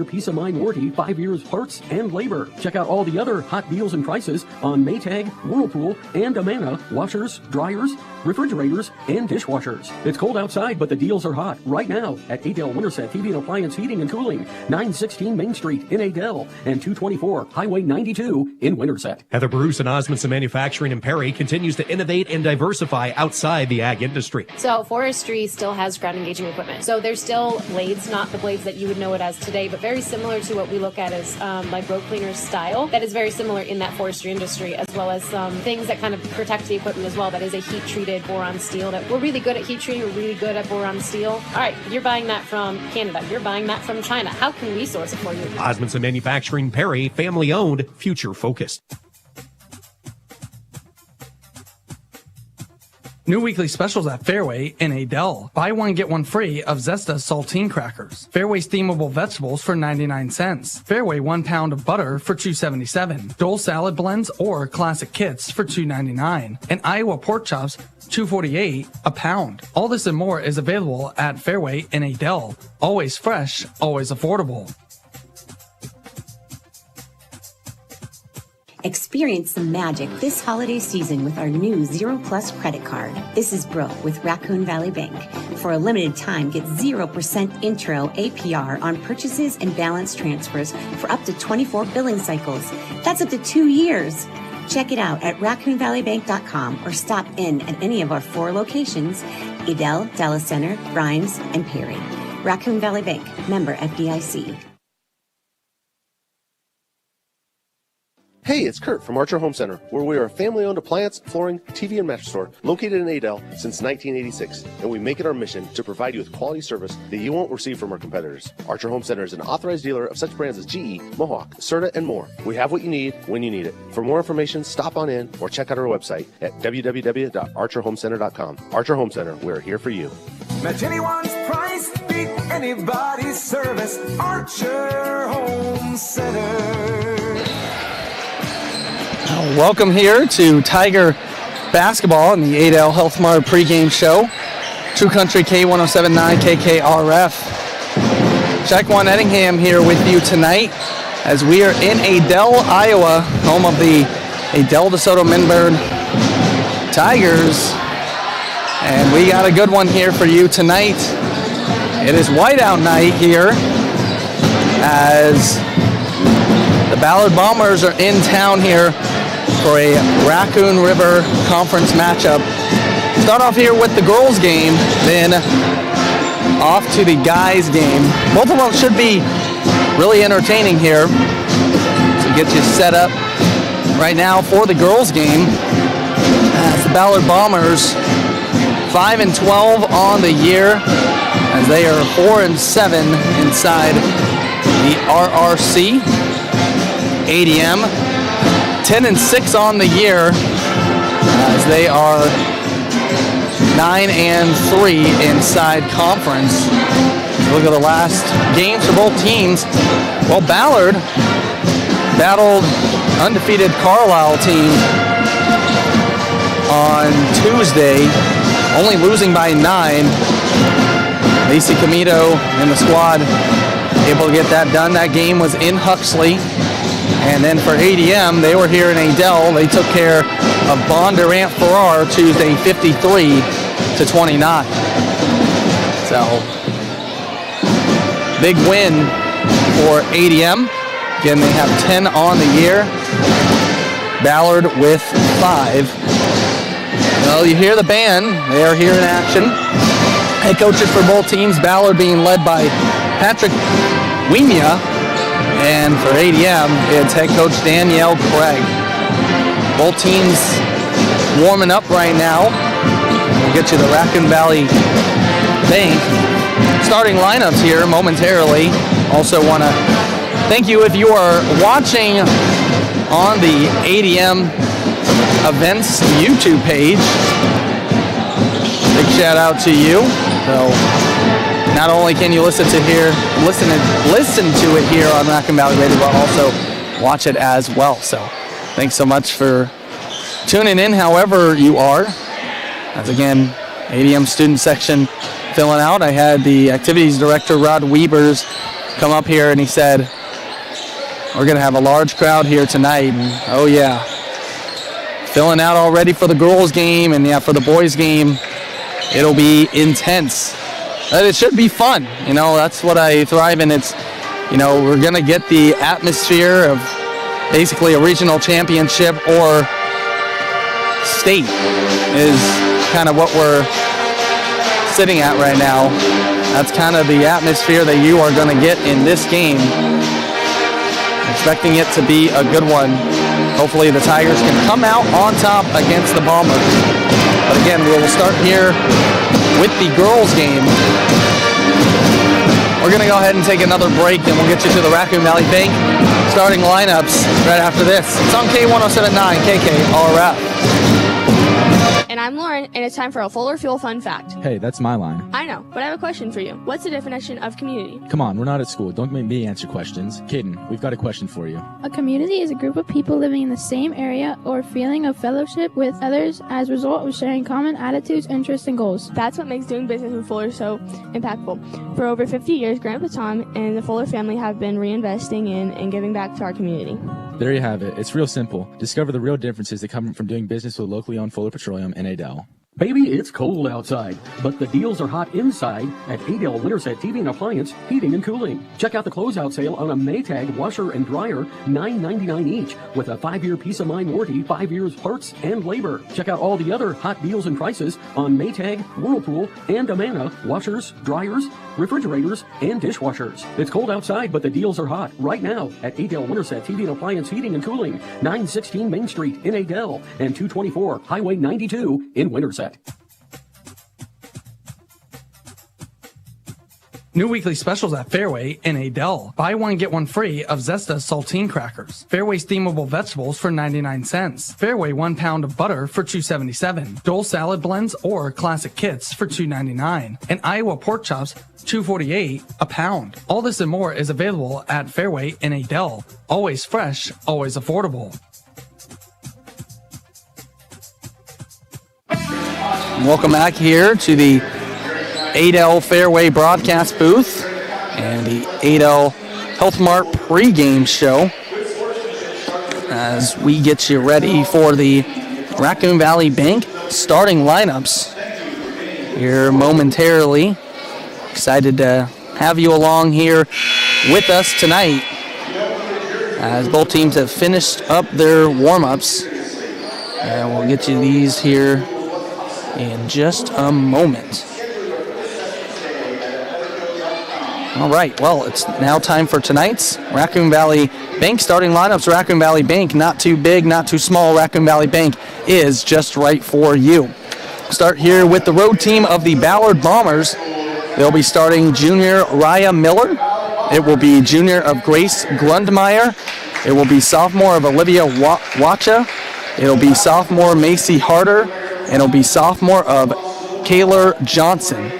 Peace of mind warranty, 5 years parts and labor. Check out all the other hot deals and prices on Maytag, Whirlpool, and Amana washers, dryers, refrigerators, and dishwashers. It's cold outside, but the deals are hot right now at Adel Winterset TV and Appliance Heating and Cooling, 916 Main Street in Adel and 224 Highway 92 in Winterset. Heather Bruce and Osmanson Manufacturing in Perry continues to innovate and diversify outside the ag industry. So forestry still has ground engaging equipment. So there's still blades, not the blades that you would know it as today, but very similar to what we look at as like road cleaners style. That is very similar in that forestry industry, as well as some things that kind of protect the equipment as well. That is a heat treated boron steel. That we're really good at heat treating. We're really good at boron steel. All right, you're buying that from Canada. You're buying that from China. How can we source it for you? Osmanson Manufacturing Perry, family owned, future focused. New weekly specials at Fairway in Adel. Buy one, get one free of Zesta saltine crackers. Fairway steamable vegetables for 99 cents. Fairway 1 pound of butter for $2.77. Dole salad blends or classic kits for $2.99. And Iowa pork chops, $2.48 a pound. All this and more is available at Fairway in Adel. Always fresh, always affordable. Experience the magic this holiday season with our new Zero Plus credit card. This is Brooke with Raccoon Valley Bank. For a limited time, get 0% intro APR on purchases and balance transfers for up to 24 billing cycles. That's up to 2 years. Check it out at raccoonvalleybank.com or stop in at any of our 4 locations, Adel, Dallas Center, Grimes, and Perry. Raccoon Valley Bank, member FDIC. Hey, it's Kurt from Archer Home Center, where we are a family-owned appliance, flooring, TV, and mattress store located in Adel since 1986, and we make it our mission to provide you with quality service that you won't receive from our competitors. Archer Home Center is an authorized dealer of such brands as GE, Mohawk, Serta, and more. We have what you need when you need it. For more information, stop on in or check out our website at www.archerhomecenter.com. Archer Home Center, we're here for you. Match anyone's price, beat anybody's service. Archer Home Center. Welcome here to Tiger Basketball in the Adel Health Mart pregame show. True Country K1079 KKRF. Jack One Ettingham here with you tonight as we are in Adel, Iowa, home of the Adel DeSoto Minburn Tigers. And we got a good one here for you tonight. It is whiteout night here as the Ballard Bombers are in town here for a Raccoon River Conference matchup. Start off here with the girls game, then off to the guys game. Both of them should be really entertaining here. So get you set up right now for the girls game. As the Ballard Bombers 5-12 on the year, as they are 4-7 inside the RRC. ADM 10-6 on the year, as they are 9-3 inside conference. Look at the last games for both teams. Well, Ballard battled undefeated Carlisle team on Tuesday, only losing by 9. Lacey Camito and the squad able to get that done. That game was in Huxley. And then for ADM, they were here in Adel. They took care of Bondurant Farrar Tuesday, 53-29. So, big win for ADM. Again, they have 10 on the year. Ballard with 5. Well, you hear the band. They are here in action. Head coaches for both teams, Ballard being led by Patrick Wemia. And for ADM, it's head coach Danielle Craig. Both teams warming up right now. We'll get you the Raccoon Valley Bank starting lineups here momentarily. Also want to thank you if you are watching on the ADM Events YouTube page. Big shout out to you. So, not only can you listen to it here on Raccoon Valley Radio, but also watch it as well. So thanks so much for tuning in however you are. As again, ADM student section filling out. I had the activities director, Rod Weber's come up here and he said, we're going to have a large crowd here tonight. And, oh, yeah. Filling out already for the girls' game, and, yeah, for the boys' game, it'll be intense. But it should be fun. You know, that's what I thrive in. It's, you know, we're going to get the atmosphere of basically a regional championship or state is kind of what we're sitting at right now. That's kind of the atmosphere that you are going to get in this game. Expecting it to be a good one. Hopefully the Tigers can come out on top against the Bombers. But again, we will start here with the girls' game. We're going to go ahead and take another break, and we'll get you to the Raccoon Valley Bank starting lineups right after this. It's on K1079 KKRF. And I'm Lauren, and it's time for a Fuller Fuel Fun Fact. Hey, that's my line. I know, but I have a question for you. What's the definition of community? Come on, we're not at school. Don't make me answer questions. Caden, we've got a question for you. A community is a group of people living in the same area or feeling of fellowship with others as a result of sharing common attitudes, interests, and goals. That's what makes doing business with Fuller so impactful. For over 50 years, Grandpa Tom and the Fuller family have been reinvesting in and giving back to our community. There you have it. It's real simple. Discover the real differences that come from doing business with locally owned Fuller Petroleum in Adel. Baby, it's cold outside, but the deals are hot inside at Adel Winterset TV and Appliance Heating and Cooling. Check out the closeout sale on a Maytag washer and dryer, $9.99 each, with a 5-year peace of mind warranty, 5 years parts and labor. Check out all the other hot deals and prices on Maytag, Whirlpool, and Amana washers, dryers, refrigerators, and dishwashers. It's cold outside, but the deals are hot right now at Adel Winterset TV and Appliance Heating and Cooling, 916 Main Street in Adel and 224 Highway 92 in Winterset. New weekly specials at Fairway in Adel. Buy one, get one free of Zesta saltine crackers. Fairway steamable vegetables for 99 cents. Fairway 1 pound of butter for $2.77. Dole salad blends or classic kits for $2.99. And Iowa pork chops, $2.48 a pound. All this and more is available at Fairway in Adel. Always fresh, always affordable. Welcome back here to the Adel Fairway broadcast booth and the Adel Health Mart pregame show as we get you ready for the Raccoon Valley Bank starting lineups here momentarily. Excited to have you along here with us tonight as both teams have finished up their warm-ups, and we'll get you these here in just a moment. All right, well, it's now time for tonight's Raccoon Valley Bank starting lineups. Raccoon Valley Bank, not too big, not too small. Raccoon Valley Bank is just right for you. Start here with the road team of the Ballard Bombers. They'll be starting junior Raya Miller. It will be junior of Grace Grundmeyer. It will be sophomore of Olivia Wacha. It'll be sophomore Macy Harder. And it'll be sophomore of Kaylor Johnson.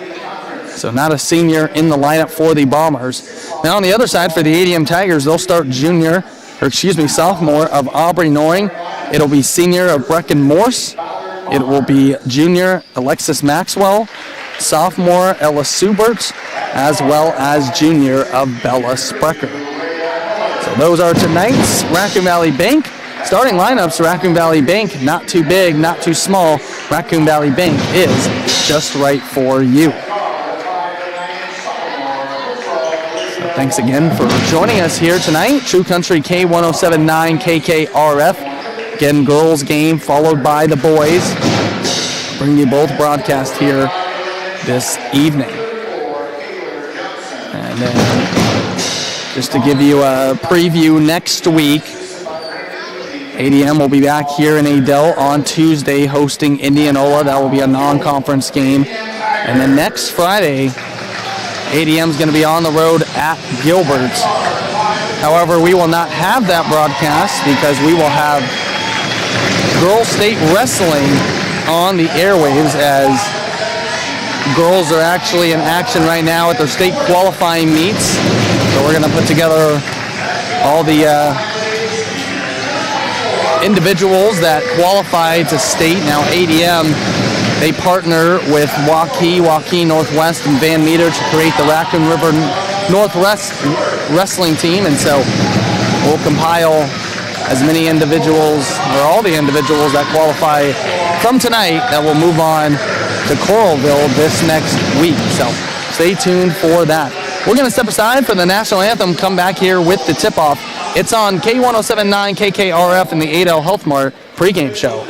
So not a senior in the lineup for the Bombers. Now on the other side for the ADM Tigers, they'll start sophomore of Aubrey Noring. It'll be senior of Brecken Morse. It will be junior Alexis Maxwell, sophomore Ella Subert, as well as junior of Bella Sprecher. So those are tonight's Raccoon Valley Bank starting lineups. Raccoon Valley Bank, not too big, not too small. Raccoon Valley Bank is just right for you. Thanks again for joining us here tonight. True Country K1079 KKRF. Again, girls game followed by the boys. Bring you both broadcast here this evening. And then just to give you a preview next week, ADM will be back here in Adel on Tuesday hosting Indianola. That will be a non-conference game. And then next Friday, ADM is going to be on the road at Gilbert. However, we will not have that broadcast because we will have Girls State Wrestling on the airwaves, as girls are actually in action right now at their state qualifying meets. So we're going to put together all the individuals that qualify to state. Now ADM, they partner with Waukee Northwest, and Van Meter to create the Raccoon River Northwest wrestling team, and so we'll compile as many individuals, or all the individuals that qualify from tonight that will move on to Coralville this next week. So stay tuned for that. We're going to step aside for the national anthem, come back here with the tip-off. It's on K1079 KKRF and the Adel Health Mart pregame show.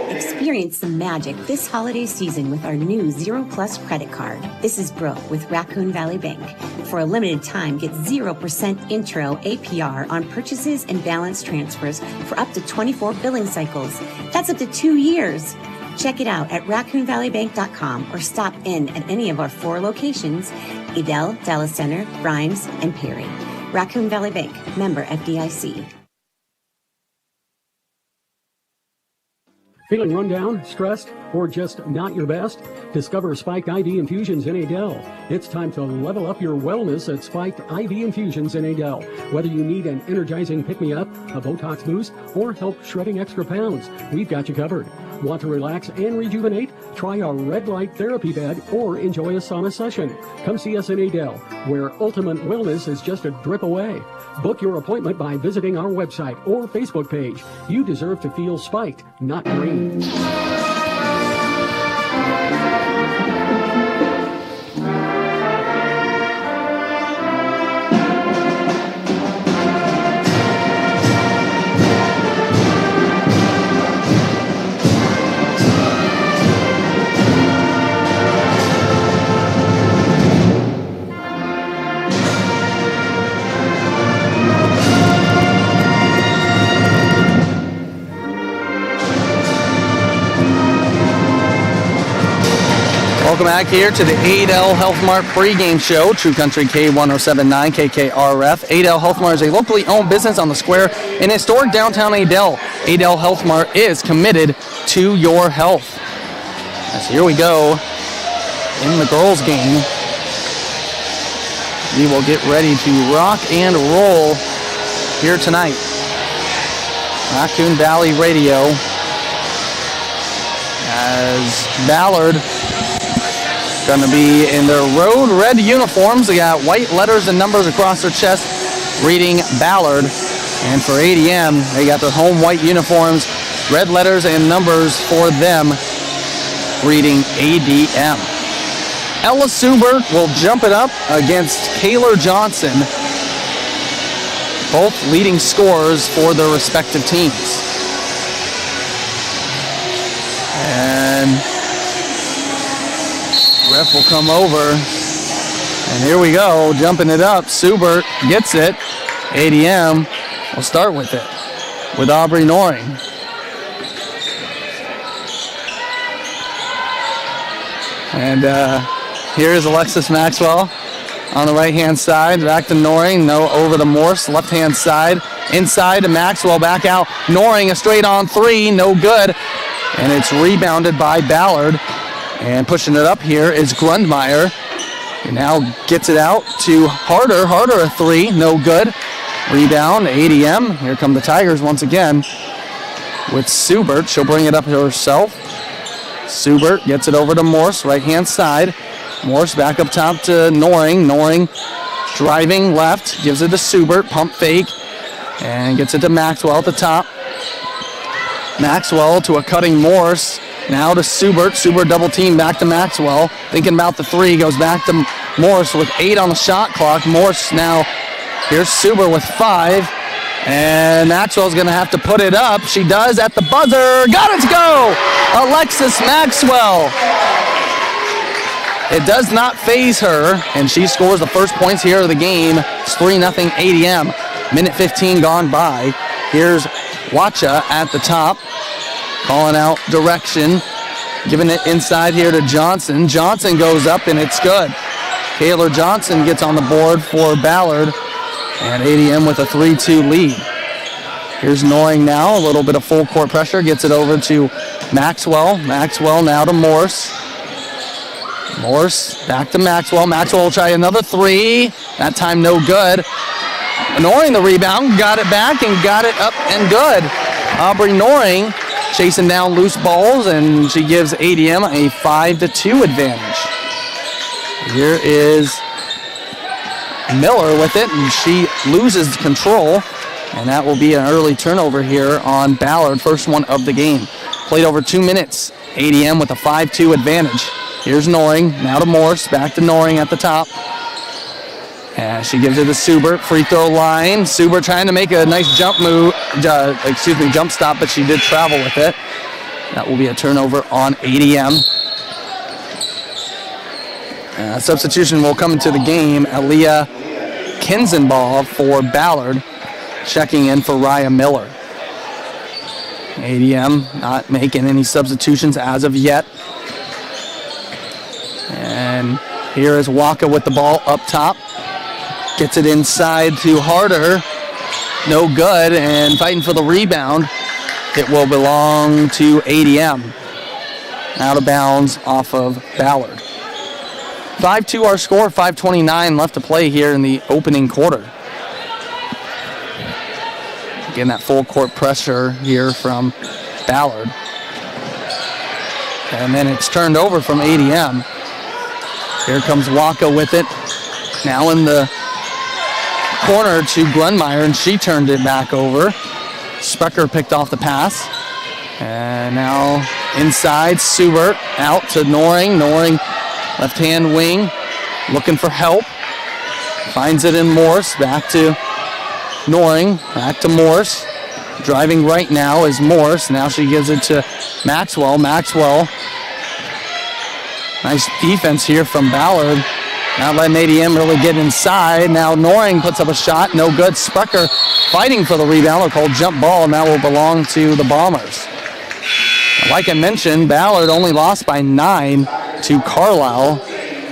Experience the magic this holiday season with our new Zero Plus credit card. This is Brooke with Raccoon Valley Bank. For a limited time, get 0% intro APR on purchases and balance transfers for up to 24 billing cycles. That's up to 2 years. Check it out at raccoonvalleybank.com or stop in at any of our 4 locations: Adel, Dallas Center, Grimes, and Perry. Raccoon Valley Bank, member FDIC. Feeling run down, stressed, or just not your best? Discover Spiked IV Infusions in Adel. It's time to level up your wellness at Spiked IV Infusions in Adel. Whether you need an energizing pick-me-up, a Botox boost, or help shredding extra pounds, we've got you covered. Want to relax and rejuvenate? Try a red light therapy bed or enjoy a sauna session. Come see us in Adel, where ultimate wellness is just a drip away. Book your appointment by visiting our website or Facebook page. You deserve to feel spiked, not green. Welcome back here to the Adel Health Mart pregame show. True Country K1079 KKRF. Adel Health Mart is a locally owned business on the square in historic downtown Adel. Adel Health Mart is committed to your health. As here we go in the girls' game. We will get ready to rock and roll here tonight. Raccoon Valley Radio as Ballard going to be in their road red uniforms. They got white letters and numbers across their chest reading Ballard. And for ADM, they got their home white uniforms, red letters and numbers for them reading ADM. Ella Subert will jump it up against Kaylor Johnson, both leading scorers for their respective teams. And ref will come over, and here we go, jumping it up. Subert gets it. ADM will start with it with Aubrey Noring. And here is Alexis Maxwell on the right-hand side. Back to Noring. No, over to Morse. Left-hand side. Inside to Maxwell. Back out. Noring, a straight-on 3. No good. And it's rebounded by Ballard. And pushing it up here is Grundmeyer. He now gets it out to Harder. Harder, a 3. No good. Rebound, ADM. Here come the Tigers once again with Subert. She'll bring it up to herself. Subert gets it over to Morse, right-hand side. Morse back up top to Noring. Noring driving left, gives it to Subert, pump fake, and gets it to Maxwell at the top. Maxwell to a cutting Morse. Now to Subert. Subert double team back to Maxwell. Thinking about the 3, goes back to Morse with 8 on the shot clock. Morse now, here's Subert with 5. And Maxwell's going to have to put it up. She does at the buzzer. Got it to go! Alexis Maxwell. It does not phase her, and she scores the first points here of the game. It's 3-0 ADM. Minute 15 gone by. Here's Wacha at the top, calling out direction. Giving it inside here to Johnson. Johnson goes up, and it's good. Kaylor Johnson gets on the board for Ballard. And ADM with a 3-2 lead. Here's Noring now, a little bit of full court pressure, gets it over to Maxwell. Maxwell now to Morse. Morse back to Maxwell. Maxwell will try another 3. That time no good. Noring the rebound, got it back and got it up and good. Aubrey Noring chasing down loose balls, and she gives ADM a 5-2 advantage. Here is Miller with it, and she loses control. And that will be an early turnover here on Ballard, first one of the game. Played over 2 minutes. ADM with a 5-2 advantage. Here's Noring, now to Morse, back to Noring at the top. And she gives it to Subert, free throw line. Subert trying to make a nice jump stop, but she did travel with it. That will be a turnover on ADM. Substitution will come into the game. Aaliyah Kinzenbaugh for Ballard, checking in for Raya Miller. ADM not making any substitutions as of yet. And here is Waka with the ball up top. Gets it inside to Harder. No good, and fighting for the rebound. It will belong to ADM. Out of bounds off of Ballard. 5-2 our score, 5:29 left to play here in the opening quarter. Again, that full court pressure here from Ballard. And then it's turned over from ADM. Here comes Waka with it. Now in the corner to Grunmeyer, and she turned it back over. Sprecher picked off the pass. And now inside, Subert out to Noring. Noring, left-hand wing, looking for help. Finds it in Morse, back to Noring, back to Morse. Driving right now is Morse. Now she gives it to Maxwell. Maxwell, nice defense here from Ballard. Not letting ADM really get inside. Now Noring puts up a shot, no good. Sprecher fighting for the rebound. A called jump ball, and that will belong to the Bombers. Like I mentioned, Ballard only lost by 9 to Carlisle.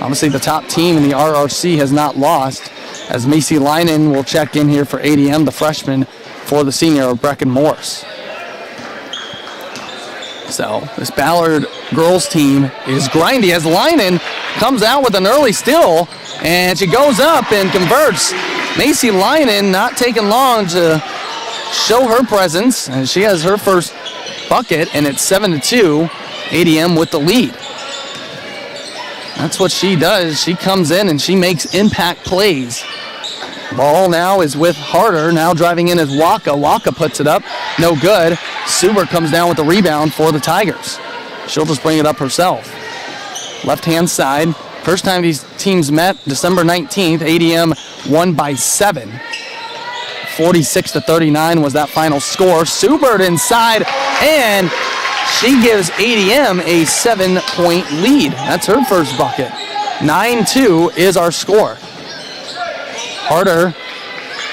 Obviously the top team in the RRC has not lost, as Macy Linen will check in here for ADM, the freshman for the senior Brecken Morse. So this Ballard girls team is grindy as Linen comes out with an early steal, and she goes up and converts. Macy Linen not taking long to show her presence, and she has her first bucket, and it's 7-2, ADM with the lead. That's what she does. She comes in and she makes impact plays. Ball now is with Harder. Now driving in is Waka. Waka puts it up. No good. Subert comes down with the rebound for the Tigers. She'll just bring it up herself. Left-hand side. First time these teams met, December 19th. ADM won by 7. 46-39 was that final score. Subert inside, and she gives ADM a 7-point lead. That's her first bucket. 9-2 is our score. Harder,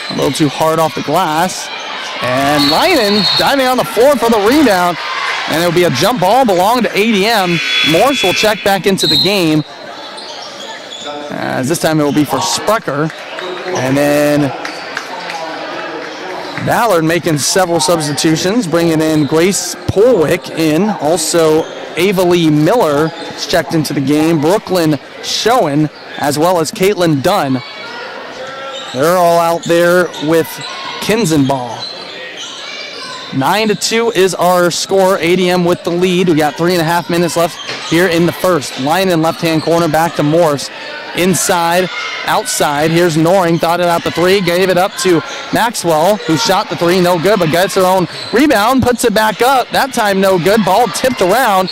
a little too hard off the glass. And Linen diving on the floor for the rebound. And it'll be a jump ball belonging to ADM. Morse will check back into the game. As this time it will be for Sprecher. And then Ballard making several substitutions, bringing in Grace Polwick in. Also, Avalee Miller is checked into the game. Brooklyn Schoen, as well as Caitlin Dunn. They're all out there with Kinzenbaugh. 9-2 is our score. ADM with the lead. We got 3.5 minutes left here in the first. Line in left-hand corner, back to Morse. Inside, outside. Here's Noring, thought it out the three, gave it up to Maxwell, who shot the three, no good, but gets her own rebound, puts it back up. That time no good. Ball tipped around,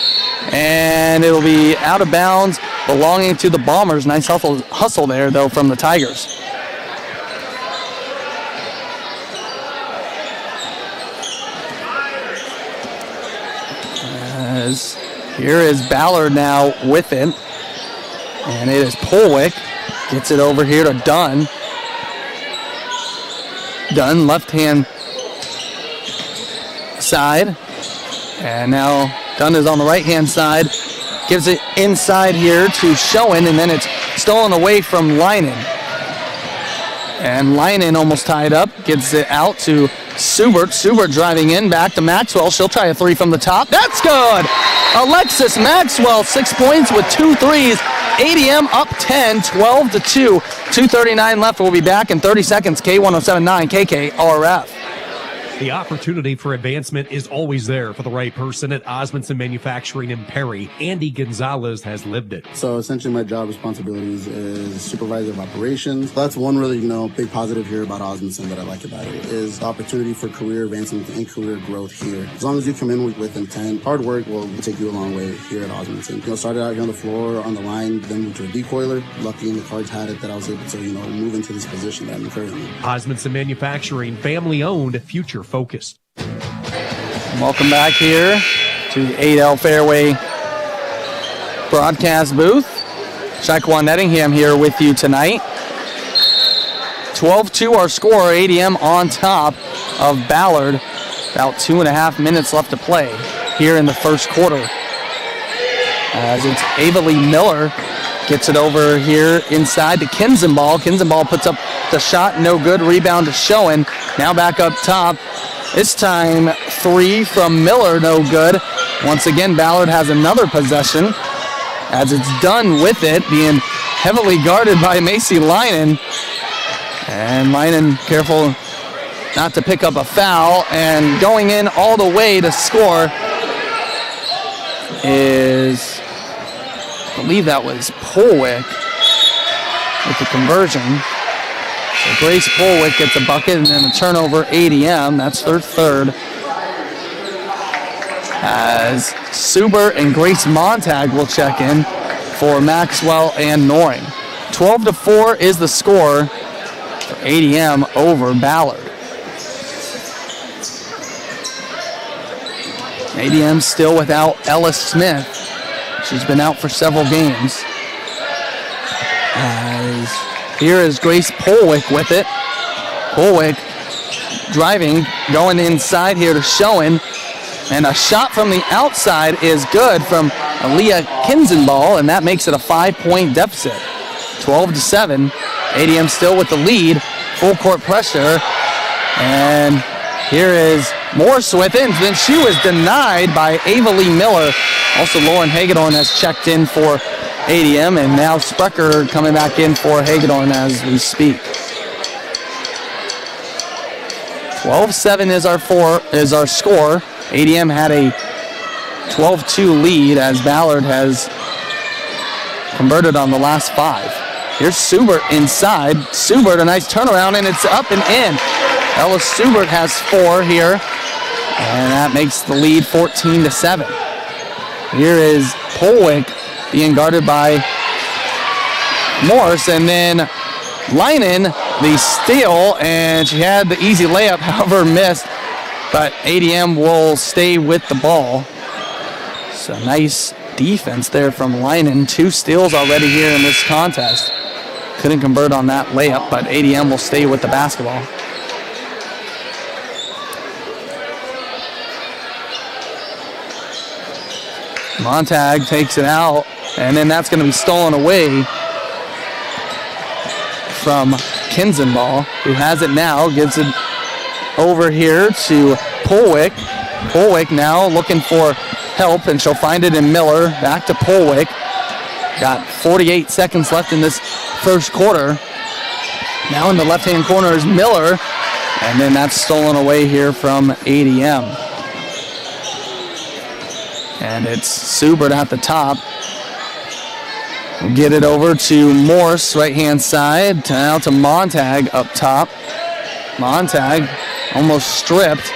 and it'll be out of bounds, belonging to the Bombers. Nice hustle there, though, from the Tigers. Here is Ballard now with it. And it is Polwick. Gets it over here to Dunn. Dunn, left-hand side. And now Dunn is on the right-hand side. Gives it inside here to Schoen, and then it's stolen away from Linen. And Linen almost tied up. Gets it out to Subert. Subert driving in, back to Maxwell. She'll try a three from the top. That's good! Alexis Maxwell, 6 points with 2 threes. ADM up 10, 12-2. 2:39 left. We'll be back in 30 seconds. K1079, KKRF. The opportunity for advancement is always there for the right person at Osmanson Manufacturing in Perry. Andy Gonzalez has lived it. So essentially my job responsibilities is supervisor of operations. That's one really, big positive here about Osmanson that I like about it is the opportunity for career advancement and career growth here. As long as you come in with intent, hard work will take you a long way here at Osmanson. Started out here on the floor, on the line, then moved to a decoiler. Lucky in the cards had it that I was able to, move into this position that I'm currently. Osmanson Manufacturing, family owned, future focused. Welcome back here to the Adel Fairway broadcast booth. Shaquan Nettingham here with you tonight. 12-2 our score. ADM on top of Ballard. About 2.5 minutes left to play here in the first quarter. As it's Avalee Miller gets it over here inside to Kinzenball. Kinzenball puts up the shot, no good. Rebound to Schoen. Now back up top. This time 3 from Miller, no good. Once again, Ballard has another possession as it's done with it, being heavily guarded by Macy Linen. And Linen careful not to pick up a foul, and going in all the way to score is, I believe that was Polwick with the conversion. So Grace Polwick gets a bucket and then a turnover. ADM, that's their third. As Suber and Grace Montag will check in for Maxwell and Noring. 12-4 is the score for ADM over Ballard. ADM still without Ella Smith. She's been out for several games. As here is Grace Polwick with it. Polwick driving, going inside here to Schoen. And a shot from the outside is good from Aaliyah Kinzenball, and that makes it a 5-point deficit. 12-7. ADM still with the lead. Full court pressure. And here is Morse with it. And then she was denied by Avalee Miller. Also, Lauren Hagedorn has checked in for ADM, and now Sprecher coming back in for Hagedorn as we speak. 12-7 is our score. ADM had a 12-2 lead as Ballard has converted on the last 5. Here's Subert inside. Subert, a nice turnaround, and it's up and in. Ella Subert has 4 here, and that makes the lead 14-7. Here is Polwick being guarded by Morse, and then Linen, the steal, and she had the easy layup, however missed, but ADM will stay with the ball. So nice defense there from Linen. 2 steals already here in this contest. Couldn't convert on that layup, but ADM will stay with the basketball. Montag takes it out, and then that's going to be stolen away from Kinzenball, who has it now, gives it over here to Polwick. Polwick now looking for help, and she'll find it in Miller. Back to Polwick. Got 48 seconds left in this first quarter. Now in the left-hand corner is Miller, and then that's stolen away here from ADM. And it's Subert at the top. We'll get it over to Morse, right-hand side. Now to Montag up top. Montag almost stripped.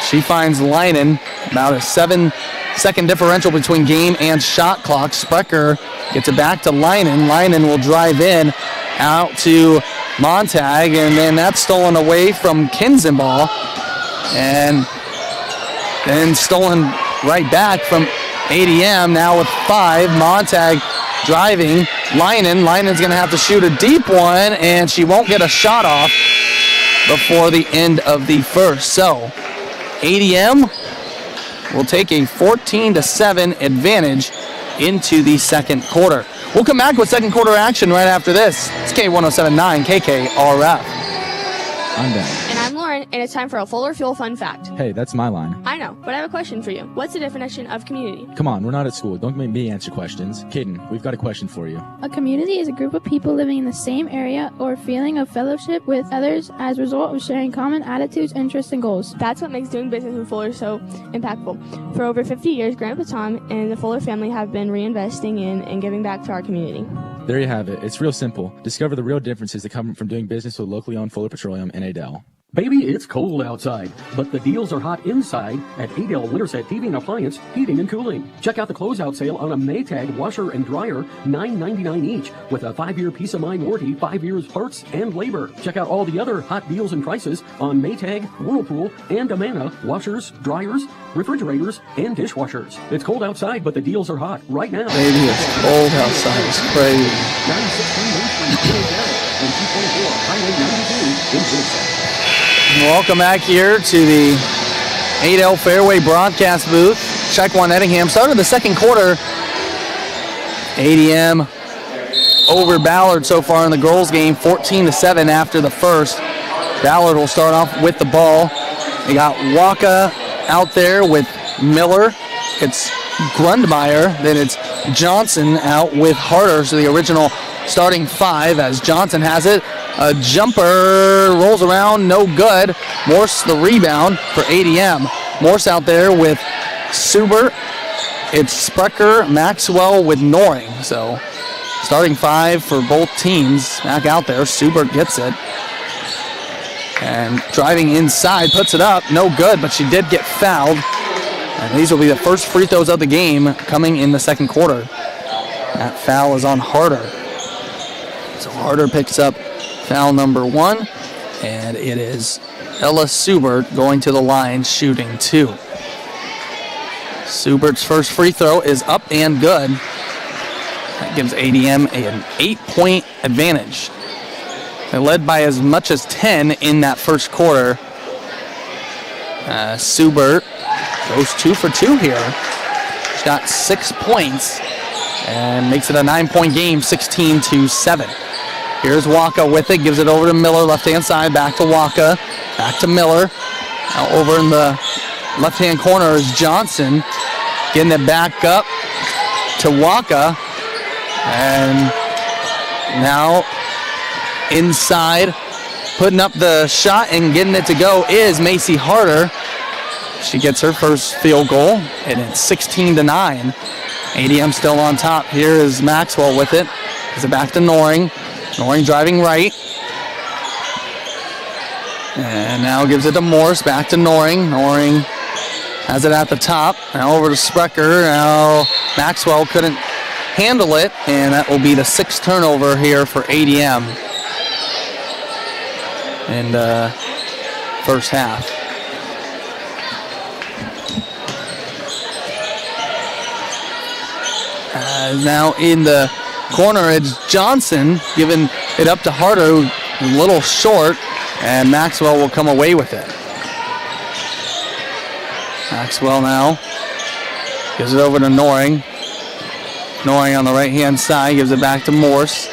She finds Linen. About a 7-second differential between game and shot clock. Sprecher gets it back to Linen. Linen will drive in out to Montag, and then that's stolen away from Kinzenball. And then stolen right back from ADM, now with 5. Montag driving. Linen's going to have to shoot a deep one, and she won't get a shot off before the end of the first. So ADM will take a 14-7 advantage into the second quarter. We'll come back with second quarter action right after this. It's K107.9 KKRF. I'm Ben. And I'm Lauren, and it's time for a Fuller Fuel Fun Fact. Hey, that's my line. I know, but I have a question for you. What's the definition of community? Come on, we're not at school. Don't make me answer questions. Caden, we've got a question for you. A community is a group of people living in the same area or feeling of fellowship with others as a result of sharing common attitudes, interests, and goals. That's what makes doing business with Fuller so impactful. For over 50 years, Grandpa Tom and the Fuller family have been reinvesting in and giving back to our community. There you have it. It's real simple. Discover the real differences that come from doing business with locally owned Fuller Petroleum in Adel. Baby, it's cold outside, but the deals are hot inside at Adel Winterset TV and Appliance Heating and Cooling. Check out the closeout sale on a Maytag washer and dryer, $9.99 each, with a 5-year peace of mind warranty, 5 years parts and labor. Check out all the other hot deals and prices on Maytag, Whirlpool, and Amana washers, dryers, refrigerators, and dishwashers. It's cold outside, but the deals are hot right now. Baby, it's cold outside. It's crazy. 916 Main Street in Adel and 224 Highway 92 in Winterset. Welcome back here to the Adel Fairway broadcast booth. Check one Ettingham. Started the second quarter. ADM over Ballard so far in the girls game, 14-7 after the first. Ballard will start off with the ball. They got Waka out there with Miller. It's Grundmeyer. Then it's Johnson out with Harder. So the original starting five as Johnson has it. A jumper rolls around, no good. Morse the rebound for ADM. Morse out there with Subert. It's Sprecher, Maxwell with Noring. So starting five for both teams back out there. Subert gets it. And driving inside, puts it up, no good, but she did get fouled. And these will be the first free throws of the game coming in the second quarter. That foul is on Harder. So Harder picks up foul number 1, and it is Ella Subert going to the line shooting 2. Subert's first free throw is up and good. That gives ADM an 8-point advantage. They led by as much as 10 in that first quarter. Subert goes 2 for 2 here. She's got 6 points and makes it a 9-point game, 16-7. Here's Waka with it, gives it over to Miller, left-hand side, back to Waka, back to Miller. Now over in the left-hand corner is Johnson, getting it back up to Waka. And now inside, putting up the shot and getting it to go is Macy Harder. She gets her first field goal, and it's 16-9. ADM still on top. Here is Maxwell with it. Gives it back to Noring. Noring driving right. And now gives it to Morse. Back to Noring. Noring has it at the top. Now over to Sprecher. Now Maxwell couldn't handle it. And that will be the 6th turnover here for ADM in the first half. Now in the corner, it's Johnson giving it up to Harder, a little short, and Maxwell will come away with it. Maxwell now gives it over to Noring. Noring on the right-hand side gives it back to Morse.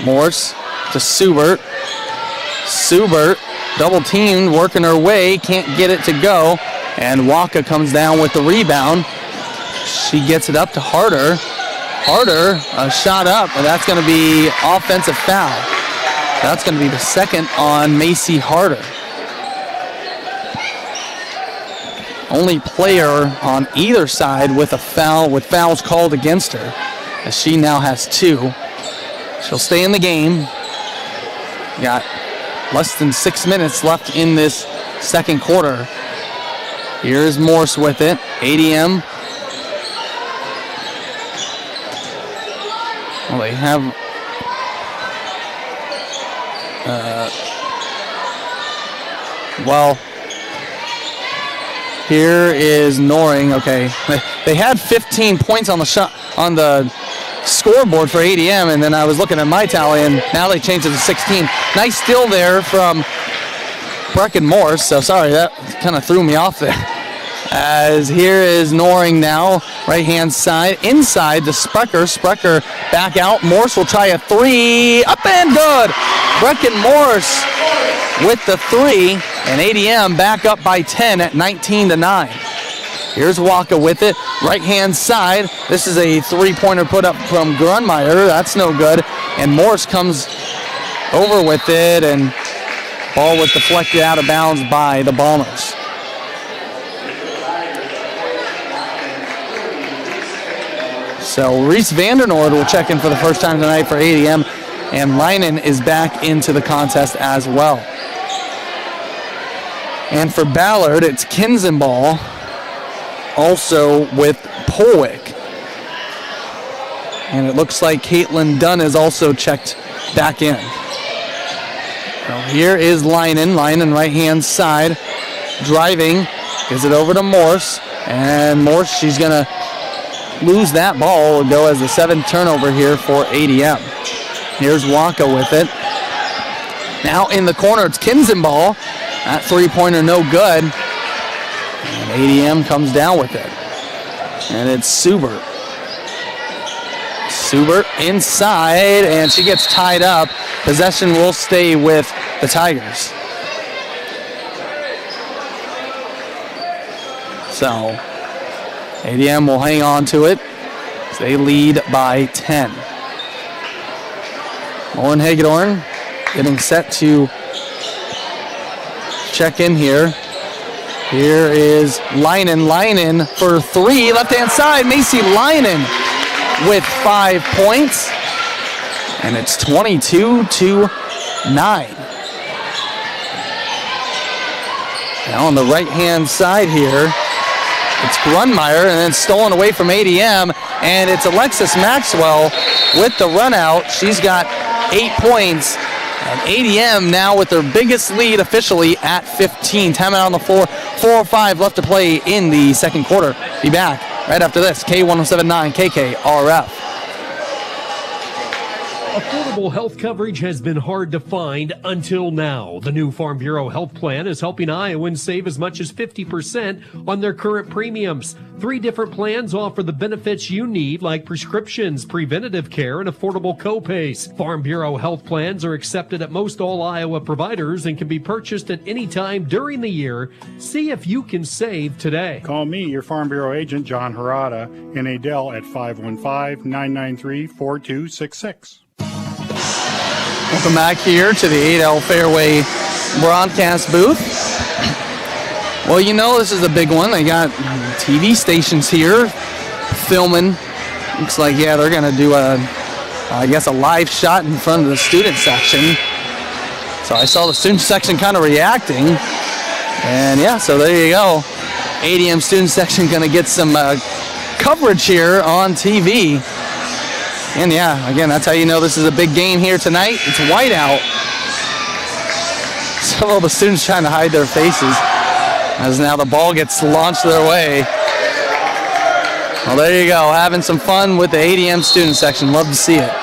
Morse to Subert. Subert, double teamed, working her way, can't get it to go, and Waka comes down with the rebound. She gets it up to Harder. Harder, a shot up, and that's going to be offensive foul. That's going to be the second on Macy Harder. Only player on either side with a foul, with fouls called against her, as she now has 2. She'll stay in the game. Got less than 6 minutes left in this second quarter. Here's Morse with it. ADM. Well, they have here is Noring. Okay, they had 15 points on the shot on the scoreboard for ADM, and then I was looking at my tally, and now they changed it to 16. Nice steal there from Brecken Morse. So sorry, that kind of threw me off there. As here is Noring now, right-hand side, inside to Sprecher. Sprecher back out. Morse will try a 3, up and good. Brecken Morse with the 3, and ADM back up by 10 at 19-9. Here's Waka with it, right-hand side. This is a three-pointer put up from Grunmeyer. That's no good. And Morse comes over with it, and ball was deflected out of bounds by the Bombers. So Reese Vandernoord will check in for the first time tonight for ADM, and Leinen is back into the contest as well. And for Ballard, it's Kinzenball, also with Polwick. And it looks like Caitlin Dunn is also checked back in. So here is Leinen. Leinen right-hand side, driving, gives it over to Morse. And Morse, she's going to lose that ball. Will go as the 7th turnover here for ADM. Here's Waka with it. Now in the corner, it's Kinzenball. That three-pointer no good. And ADM comes down with it. And it's Subert. Subert inside, and she gets tied up. Possession will stay with the Tigers. So ADM will hang on to it. They lead by 10. Lauren Hagedorn getting set to check in here. Here is Leinen. Leinen for 3. Left-hand side, Macy Leinen with 5 points. And it's 22-9. Now on the right-hand side here, it's Grunmeyer, and then stolen away from ADM, and it's Alexis Maxwell with the run out. She's got 8 points, and ADM now with their biggest lead officially at 15. Timeout on the floor, 4:05 left to play in the second quarter. Be back right after this. K1079 KKRF. Affordable health coverage has been hard to find until now. The new Farm Bureau Health Plan is helping Iowans save as much as 50% on their current premiums. 3 different plans offer the benefits you need, like prescriptions, preventative care, and affordable co-pays. Farm Bureau Health Plans are accepted at most all Iowa providers and can be purchased at any time during the year. See if you can save today. Call me, your Farm Bureau agent, John Harada, in Adel at 515-993-4266. Welcome back here to the Adel Fairway broadcast booth. Well, you know this is a big one. They got TV stations here filming. Looks like, yeah, they're going to do a live shot in front of the student section. So I saw the student section kind of reacting. And, yeah, so there you go. ADM student section going to get some coverage here on TV. And yeah, again, that's how you know this is a big game here tonight. It's whiteout. Some of the students trying to hide their faces as now the ball gets launched their way. Well, there you go, having some fun with the ADM student section. Love to see it.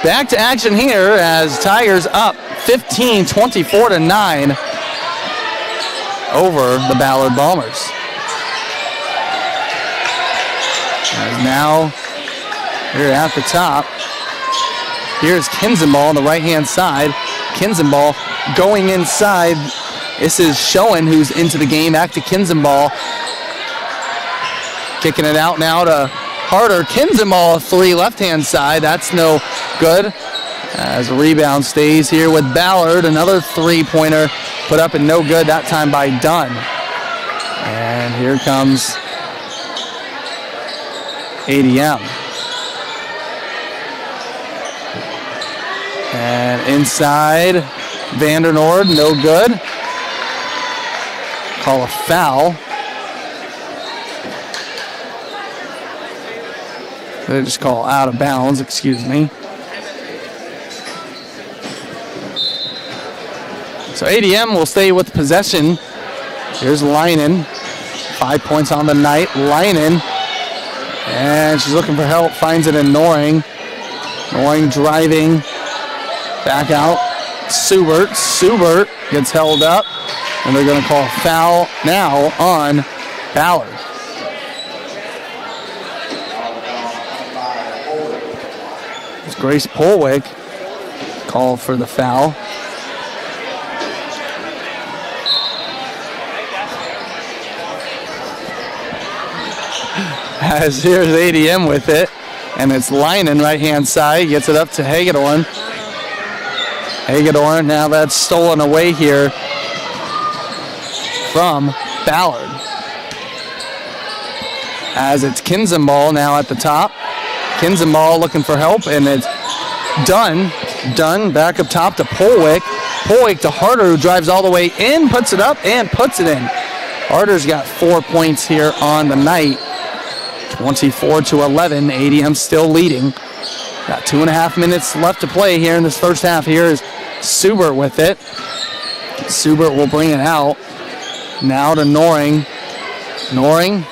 Back to action here as Tigers up 15, 24-9 over the Ballard Bombers. And now here at the top, here's Kinzenball on the right-hand side. Kinzenball going inside. This is Schoen who's into the game. Back to Kinzenball. Kicking it out now to Harder. Kinzenball, 3 left-hand side. That's no good. As a rebound stays here with Ballard. Another three-pointer put up and no good, that time by Dunn. And here comes ADM. And inside, Vandernoord, no good. Call a foul. They just call out of bounds, excuse me. So ADM will stay with possession. Here's Leinen. 5 points on the night. Leinen. And she's looking for help. Finds it in Noring. Noring driving. Back out. Subert. Subert gets held up. And they're going to call a foul now on Ballard. It's Grace Polwick called for the foul. As here's ADM with it, and it's Leinen right-hand side, gets it up to Hagedorn. Hagedorn, now that's stolen away here from Ballard. As it's Kinzenball now at the top. Kinzenball looking for help, and it's Dunn. Dunn back up top to Polwick. Polwick to Harder, who drives all the way in, puts it up, and puts it in. Harder's got 4 points here on the night. 24-11. ADM still leading. Got 2.5 minutes left to play here in this first half. Here is Subert with it. Subert will bring it out. Now to Noring. Noring.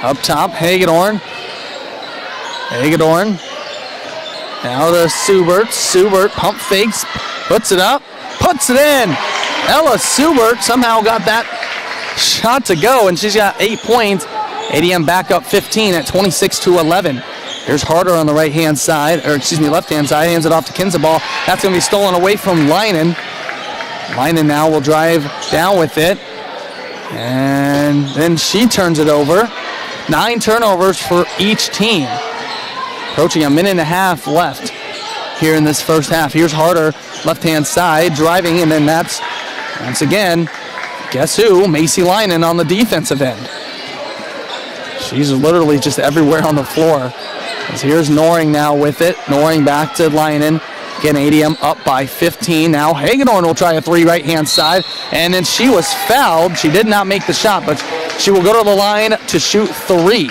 Up top, Hagedorn. Hagedorn. Now to Subert. Subert pump fakes. Puts it up. Puts it in. Ella Subert somehow got that shot to go, and she's got 8 points. ADM back up 15 at 26-11. Here's Harder on the right-hand side, or excuse me, left-hand side. Hands it off to Kinzenball. That's going to be stolen away from Leinen. Leinen now will drive down with it. And then she turns it over. 9 turnovers for each team. Approaching a minute and a half left here in this first half. Here's Harder, left-hand side, driving, and then that's, once again, guess who? Macy Leinen on the defensive end. She's literally just everywhere on the floor. As here's Noring now with it. Noring back to Leinen. Again, ADM up by 15. Now Hagedorn will try a 3 right-hand side, and then she was fouled. She did not make the shot, but she will go to the line to shoot 3.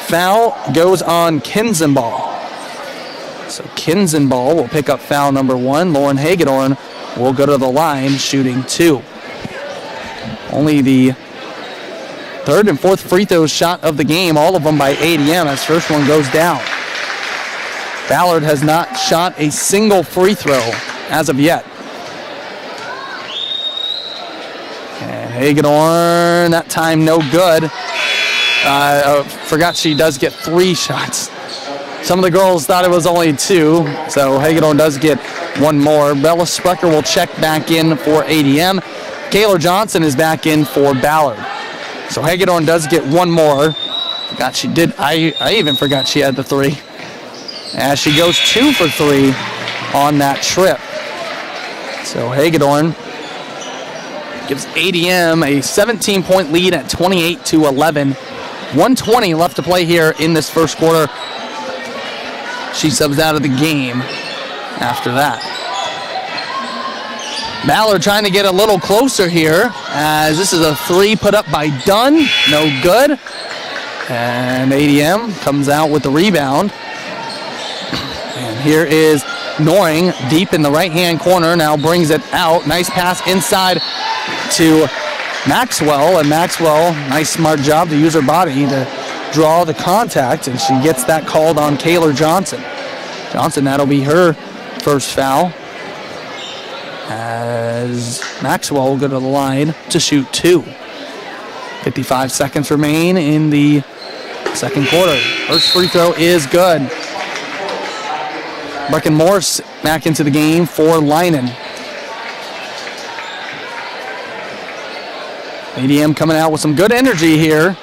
Foul goes on Kinzenball. So Kinzenball will pick up foul number 1. Lauren Hagedorn will go to the line shooting 2. Only the third and fourth free throws shot of the game, all of them by ADM as first one goes down. Ballard has not shot a single free throw as of yet. And Hagedorn, that time no good. Forgot she does get 3 shots. Some of the girls thought it was only 2, so Hagedorn does get 1 more. Bella Sprecher will check back in for ADM. Kayla Johnson is back in for Ballard. So Hagedorn does get 1 more. Forgot she did. I even forgot she had the 3. As she goes 2 for 3 on that trip. So Hagedorn gives ADM a 17-point lead at 28-11. 1:20 left to play here in this first quarter. She subs out of the game after that. Ballard trying to get a little closer here, as this is a 3 put up by Dunn. No good. And ADM comes out with the rebound. And here is Noring deep in the right-hand corner. Now brings it out. Nice pass inside to Maxwell. And Maxwell, nice smart job to use her body to draw the contact. And she gets that called on Kayla Johnson. Johnson, that'll be her first foul. As Maxwell will go to the line to shoot 2. 55 seconds remain in the second quarter. First free throw is good. Brecken Morse back into the game for Leinen. ADM coming out with some good energy here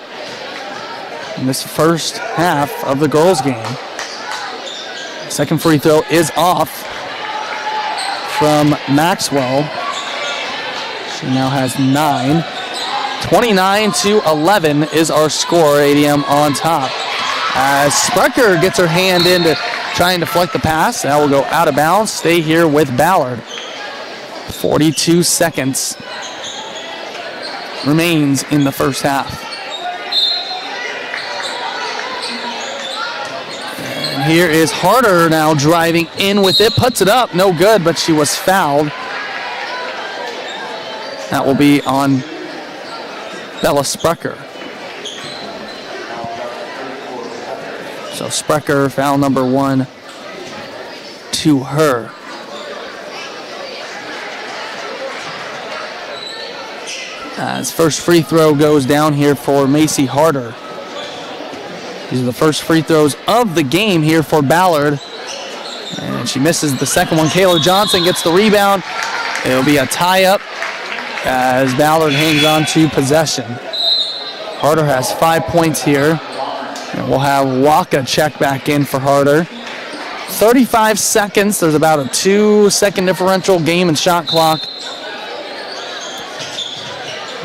in this first half of the girls' game. Second free throw is off from Maxwell. She now has 9. 29-11 is our score. ADM on top. As Sprecher gets her hand into trying to deflect the pass. That will go out of bounds. Stay here with Ballard. 42 seconds remains in the first half. And here is Harder now driving in with it. Puts it up. No good, but she was fouled. That will be on Bella Sprecher. So Sprecher, foul number 1 to her. As first free throw goes down here for Macy Harder. These are the first free throws of the game here for Ballard. And she misses the second one. Kayla Johnson gets the rebound. It'll be a tie-up as Ballard hangs on to possession. Harder has 5 points here. And we'll have Waka check back in for Harder. 35 seconds. There's about a 2-second differential game and shot clock.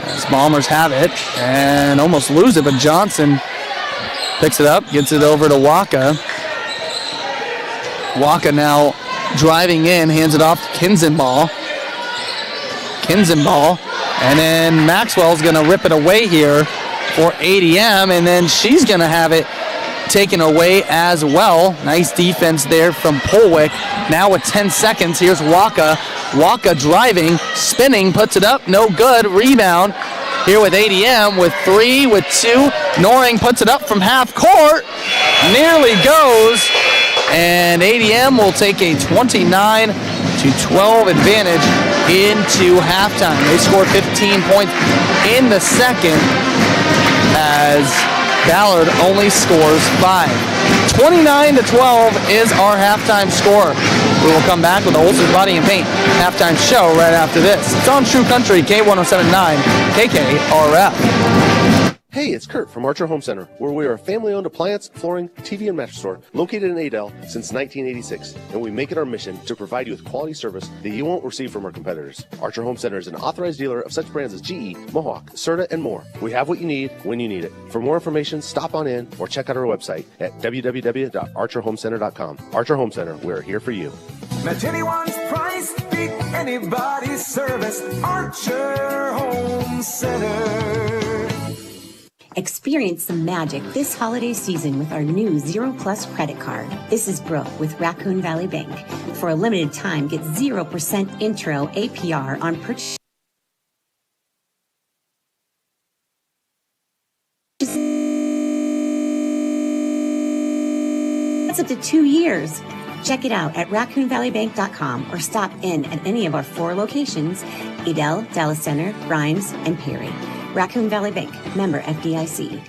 As Bombers have it and almost lose it, but Johnson picks it up, gets it over to Waka. Waka now driving in, hands it off to Kinzenball. And then Maxwell's going to rip it away here for ADM, and then she's going to have it taken away as well. Nice defense there from Polwick. Now with 10 seconds, here's Waka. Waka driving, spinning, puts it up, no good. Rebound here with ADM with 3, with 2. Noring puts it up from half court. Nearly goes. And ADM will take a 29-12 advantage into halftime. They scored 15 points in the second as Ballard only scores 5. 29-12 is our halftime score. We will come back with the Olsen's Body and Paint halftime show right after this. It's on True Country, K1079, KKRF. Hey, it's Kurt from Archer Home Center, where we are a family-owned appliance, flooring, TV, and mattress store located in Adel since 1986, and we make it our mission to provide you with quality service that you won't receive from our competitors. Archer Home Center is an authorized dealer of such brands as GE, Mohawk, Serta, and more. We have what you need when you need it. For more information, stop on in or check out our website at www.archerhomecenter.com. Archer Home Center, we're here for you. Match anyone's price, beat anybody's service. Archer Home Center. Experience the magic this holiday season with our new Zero Plus credit card. This is Brooke with Raccoon Valley Bank. For a limited time, get 0% intro APR on purchase. That's up to 2 years. Check it out at raccoonvalleybank.com or stop in at any of our 4 locations: Adel, Dallas Center, Grimes, and Perry. Raccoon Valley Bank, member FDIC.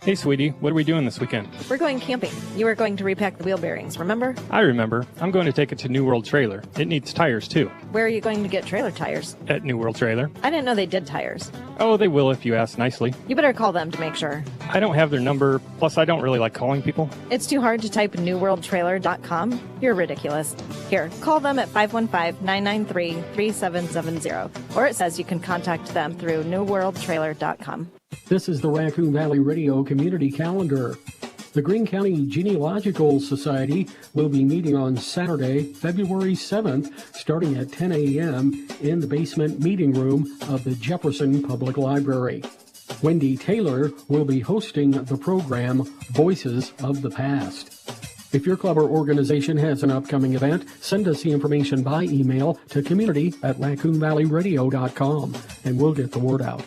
Hey, sweetie, what are we doing this weekend? We're going camping. You were going to repack the wheel bearings, remember? I remember. I'm going to take it to New World Trailer. It needs tires, too. Where are you going to get trailer tires? At New World Trailer. I didn't know they did tires. Oh, they will if you ask nicely. You better call them to make sure. I don't have their number, plus I don't really like calling people. It's too hard to type newworldtrailer.com. You're ridiculous. Here, call them at 515-993-3770. Or it says you can contact them through newworldtrailer.com. This is the Raccoon Valley Radio Community Calendar. The Greene County Genealogical Society will be meeting on Saturday, February 7th, starting at 10 a.m. in the basement meeting room of the Jefferson Public Library. Wendy Taylor will be hosting the program Voices of the Past. If your club or organization has an upcoming event, send us the information by email to community@raccoonvalleyradio.com, and we'll get the word out.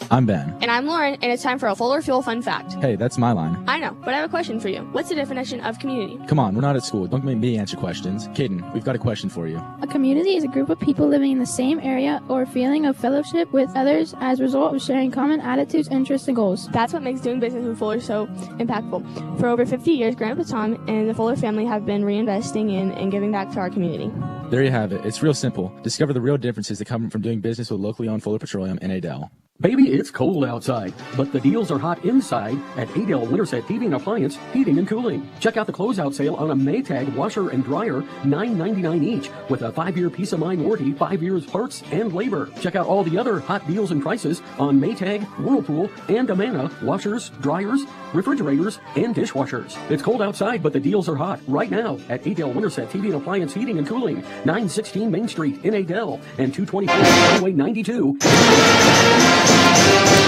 I'm Ben. And I'm Lauren, and it's time for a Fuller Fuel Fun Fact. Hey, that's my line. I know, but I have a question for you. What's the definition of community? Come on, we're not at school. Don't make me answer questions. Caden, we've got a question for you. A community is a group of people living in the same area or feeling of fellowship with others as a result of sharing common attitudes, interests, and goals. That's what makes doing business with Fuller so impactful. For over 50 years, Grandpa Tom and the Fuller family have been reinvesting in and giving back to our community. There you have it. It's real simple. Discover the real differences that come from doing business with locally owned Fuller Petroleum in Adel. Baby, it's cold outside, but the deals are hot inside at Adel Winterset TV and Appliance Heating and Cooling. Check out the closeout sale on a Maytag washer and dryer, $9.99 each, with a 5-year peace of mind warranty, 5 years parts and labor. Check out all the other hot deals and prices on Maytag, Whirlpool, and Amana washers, dryers, refrigerators, and dishwashers. It's cold outside, but the deals are hot right now at Adel Winterset TV and Appliance Heating and Cooling, 916 Main Street in Adel and 224 Highway 92.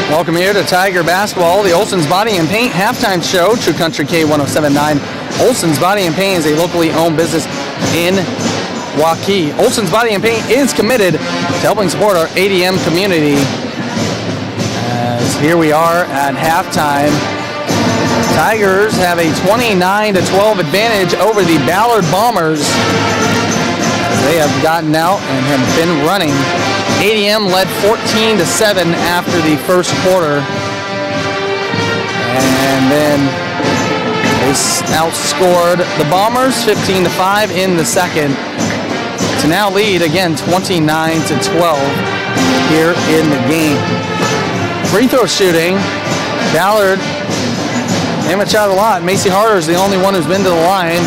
Welcome here to Tiger Basketball, the Olsen's Body and Paint halftime show. True Country K1079. Olsen's Body and Paint is a locally owned business in Waukee. Olsen's Body and Paint is committed to helping support our ADM community. As here we are at halftime. Tigers have a 29-12 advantage over the Ballard Bombers. They have gotten out and have been running. ADM led 14-7 after the first quarter. And then they outscored the Bombers 15-5 in the second to now lead again 29-12. here in the game. Free throw shooting, Ballard, damn it, shot a lot. Macy Harder is the only one who's been to the line.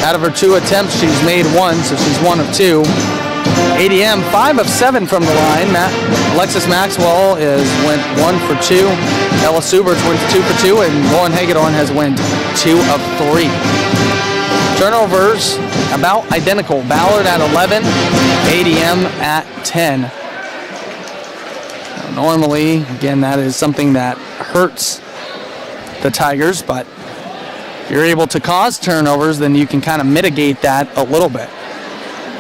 Out of her 2 attempts, she's made 1, so she's 1 of 2. ADM 5 of 7 from the line. Alexis Maxwell went 1 for 2. Ella Subert went 2 for 2, and Lauren Hagedorn has went 2 of 3. Turnovers about identical. Ballard at 11, ADM at 10. Normally, again, that is something that hurts the Tigers, but if you're able to cause turnovers, then you can kind of mitigate that a little bit.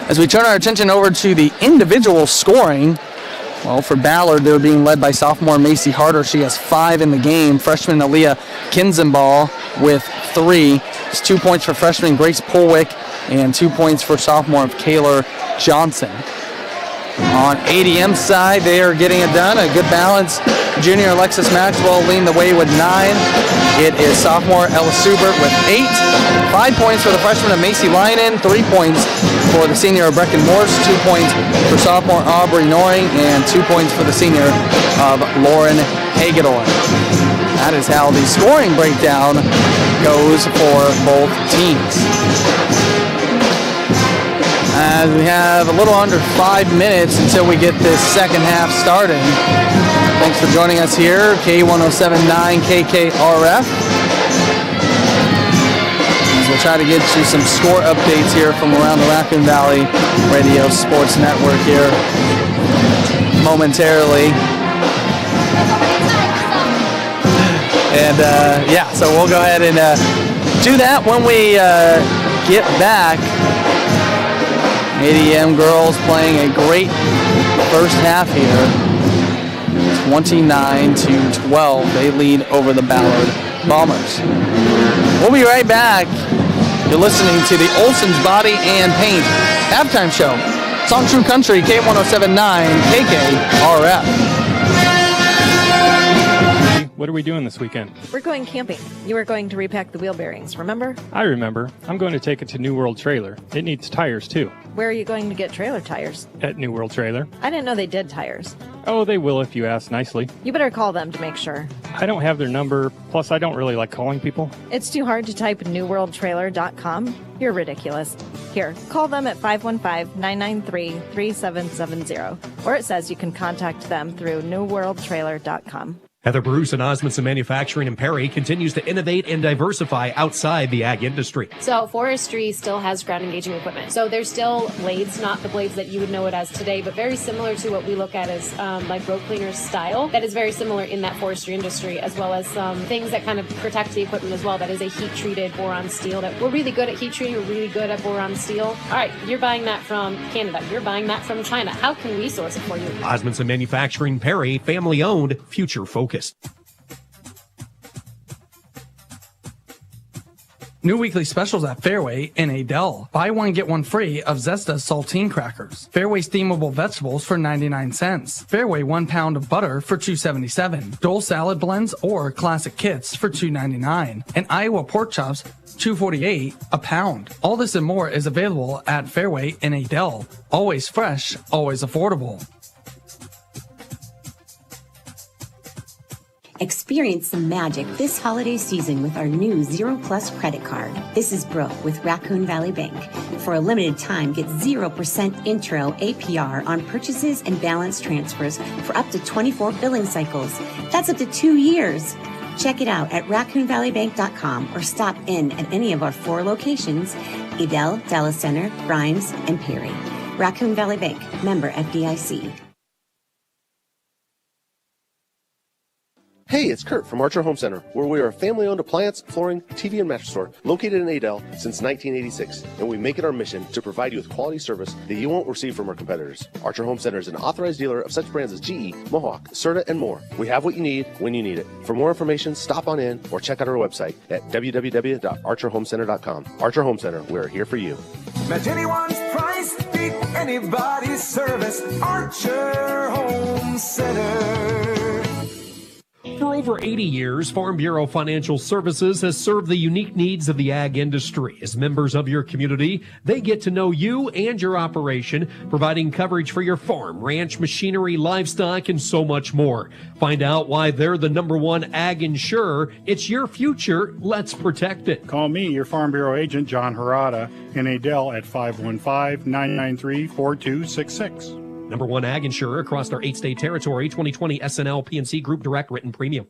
As we turn our attention over to the individual scoring, well, for Ballard, they're being led by sophomore Macy Harder. She has 5 in the game. Freshman Aaliyah Kinzenball with 3. It's 2 points for freshman Grace Polwick and 2 points for sophomore Kaylor Johnson. On ADM side, they are getting it done. A good balance. Junior Alexis Maxwell leading the way with 9. It is sophomore Ella Subert with 8. 5 points for the freshman of Macy Linen. 3 points for the senior of Brecken Morse. 2 points for sophomore Aubrey Noring. And 2 points for the senior of Lauren Hagedorn. That is how the scoring breakdown goes for both teams. As we have a little under 5 minutes until we get this second half started. Thanks for joining us here, K1079 KKRF. As we'll try to get you some score updates here from around the Raccoon Valley Radio Sports Network here momentarily. And so we'll go ahead and do that when we get back. ADM girls playing a great first half here. 29-12. They lead over the Ballard Bombers. We'll be right back. You're listening to the Olsen's Body and Paint halftime show. It's on True Country, K1079 KKRF. What are we doing this weekend? We're going camping. You were going to repack the wheel bearings, remember? I remember. I'm going to take it to New World Trailer. It needs tires, too. Where are you going to get trailer tires? At New World Trailer. I didn't know they did tires. Oh, they will if you ask nicely. You better call them to make sure. I don't have their number, plus I don't really like calling people. It's too hard to type newworldtrailer.com. You're ridiculous. Here, call them at 515-993-3770. Or it says you can contact them through newworldtrailer.com. Heather Bruce and Osmanson Manufacturing in Perry continues to innovate and diversify outside the ag industry. So forestry still has ground engaging equipment. So there's still blades, not the blades that you would know it as today, but very similar to what we look at as like road cleaners style. That is very similar in that forestry industry, as well as some things that kind of protect the equipment as well. That is a heat-treated boron steel. That we're really good at heat treating. We're really good at boron steel. All right, you're buying that from Canada. You're buying that from China. How can we source it for you? Osmanson Manufacturing Perry, family-owned, future-focused. New weekly specials at Fairway in Adel. Buy one, get one free of Zesta saltine crackers. Fairway steamable vegetables for 99 cents. Fairway 1 pound of butter for $2.77. Dole salad blends or classic kits for $2.99. And Iowa pork chops, $2.48 a pound. All this and more is available at Fairway in Adel. Always fresh, always affordable. Experience some magic this holiday season with our new Zero Plus credit card. This is Brooke with Raccoon Valley Bank. For a limited time, get 0% intro APR on purchases and balance transfers for up to 24 billing cycles. That's up to 2 years. Check it out at raccoonvalleybank.com or stop in at any of our 4 locations: Adel, Dallas Center, Grimes, and Perry. Raccoon Valley Bank, member FDIC. Hey, it's Kurt from Archer Home Center, where we are a family-owned appliance, flooring, TV, and mattress store located in Adel since 1986, and we make it our mission to provide you with quality service that you won't receive from our competitors. Archer Home Center is an authorized dealer of such brands as GE, Mohawk, Serta, and more. We have what you need when you need it. For more information, stop on in or check out our website at www.archerhomecenter.com. Archer Home Center, we're here for you. Match anyone's price, beat anybody's service. Archer Home Center. For over 80 years, Farm Bureau Financial Services has served the unique needs of the ag industry. As members of your community, they get to know you and your operation, providing coverage for your farm, ranch, machinery, livestock, and so much more. Find out why they're the #1 ag insurer. It's your future. Let's protect it. Call me, your Farm Bureau agent, John Harada, in Adel at 515-993-4266. #1 ag insurer across our 8-state territory, 2020 SNL PNC Group Direct Written Premium.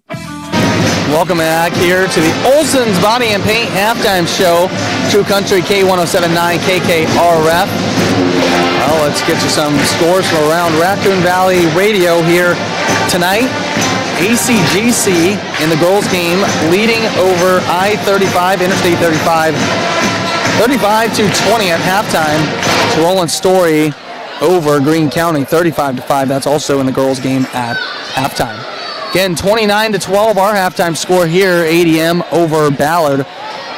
Welcome back here to the Olson's Body and Paint Halftime Show. True Country K1079 KKRF. Well, let's get you some scores from around Raccoon Valley Radio here tonight. ACGC in the girls game leading over I-35, Interstate 35, 35-20 at halftime. It's Roland Story over Greene County, 35-5. That's also in the girls game at halftime. Again, 29-12, our halftime score here, ADM over Ballard.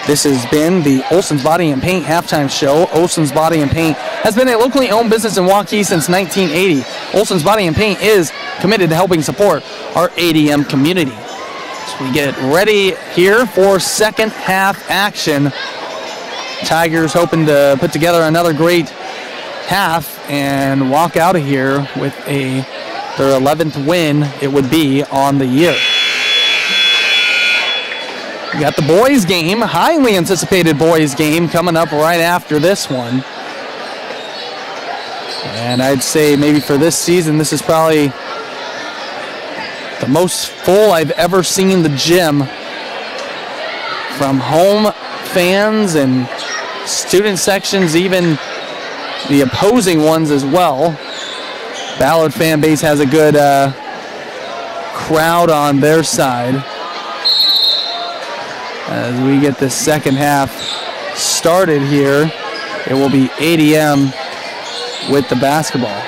This has been the Olson's Body and Paint Halftime Show. Olson's Body and Paint has been a locally owned business in Waukee since 1980. Olson's Body and Paint is committed to helping support our ADM community. So we get ready here for second half action. Tigers hoping to put together another great half and walk out of here with their 11th win, it would be, on the year. We got the boys game, highly anticipated boys game, coming up right after this one. And I'd say maybe for this season, this is probably the most full I've ever seen the gym, from home fans and student sections, even the opposing ones as well. Ballard fan base has a good crowd on their side as we get the second half started here. It will be ADM with the basketball.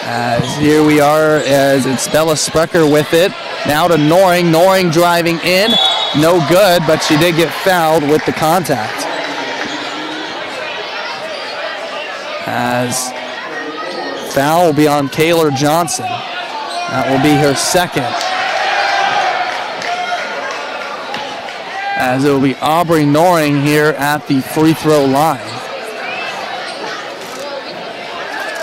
As here we are, as it's Bella Sprecher with it. Now to Noring. Noring driving in. No good, but she did get fouled with the contact. As foul will be on Kaylor Johnson. That will be her second. As it will be Aubrey Noring here at the free throw line.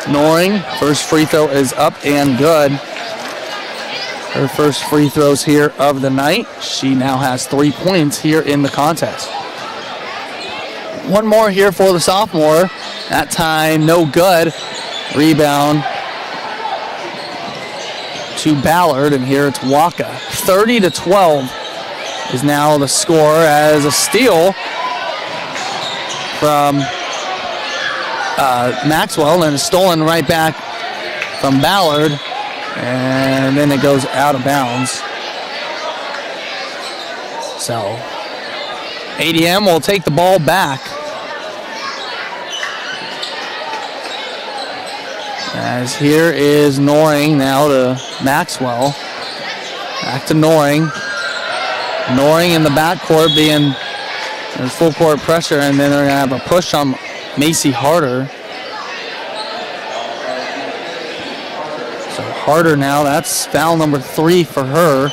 Noring, first free throw is up and good. Her first free throws here of the night. She now has 3 points here in the contest. One more here for the sophomore. That time, no good. Rebound to Ballard, and here it's Waka. 30-12 is now the score, as a steal from Maxwell, and it's stolen right back from Ballard, and then it goes out of bounds. So ADM will take the ball back. As here is Noring now to Maxwell. Back to Noring. Noring in the backcourt being in full court pressure, and then they're going to have a push on Macy Harder. So Harder now, that's foul number 3 for her.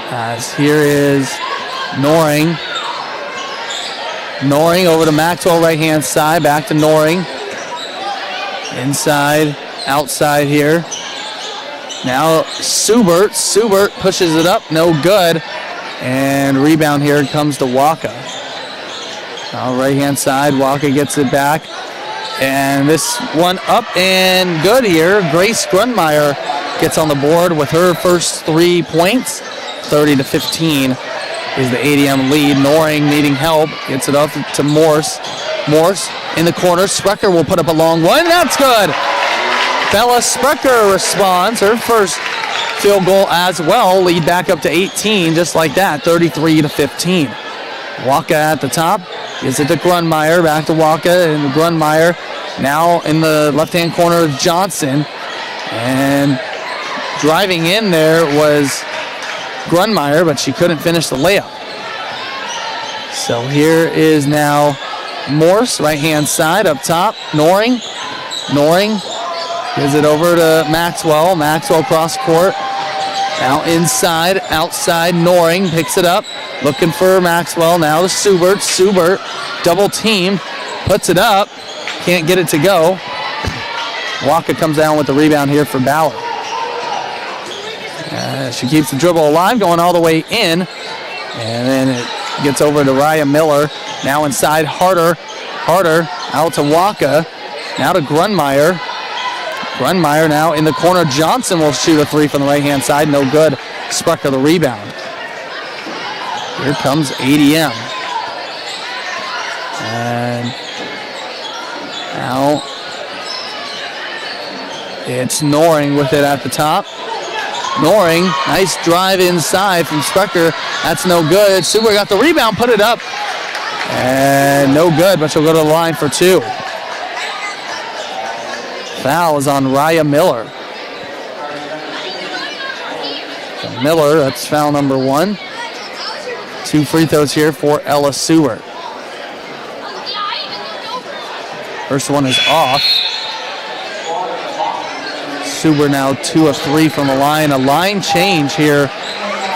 As here is Noring. Noring over to Maxwell, right-hand side, back to Noring. Inside, outside here. Now Subert. Subert pushes it up, no good. And rebound here comes to Waka. Now right-hand side, Waka gets it back. And this one up and good here. Grace Grunmeyer gets on the board with her first 3 points. 30-15 is the ADM lead. Noring needing help. Gets it up to Morse. Morse in the corner. Sprecher will put up a long one. That's good. Bella Sprecher responds. Her first field goal as well. Lead back up to 18, just like that, 33-15. Waka at the top. Gives it to Grunmeyer. Back to Waka, and Grunmeyer now in the left-hand corner of Johnson. And driving in there was Grunmeyer, but she couldn't finish the layup. So here is now Morse, right-hand side up top. Noring gives it over to Maxwell. Maxwell cross court. Out inside, outside, Noring picks it up. Looking for Maxwell, now to Subert. Subert, double teamed, puts it up. Can't get it to go. Waka comes down with the rebound here for Ballard. She keeps the dribble alive, going all the way in. And then it gets over to Raya Miller. Now inside, Harder, out to Waka. Now to Grunmeyer. Grunmeyer now in the corner. Johnson will shoot a three from the right-hand side. No good. Sprecher the rebound. Here comes ADM. And now it's Noring with it at the top. Noring, nice drive inside from Sprecher. That's no good. Suber got the rebound, put it up. And no good, but she'll go to the line for two. Foul is on Raya Miller. So Miller, that's foul number one. 2 free throws here for Ella Seward. First one is off. Seward now 2 of 3 from the line. A line change here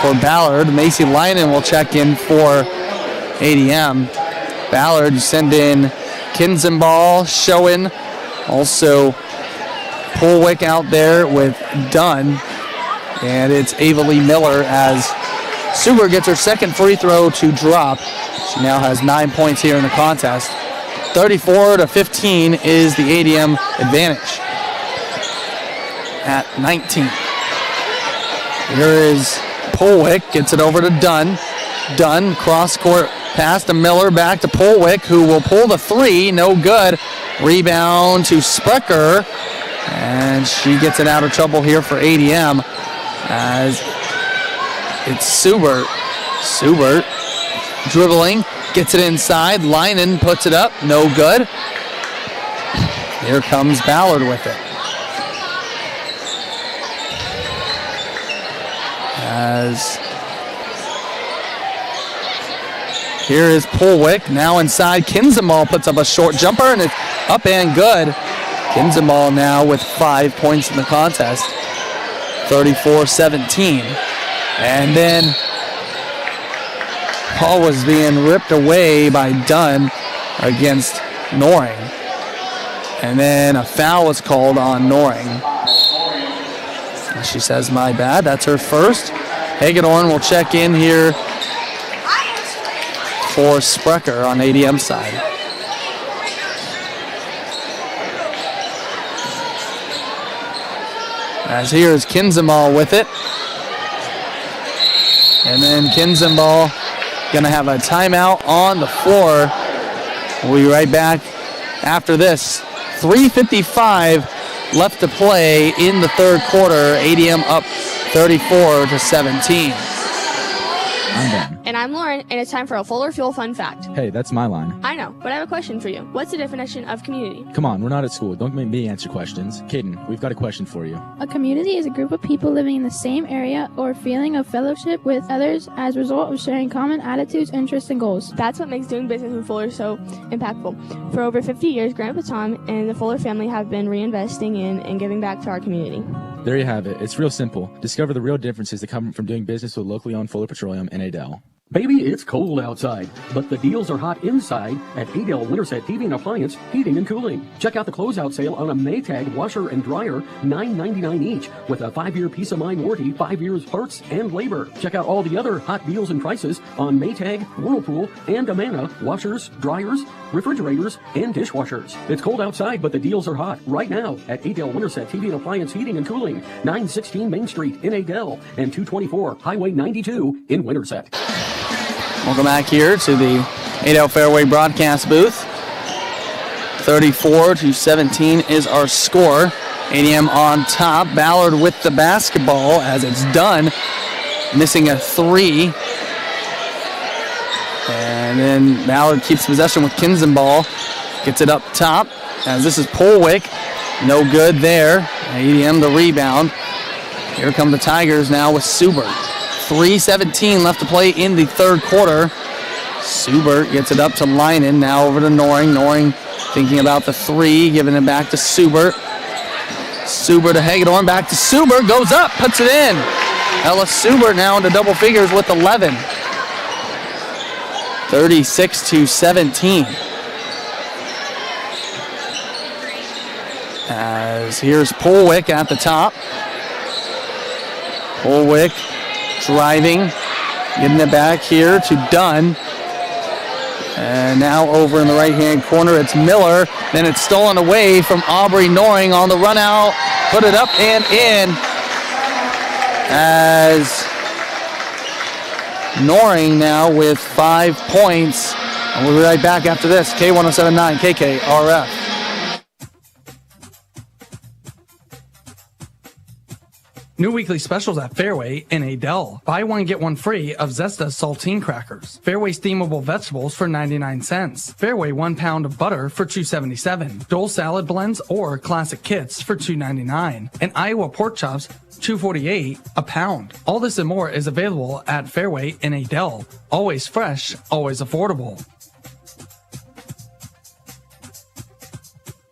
for Ballard. Macy Lynan will check in for ADM. Ballard send in Kinzenball, Schoen, also Polwick out there with Dunn. And it's Ava Lee Miller as Suber gets her second free throw to drop. She now has 9 points here in the contest. 34-15 is the ADM advantage at 19. Here is Polwick, gets it over to Dunn. Dunn, cross-court pass to Miller, back to Polwick, who will pull the three, no good. Rebound to Sprecher, and she gets it out of trouble here for ADM as it's Subert. Subert dribbling, gets it inside. Lynan puts it up, no good. Here comes Ballard with it. As here is Polwick, now inside. Kinzenball puts up a short jumper, and it's up and good. Kinzenball now with 5 points in the contest. 34-17. And then Paul was being ripped away by Dunn against Noring. And then a foul was called on Noring. And she says, my bad, that's her first. Hagedorn will check in here for Sprecher on ADM side. As here is Kinzenball with it. And then Kinzenball gonna have a timeout on the floor. We'll be right back after this. 3:55 left to play in the third quarter. ADM up 34-17. I'm Ben. And I'm Lauren, and it's time for a Fuller Fuel Fun Fact. Hey, that's my line. I know, but I have a question for you. What's the definition of community? Come on, we're not at school. Don't make me answer questions. Caden, we've got a question for you. A community is a group of people living in the same area or feeling of fellowship with others as a result of sharing common attitudes, interests, and goals. That's what makes doing business with Fuller so impactful. For over 50 years, Grandpa Tom and the Fuller family have been reinvesting in and giving back to our community. There you have it. It's real simple. Discover the real differences that come from doing business with locally owned Fuller Petroleum in Adel. Baby, it's cold outside, but the deals are hot inside at Adel Winterset TV and Appliance Heating and Cooling. Check out the closeout sale on a Maytag washer and dryer, $9.99 each, with a 5-year peace of mind warranty, 5 years parts and labor. Check out all the other hot deals and prices on Maytag, Whirlpool, and Amana washers, dryers, refrigerators, and dishwashers. It's cold outside, but the deals are hot right now at Adel Winterset TV and Appliance Heating and Cooling, 916 Main Street in Adel and 224 Highway 92 in Winterset. Welcome back here to the Adel Fairway broadcast booth. 34-17 is our score. ADM on top. Ballard with the basketball as it's done. Missing a three. And then Ballard keeps possession with Kinzenball. Gets it up top as this is Polwick. No good there. ADM the rebound. Here come the Tigers now with Subert. 3:17 left to play in the third quarter. Subert gets it up to Leinen, now over to Noring. Noring thinking about the three, giving it back to Subert. Subert to Hagedorn, back to Subert, goes up, puts it in. Ellis Subert now into double figures with 11. 36-17. As here's Polwick at the top. Polwick driving, getting it back here to Dunn. And now over in the right-hand corner, it's Miller. Then it's stolen away from Aubrey Noring on the run out. Put it up and in. As Noring now with 5 points. And we'll be right back after this. K1079 KKRF. New weekly specials at Fairway in Adel. Buy one, get one free of Zesta saltine crackers. Fairway steamable vegetables for 99 cents. Fairway 1 pound of butter for $2.77. Dole salad blends or classic kits for $2.99. And Iowa pork chops, $2.48 a pound. All this and more is available at Fairway in Adel. Always fresh, always affordable.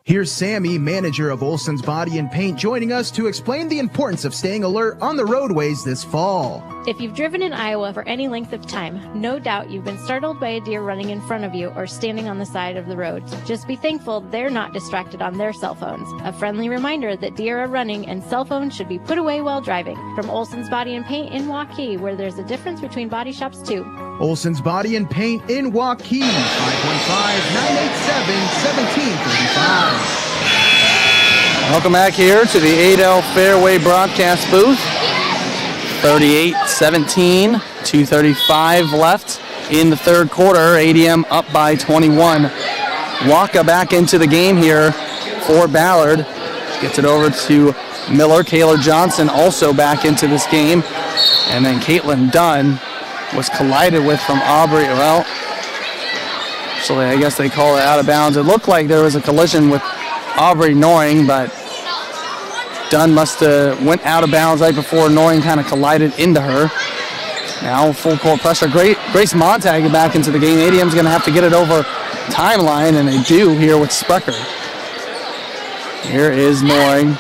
Here's Sammy, manager of Olson's Body and Paint, joining us to explain the importance of staying alert on the roadways this fall. If you've driven in Iowa for any length of time, no doubt you've been startled by a deer running in front of you or standing on the side of the road. Just be thankful they're not distracted on their cell phones. A friendly reminder that deer are running and cell phones should be put away while driving. From Olson's Body and Paint in Waukee, where there's a difference between body shops too. Olson's Body and Paint in Waukee, 515-987-1735. Welcome back here to the Adel Fairway broadcast booth. 38-17, 2:35 left in the third quarter. ADM up by 21. Waka back into the game here for Ballard. Gets it over to Miller. Kayla Johnson also back into this game. And then Caitlin Dunn was collided with from Aubrey. Well, actually, I guess they call it out of bounds. It looked like there was a collision with Aubrey Noring, but Dunn must have went out of bounds right before Noring kind of collided into her. Now full court pressure. Grace Montag back into the game. ADM's going to have to get it over timeline, and they do here with Sprecher. Here is Noring.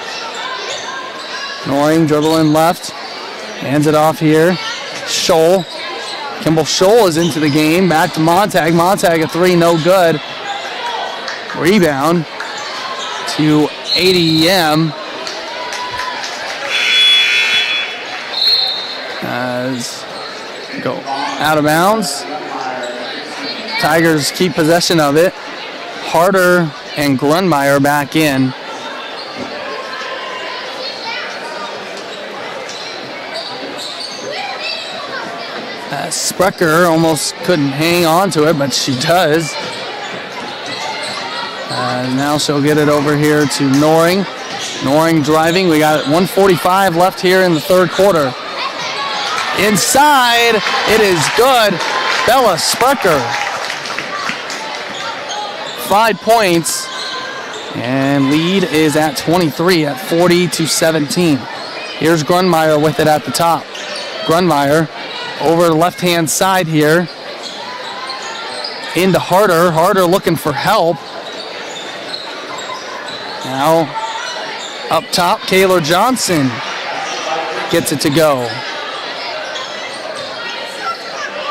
Noring dribbling left. Hands it off here. Scholl. Kimball Scholl is into the game. Back to Montag. Montag a three, no good. Rebound to ADM. As go out of bounds. Tigers keep possession of it. Harder and Grunmeyer back in. Sprecher almost couldn't hang on to it, but she does. Now she'll get it over here to Noring. Noring driving. We got 1:45 left here in the third quarter. Inside, it is good. Bella Sprecher. 5 points. And lead is at 23 at 40-17. Here's Grunmeyer with it at the top. Grunmeyer over the left-hand side here. Into Harder. Harder looking for help. Now up top, Kayla Johnson gets it to go.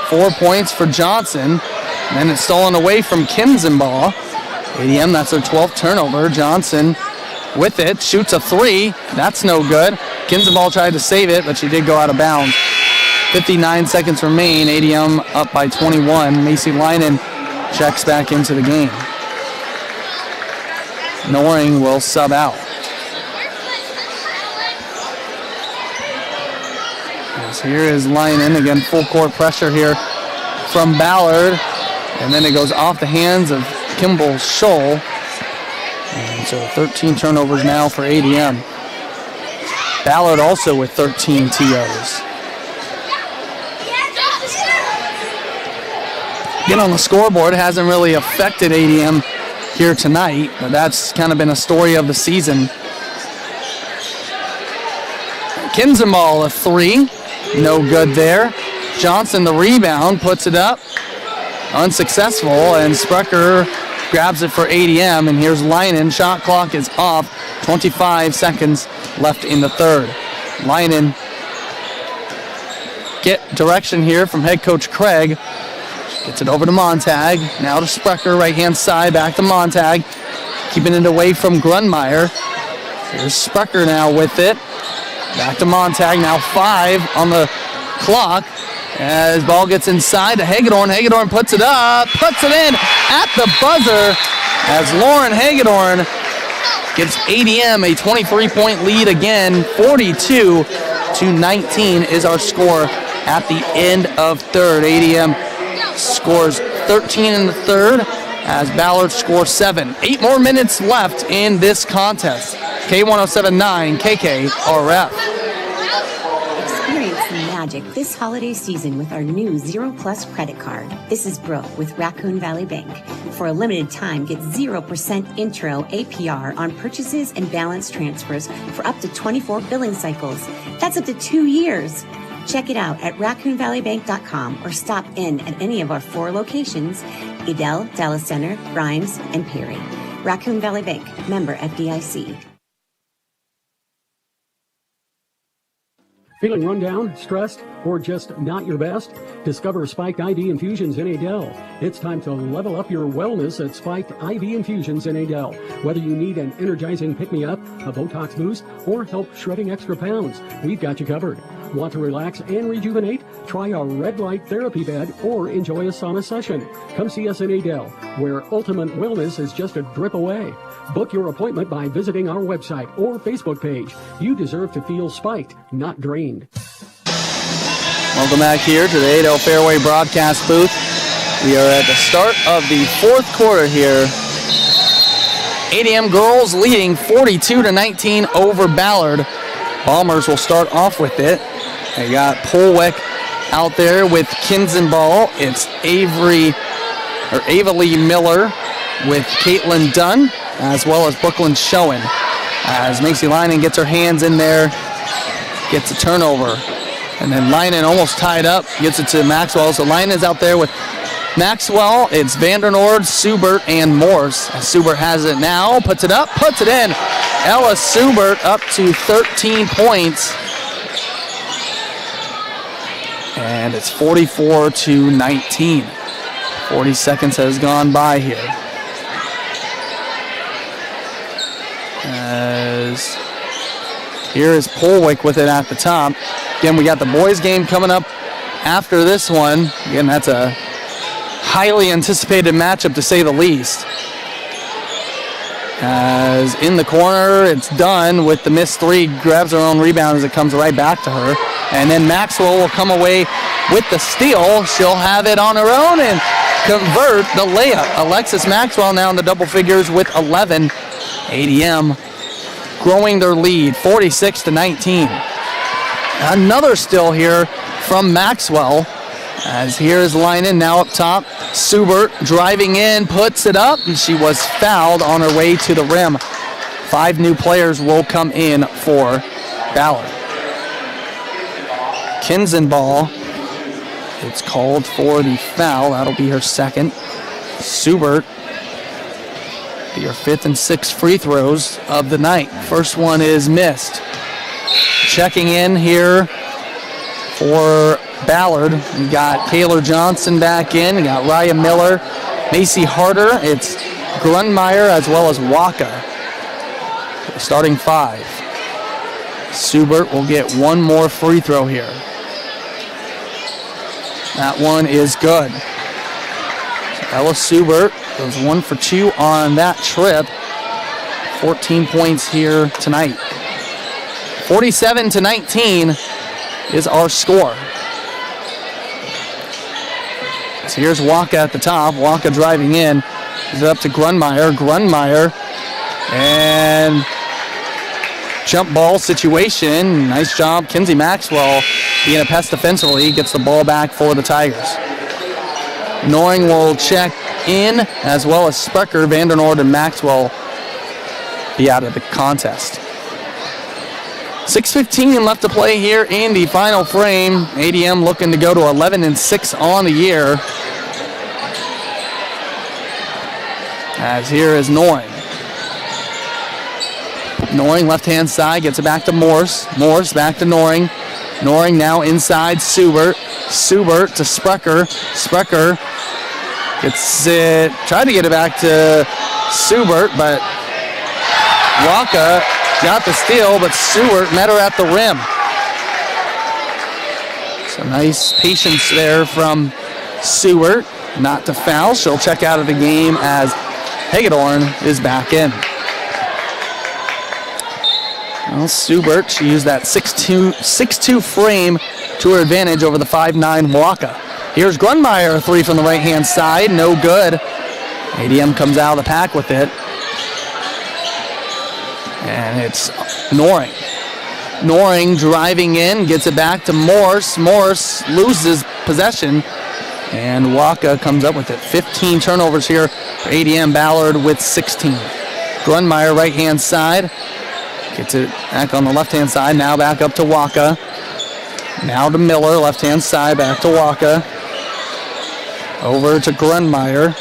4 points for Johnson. Then it's stolen away from Kinzenbaugh. ADM, that's their 12th turnover. Johnson with it, shoots a three. That's no good. Kinzenbaugh tried to save it, but she did go out of bounds. 59 seconds remain. ADM up by 21. Macy Leinen checks back into the game. Noring will sub out. Yes, here is Leinen. Again, full court pressure here from Ballard. And then it goes off the hands of Kimball Scholl. And so 13 turnovers now for ADM. Ballard also with 13 TOs. Get on the scoreboard. It hasn't really affected ADM here tonight, but that's kind of been a story of the season. Kinzenball, a three. No good there. Johnson, the rebound, puts it up. Unsuccessful, and Sprecher grabs it for ADM, and here's Leinen. Shot clock is off. 25 seconds left in the third. Leinen get direction here from head coach Craig. Gets it over to Montag. Now to Sprecher, right-hand side, back to Montag. Keeping it away from Grunmeyer. Here's Sprecher now with it. Back to Montag, now 5 on the clock. As ball gets inside to Hagedorn. Hagedorn puts it up, puts it in at the buzzer as Lauren Hagedorn gives ADM a 23-point lead again. 42-19 is our score at the end of third. ADM scores 13 in the third as Ballard scores 7. 8 more minutes left in this contest. K1079 KKRF. Experience the magic this holiday season with our new Zero Plus credit card. This is Brooke with Raccoon Valley Bank. For a limited time, get 0% intro APR on purchases and balance transfers for up to 24 billing cycles. That's up to 2 years. Check it out at raccoonvalleybank.com or stop in at any of our 4 locations: Edel, Dallas Center, Grimes, and Perry. Raccoon Valley Bank, member FDIC. Feeling run down, stressed, or just not your best? Discover Spiked IV Infusions in Adel. It's time to level up your wellness at Spiked IV Infusions in Adel. Whether you need an energizing pick-me-up, a Botox boost, or help shredding extra pounds, we've got you covered. Want to relax and rejuvenate? Try a red light therapy bed or enjoy a sauna session. Come see us in Adel, where ultimate wellness is just a drip away. Book your appointment by visiting our website or Facebook page. You deserve to feel spiked, not drained. Welcome back here to the Adel Fairway broadcast booth. We are at the start of the fourth quarter here. ADM girls leading 42-19 over Ballard. Bombers will start off with it. They got Polwick out there with Kinzenball. It's Ava Lee Miller with Caitlin Dunn, as well as Brooklyn Schoen. As Macy Leinen gets her hands in there, gets a turnover. And then Leinen almost tied up, gets it to Maxwell. So Leinen's out there with Maxwell. It's Vandernoord, Subert, and Morse. As Subert has it now, puts it up, puts it in. Ella Subert up to 13 points. And it's 44-19. 40 seconds has gone by here. As here is Polwick with it at the top. Again, we got the boys game coming up after this one. Again, that's a highly anticipated matchup to say the least. As in the corner, it's done with the missed three, grabs her own rebound as it comes right back to her. And then Maxwell will come away with the steal. She'll have it on her own and convert the layup. Alexis Maxwell now in the double figures with 11. ADM growing their lead, 46-19. Another steal here from Maxwell. As here's Leinen now up top. Subert driving in, puts it up, and she was fouled on her way to the rim. 5 new players will come in for Ballard. Kinzenball, it's called for the foul. That'll be her second. Subert, be her 5th and 6th free throws of the night. First one is missed. Checking in here for Ballard, we got Kayla Johnson back in. We got Raya Miller, Macy Harder. It's Grunmeyer as well as Waka. Starting 5. Subert will get one more free throw here. That one is good. Ella Subert goes 1 for 2 on that trip. 14 points here tonight. 47-19 is our score. So here's Waka at the top. Waka driving in. He's up to Grunmeyer. Grunmeyer. And jump ball situation. Nice job. Kinsey Maxwell being a pest defensively. Gets the ball back for the Tigers. Noring will check in, as well as Sprecher, Vandernoord, and Maxwell be out of the contest. 6:15 left to play here in the final frame. ADM looking to go to 11-6 on the year. As here is Noring. Noring left-hand side, gets it back to Morse. Morse back to Noring. Noring now inside Subert. Subert to Sprecher. Sprecher gets it, tried to get it back to Subert, but Waka got the steal, but Subert met her at the rim. So nice patience there from Subert, not to foul. She'll check out of the game as Hagedorn is back in. Well, Subert, she used that 6'2" frame to her advantage over the 5'9" Waka. Here's Grunmeyer, a three from the right-hand side, no good. ADM comes out of the pack with it. And it's Noring. Noring driving in, gets it back to Morse. Morse loses possession, and Waka comes up with it. 15 turnovers here for ADM. Ballard with 16. Grunmeyer, right-hand side. Gets it back on the left-hand side, now back up to Waka. Now to Miller, left-hand side, back to Waka. Over to Grunmeyer.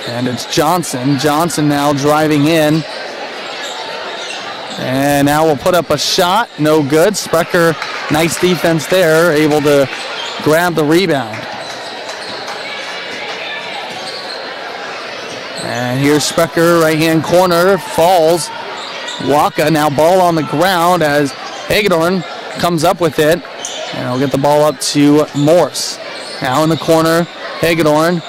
And it's Johnson. Johnson now driving in. And now we'll put up a shot. No good. Sprecher, nice defense there, able to grab the rebound. And here's Sprecher, right-hand corner, falls. Waka now ball on the ground as Hagedorn comes up with it. And he'll get the ball up to Morse. Now in the corner, Hagedorn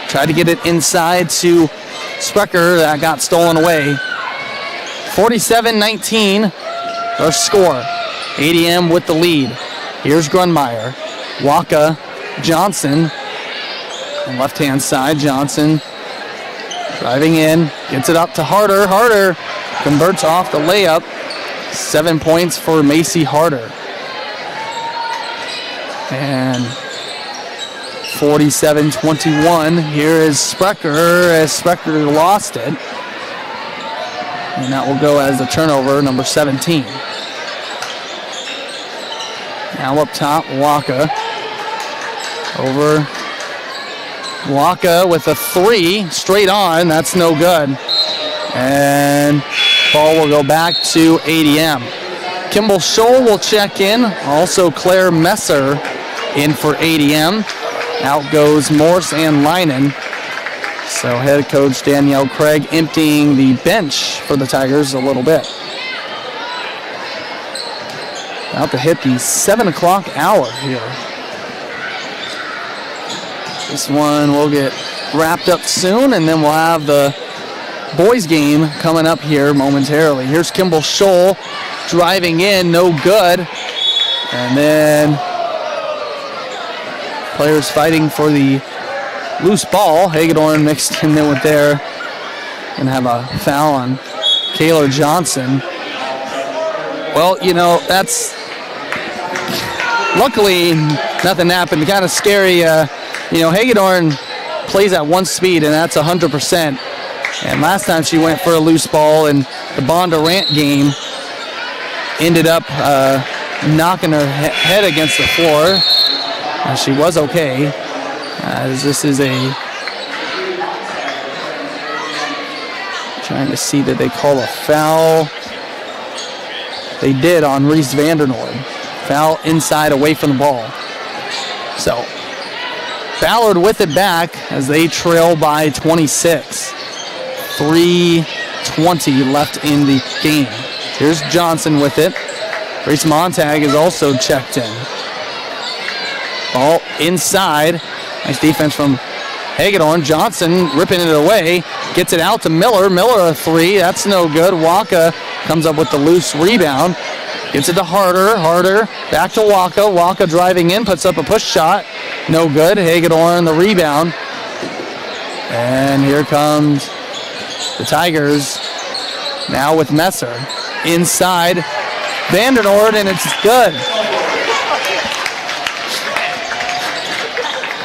tried to get it inside to Sprecher. That got stolen away. 47-19, our score. ADM with the lead. Here's Grunmeyer. Waka, Johnson. On left-hand side, Johnson driving in. Gets it up to Harder. Harder converts off the layup. 7 points for Macy Harder. And 47-21. Here is Sprecher as Sprecher lost it. And that will go as the turnover, number 17. Now up top, Waka. Over. Waka with a three, straight on. That's no good. And ball will go back to ADM. Kimball Scholl will check in. Also Claire Messer in for ADM. Out goes Morse and Leinen. So head coach Danielle Craig emptying the bench for the Tigers a little bit. About to hit the 7 o'clock hour here. This one will get wrapped up soon, and then we'll have the boys game coming up here momentarily. Here's Kimball Scholl driving in, no good. And then players fighting for the loose ball. Hagedorn mixed in there with there. Gonna have a foul on Kayla Johnson. Well, you know, that's luckily nothing happened. Kind of scary. Hagedorn plays at one speed, and that's 100%. And last time she went for a loose ball in the Bondurant game, ended up knocking her head against the floor. She was okay. As this is trying to see, did they call a foul? They did on Reese Vandernoord. Foul inside away from the ball. So Ballard with it back as they trail by 26. 3:20 left in the game. Here's Johnson with it. Grace Montag is also checked in. Ball inside. Nice defense from Hagedorn. Johnson ripping it away. Gets it out to Miller. Miller a three. That's no good. Waka comes up with the loose rebound. Gets it to Harder. Harder back to Waka. Waka driving in. Puts up a push shot. No good. Hagedorn the rebound. And here comes the Tigers. Now with Messer. Inside. Vandernoord, and it's good.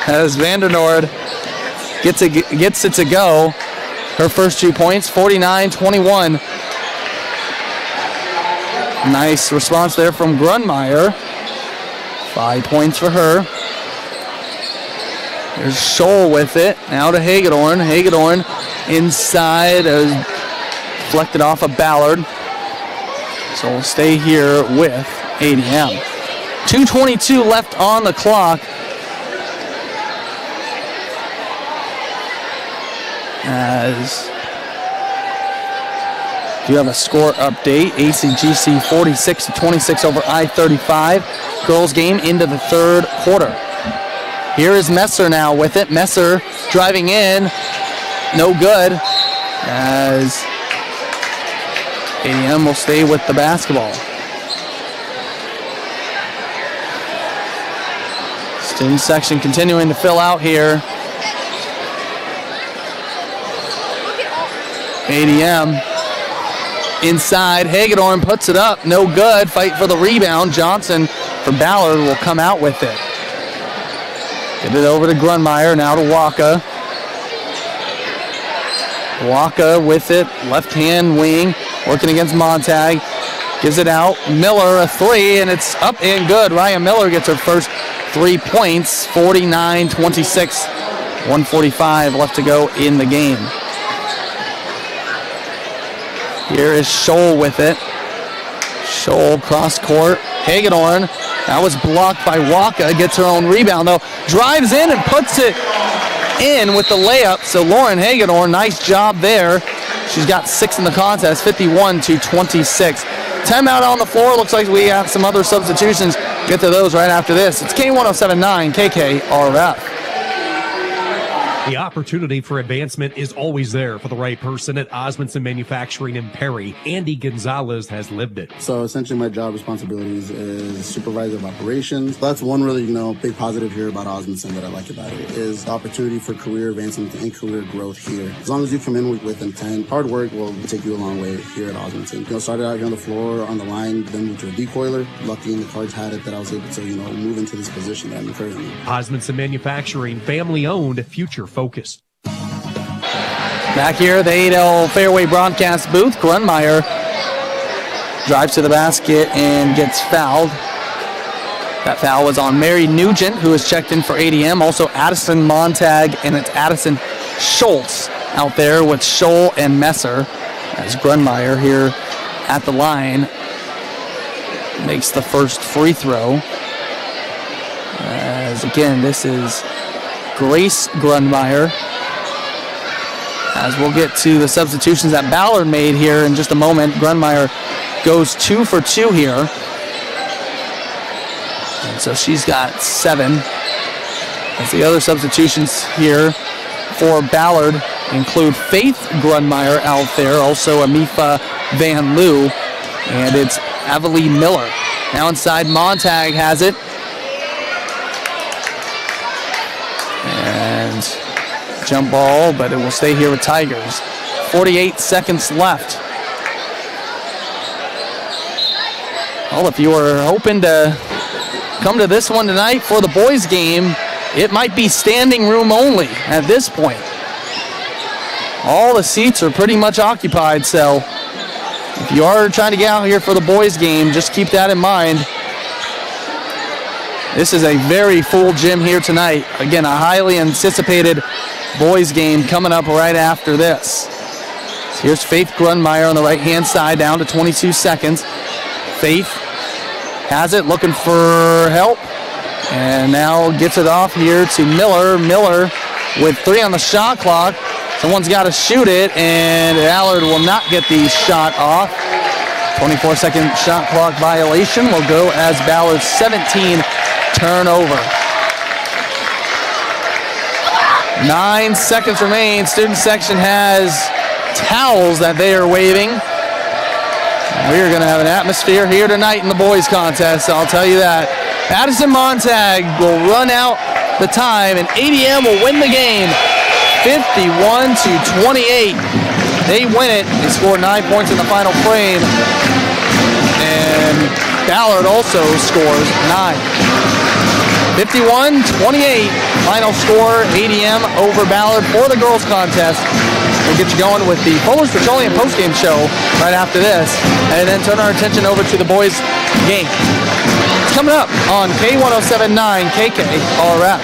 As Vandernoord gets it to go. Her first 2 points, 49-21. Nice response there from Grunmeyer. 5 points for her. There's Scholl with it. Now to Hagedorn. Hagedorn inside. Deflected off of Ballard. So we'll stay here with ADM. 2:22 left on the clock. As you have a score update. ACGC 46-26 over I-35. Girls game into the third quarter. Here is Messer now with it. Messer driving in. No good. As ADM will stay with the basketball. Student section continuing to fill out here. ADM inside. Hagedorn puts it up. No good. Fight for the rebound. Johnson for Ballard will come out with it. Get it over to Grunmeyer. Now to Waka. Waka with it. Left hand wing. Working against Montag. Gives it out. Miller a three, and it's up and good. Ryan Miller gets her first 3 points. 49-26. 1:45 left to go in the game. Here is Scholl with it. Scholl cross court. Hagedorn. That was blocked by Waka. Gets her own rebound though. Drives in and puts it in with the layup. So Lauren Hagedorn, nice job there. She's got 6 in the contest. 51-26. Timeout on the floor. Looks like we have some other substitutions. Get to those right after this. It's K107.9 KKRF. The opportunity for advancement is always there for the right person at Osmanson Manufacturing in Perry. Andy Gonzalez has lived it. So essentially my job responsibilities is supervisor of operations. That's one really, big positive here about Osmanson that I like about it is the opportunity for career advancement and career growth here. As long as you come in with intent, hard work will take you a long way here at Osmanson. Started out here on the floor, on the line, then moved to a decoiler. Lucky in the cards had it that I was able to, move into this position that I'm currently in. Osmanson Manufacturing, family owned, future focused. Back here, the Adel Fairway broadcast booth. Grunmeyer drives to the basket and gets fouled. That foul was on Mary Nugent, who is checked in for ADM. Also Addison Montag, and it's Addison Schultz out there with Scholl and Messer. As Grunmeyer here at the line makes the first free throw. As again, this is Grace Grunmeyer. As we'll get to the substitutions that Ballard made here in just a moment. Grunmeyer goes 2 for 2 here. And so she's got 7. As the other substitutions here for Ballard include Faith Grunmeyer out there, also Amifa Van Loo, and it's Avelie Miller. Now inside, Montag has it. And jump ball, but it will stay here with Tigers. 48 seconds left. Well, if you were hoping to come to this one tonight for the boys game, it might be standing room only at this point. All the seats are pretty much occupied, so if you are trying to get out here for the boys game, just keep that in mind. This is a very full gym here tonight. Again, a highly anticipated boys game coming up right after this. So here's Faith Grunmeyer on the right-hand side, down to 22 seconds. Faith has it, looking for help, and now gets it off here to Miller. Miller with 3 on the shot clock. Someone's got to shoot it, and Ballard will not get the shot off. 24-second shot clock violation will go as Ballard's 17 turnover. 9 seconds remain. Student section has towels that they are waving. We're going to have an atmosphere here tonight in the boys contest, I'll tell you that. Addison Montag will run out the time, and ADM will win the game 51-28. They win it. They scored 9 points in the final frame, and Ballard also scores 9. 51-28, final score, ADM over Ballard for the girls contest. We'll get you going with the Polish Petroleum postgame show right after this, and then turn our attention over to the boys' game. It's coming up on K1079 KKRF.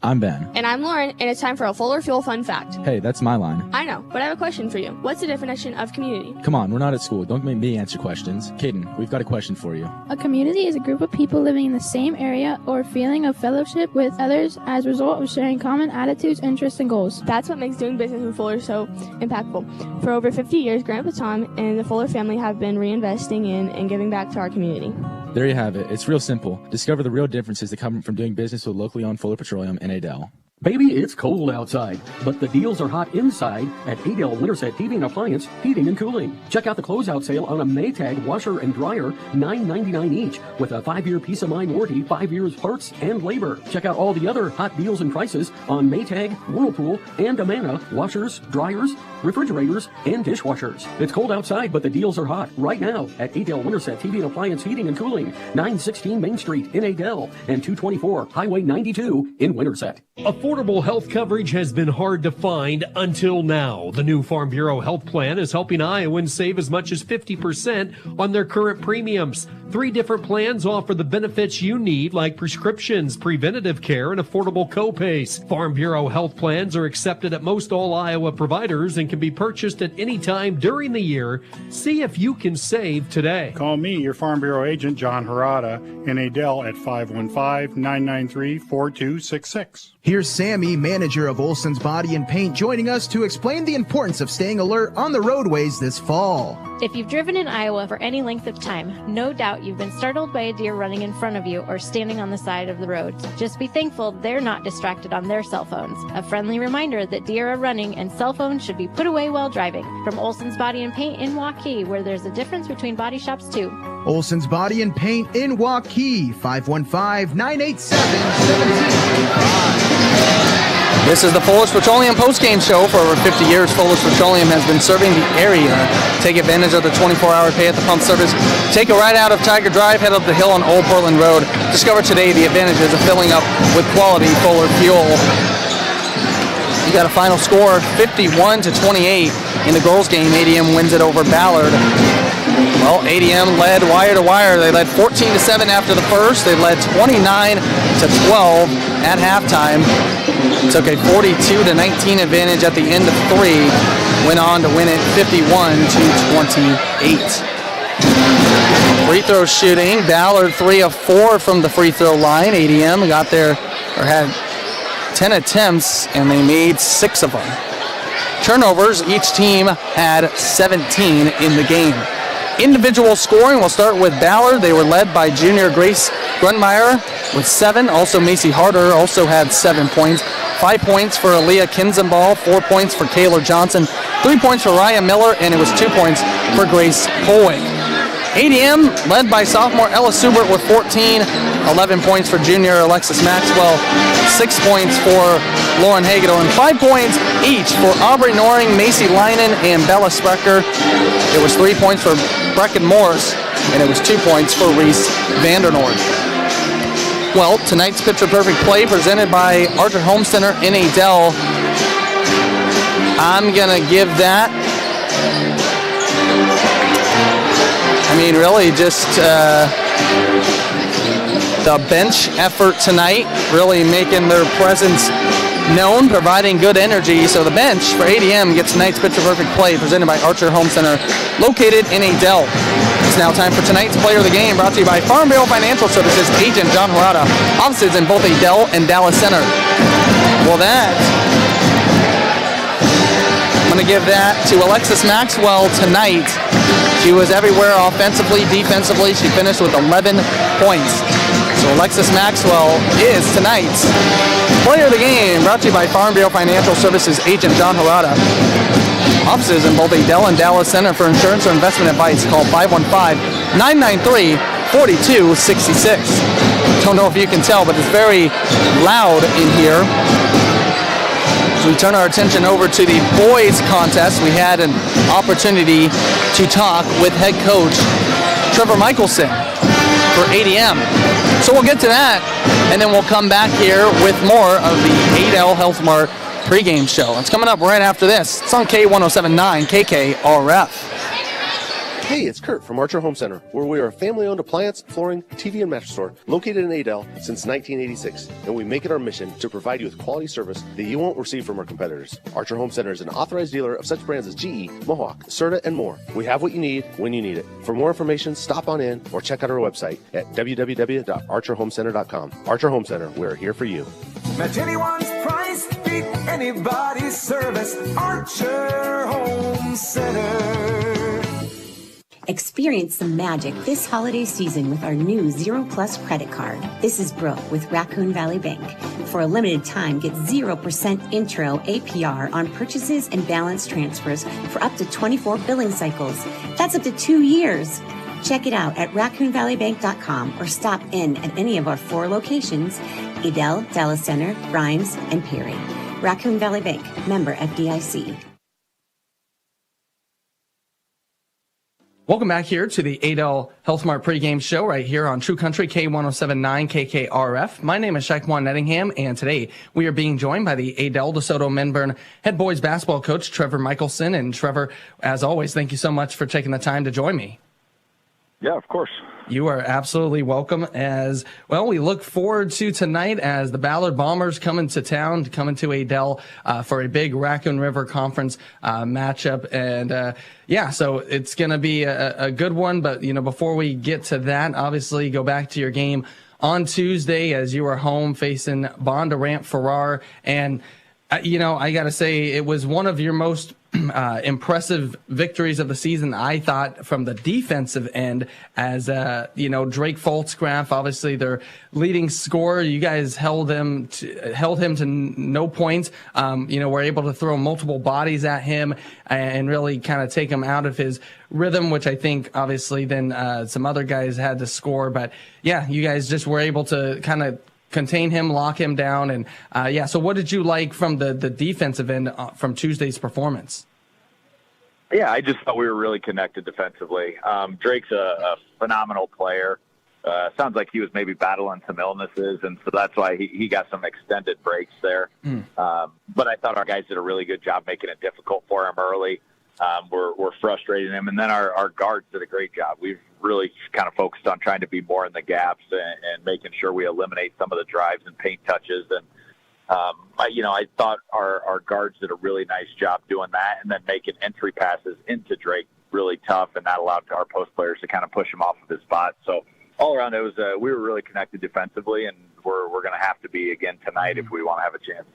I'm Ben. And I'm Lauren, and it's time for a Fuller Fuel Fun Fact. Hey, that's my line. I know, but I have a question for you. What's the definition of community? Come on, we're not at school. Don't make me answer questions. Caden, we've got a question for you. A community is a group of people living in the same area or feeling of fellowship with others as a result of sharing common attitudes, interests, and goals. That's what makes doing business with Fuller so impactful. For over 50 years, Grandpa Tom and the Fuller family have been reinvesting in and giving back to our community. There you have it. It's real simple. Discover the real differences that come from doing business with locally owned Fuller Petroleum in Adel. Baby, it's cold outside, but the deals are hot inside at Adel Winterset TV and Appliance Heating and Cooling. Check out the closeout sale on a Maytag washer and dryer, $9.99 each, with a 5-year peace of mind warranty, 5 years parts and labor. Check out all the other hot deals and prices on Maytag, Whirlpool, and Amana washers, dryers, refrigerators, and dishwashers. It's cold outside, but the deals are hot right now at Adel Winterset TV and Appliance Heating and Cooling, 916 Main Street in Adel and 224 Highway 92 in Winterset. Affordable health coverage has been hard to find until now. The new Farm Bureau health plan is helping Iowans save as much as 50% on their current premiums. 3 different plans offer the benefits you need, like prescriptions, preventative care, and affordable copays. Farm Bureau health plans are accepted at most all Iowa providers and can be purchased at any time during the year. See if you can save today. Call me, your Farm Bureau agent, John Harada, in Adel at 515-993-4266. Here's Sammy, manager of Olson's Body and Paint, joining us to explain the importance of staying alert on the roadways this fall. If you've driven in Iowa for any length of time, no doubt you've been startled by a deer running in front of you or standing on the side of the road. Just be thankful they're not distracted on their cell phones. A friendly reminder that deer are running and cell phones should be put away while driving. From Olson's Body and Paint in Waukee, where there's a difference between body shops too. Olson's Body and Paint in Waukee, 515-987-1785. This is the Polish Petroleum postgame show. For over 50 years, Polish Petroleum has been serving the area. Take advantage of the 24-hour pay-at-the-pump service. Take a ride out of Tiger Drive, head up the hill on Old Portland Road. Discover today the advantages of filling up with quality Fuller fuel. You got a final score, 51-28 in the girls' game. ADM wins it over Ballard. Well, ADM led wire to wire. They led 14-7 after the first. They led 29-12 at halftime. Took a 42-19 advantage at the end of 3. Went on to win it 51-28. Free throw shooting. Ballard 3 of 4 from the free throw line. ADM got there, or had 10 attempts, and they made 6 of them. Turnovers, each team had 17 in the game. Individual scoring, we'll start with Ballard. They were led by junior Grace Grunmeyer with 7. Also, Macy Harder also had 7 points. 5 points for Aaliyah Kinzenball, 4 points for Kayla Johnson, 3 points for Raya Miller, and it was 2 points for Grace Polwick. ADM led by sophomore Ella Subert with 14, 11 points for junior Alexis Maxwell, 6 points for Lauren Hagedorn, and 5 points each for Aubrey Noring, Macy Leinen, and Bella Sprecher. It was 3 points for Brecken Morris, and it was 2 points for Reese Vandernoord. Well, tonight's Picture Perfect play presented by Archer Home Center in Adel. I'm going to give that, really just the bench effort tonight, really making their presence known, providing good energy. So the bench for ADM gets tonight's Picture Perfect play presented by Archer Home Center, located in Adel. It's now time for tonight's Player of the Game, brought to you by Farm Bureau Financial Services agent John Harada, offices in both Adel and Dallas Center. Well, I'm going to give that to Alexis Maxwell tonight. She was everywhere offensively, defensively. She finished with 11 points. So Alexis Maxwell is tonight's Player of the Game, brought to you by Farm Bureau Financial Services agent John Harada. Offices in both Adel and Dallas Center. For insurance or investment advice, call 515-993-4266. Don't know if you can tell, but it's very loud in here. As we turn our attention over to the boys contest, we had an opportunity to talk with head coach Trevor Michelson for ADM. So we'll get to that, and then we'll come back here with more of the Adel Health Mart pregame show. It's coming up right after this. It's on K107.9 KKRF. Hey, it's Kurt from Archer Home Center, where we are a family-owned appliance, flooring, TV, and mattress store located in Adel since 1986, and we make it our mission to provide you with quality service that you won't receive from our competitors. Archer Home Center is an authorized dealer of such brands as GE, Mohawk, Serta, and more. We have what you need when you need it. For more information, stop on in or check out our website at www.archerhomecenter.com. Archer Home Center, we're here for you. Match anyone's price, beat anybody's service. Archer Home Center. Experience the magic this holiday season with our new Zero Plus credit card. This is Brooke with Raccoon Valley Bank. For a limited time, get 0% intro APR on purchases and balance transfers for up to 24 billing cycles. That's up to 2 years. Check it out at raccoonvalleybank.com or stop in at any of our 4 locations: Adel, Dallas Center, Grimes, and Perry. Raccoon Valley Bank, member FDIC. Welcome back here to the Adel Health Mart pregame show right here on True Country K107.9 KKRF. My name is Shaquan Nettingham, and today we are being joined by the Adel DeSoto Menburn head boys basketball coach, Trevor Michelson. And Trevor, as always, thank you so much for taking the time to join me. Yeah, of course. You are absolutely welcome. As well, we look forward to tonight as the Ballard Bombers come into town, coming to Adel for a big Raccoon River Conference matchup. And yeah, so it's going to be a good one. But, you know, before we get to that, obviously go back to your game on Tuesday as you were home facing Bondurant Farrar. And, you know, I got to say it was one of your most impressive victories of the season, I thought, from the defensive end, as you know, Drake Foltzgraff, obviously their leading scorer. You guys held him to no points. You know, were able to throw multiple bodies at him and really kind of take him out of his rhythm, which I think obviously then some other guys had to score. But yeah, you guys just were able to kind of contain him, lock him down. And yeah, so what did you like from the defensive end from Tuesday's performance? Yeah, I just thought we were really connected defensively. Drake's a phenomenal player. Sounds like he was maybe battling some illnesses, and so that's why he got some extended breaks there. But I thought our guys did a really good job making it difficult for him early. We're frustrating him, and then our guards did a great job. We've really kind of focused on trying to be more in the gaps and making sure we eliminate some of the drives and paint touches. And I thought our guards did a really nice job doing that, and then making entry passes into Drake really tough, and that allowed our post players to kind of push him off of his spot. So all around, it was we were really connected defensively, and we're going to have to be again tonight if we want to have a chance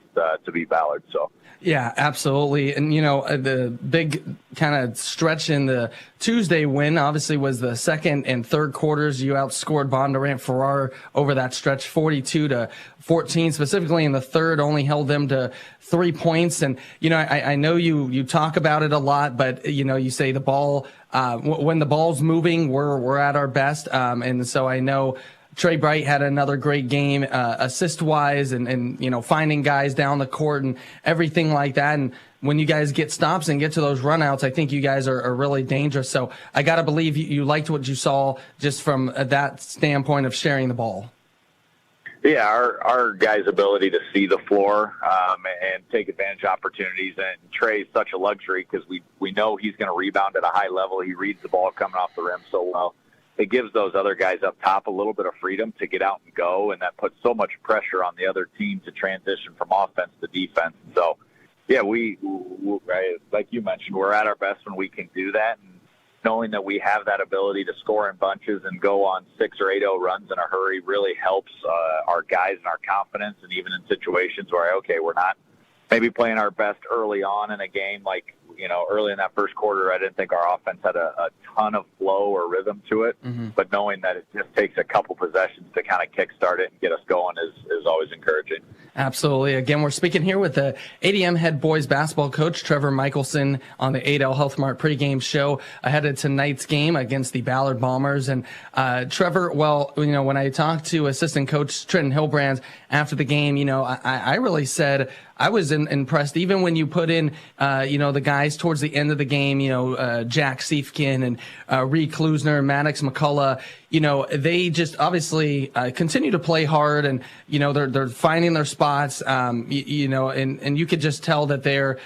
to beat Ballard. So. Yeah, absolutely. And, you know, the big kind of stretch in the Tuesday win obviously was the second and third quarters. You outscored Bondurant Farrar over that stretch 42-14, specifically in the third, only held them to 3 points. And, you know, I know you talk about it a lot, but, you know, you say the ball, when the ball's moving, we're at our best. And so I know Trey Bright had another great game, assist-wise, and you know, finding guys down the court and everything like that. And when you guys get stops and get to those runouts, I think you guys are really dangerous. So I got to believe you liked what you saw just from that standpoint of sharing the ball. Yeah, our guys' ability to see the floor and take advantage of opportunities. And Trey's such a luxury because we know he's going to rebound at a high level. He reads the ball coming off the rim so well. It gives those other guys up top a little bit of freedom to get out and go, and that puts so much pressure on the other team to transition from offense to defense. So, yeah, we like you mentioned, we're at our best when we can do that, and knowing that we have that ability to score in bunches and go on 6 or 8-0 runs in a hurry really helps our guys and our confidence, and even in situations where, okay, we're not maybe playing our best early on in a game, like, you know, early in that first quarter, I didn't think our offense had a ton of flow or rhythm to it. But knowing that it just takes a couple possessions to kind of kickstart it and get us going is always encouraging. Absolutely. Again, we're speaking here with the ADM head boys basketball coach, Trevor Michelson, on the ADL Health Mart pregame show ahead of tonight's game against the Ballard Bombers. And Trevor, well, when I talked to assistant coach Trenton Hilbrands after the game, I really said I was impressed, even when you put in, the guys towards the end of the game, Jack Siefkin and Reed Klusner, Maddox McCullough, they just obviously continue to play hard, and, they're finding their spots, and you could just tell that they're,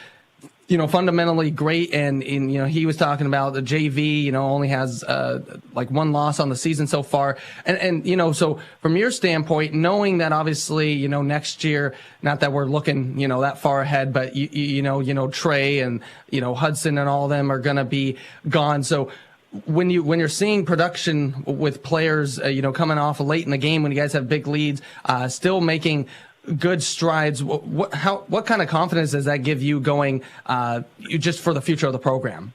fundamentally great. And he was talking about the JV, only has like one loss on the season so far. And so from your standpoint, knowing that obviously, next year, not that we're looking, that far ahead, but Trey and, Hudson and all of them are going to be gone. So when you're seeing production with players, coming off late in the game when you guys have big leads, still making good strides, what kind of confidence does that give you going just for the future of the program?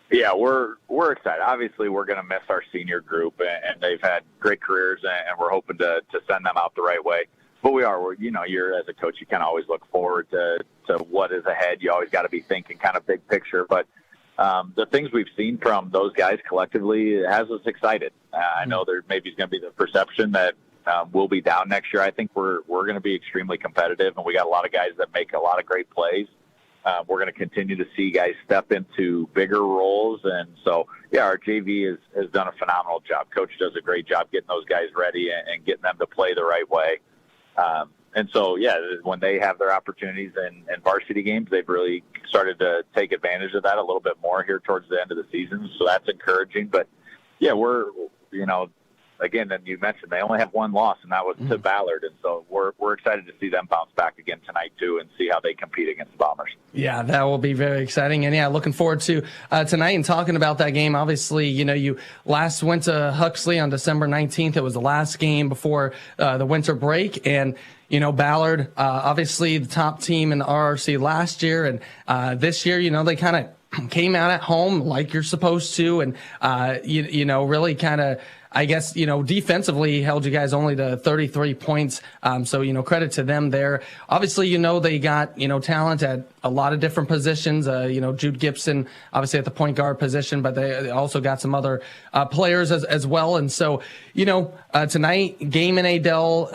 Yeah, we're excited. Obviously, we're going to miss our senior group, and they've had great careers, and we're hoping to send them out the right way. But you're as a coach, you can always look forward to what is ahead. You always got to be thinking kind of big picture. But the things we've seen from those guys collectively has us excited. I know there maybe is going to be the perception that we'll be down next year. I think we're going to be extremely competitive, and we got a lot of guys that make a lot of great plays. We're going to continue to see guys step into bigger roles. And so, our JV has done a phenomenal job. Coach does a great job getting those guys ready and getting them to play the right way. And so, when they have their opportunities in varsity games, they've really started to take advantage of that a little bit more here towards the end of the season. So that's encouraging. But, we're, again, and you mentioned they only have one loss, and that was to Ballard. And so we're excited to see them bounce back again tonight, too, and see how they compete against the Bombers. Yeah, that will be very exciting. And, looking forward to tonight and talking about that game. Obviously, you last went to Huxley on December 19th. It was the last game before the winter break. And, Ballard, obviously the top team in the RRC last year. And this year, they kind of came out at home like you're supposed to. And, really kind of, I guess, defensively held you guys only to 33 points. So, credit to them there. Obviously, they got, talent at a lot of different positions. Jude Gibson, obviously at the point guard position, but they also got some other players as well. And so, tonight, game in Adel,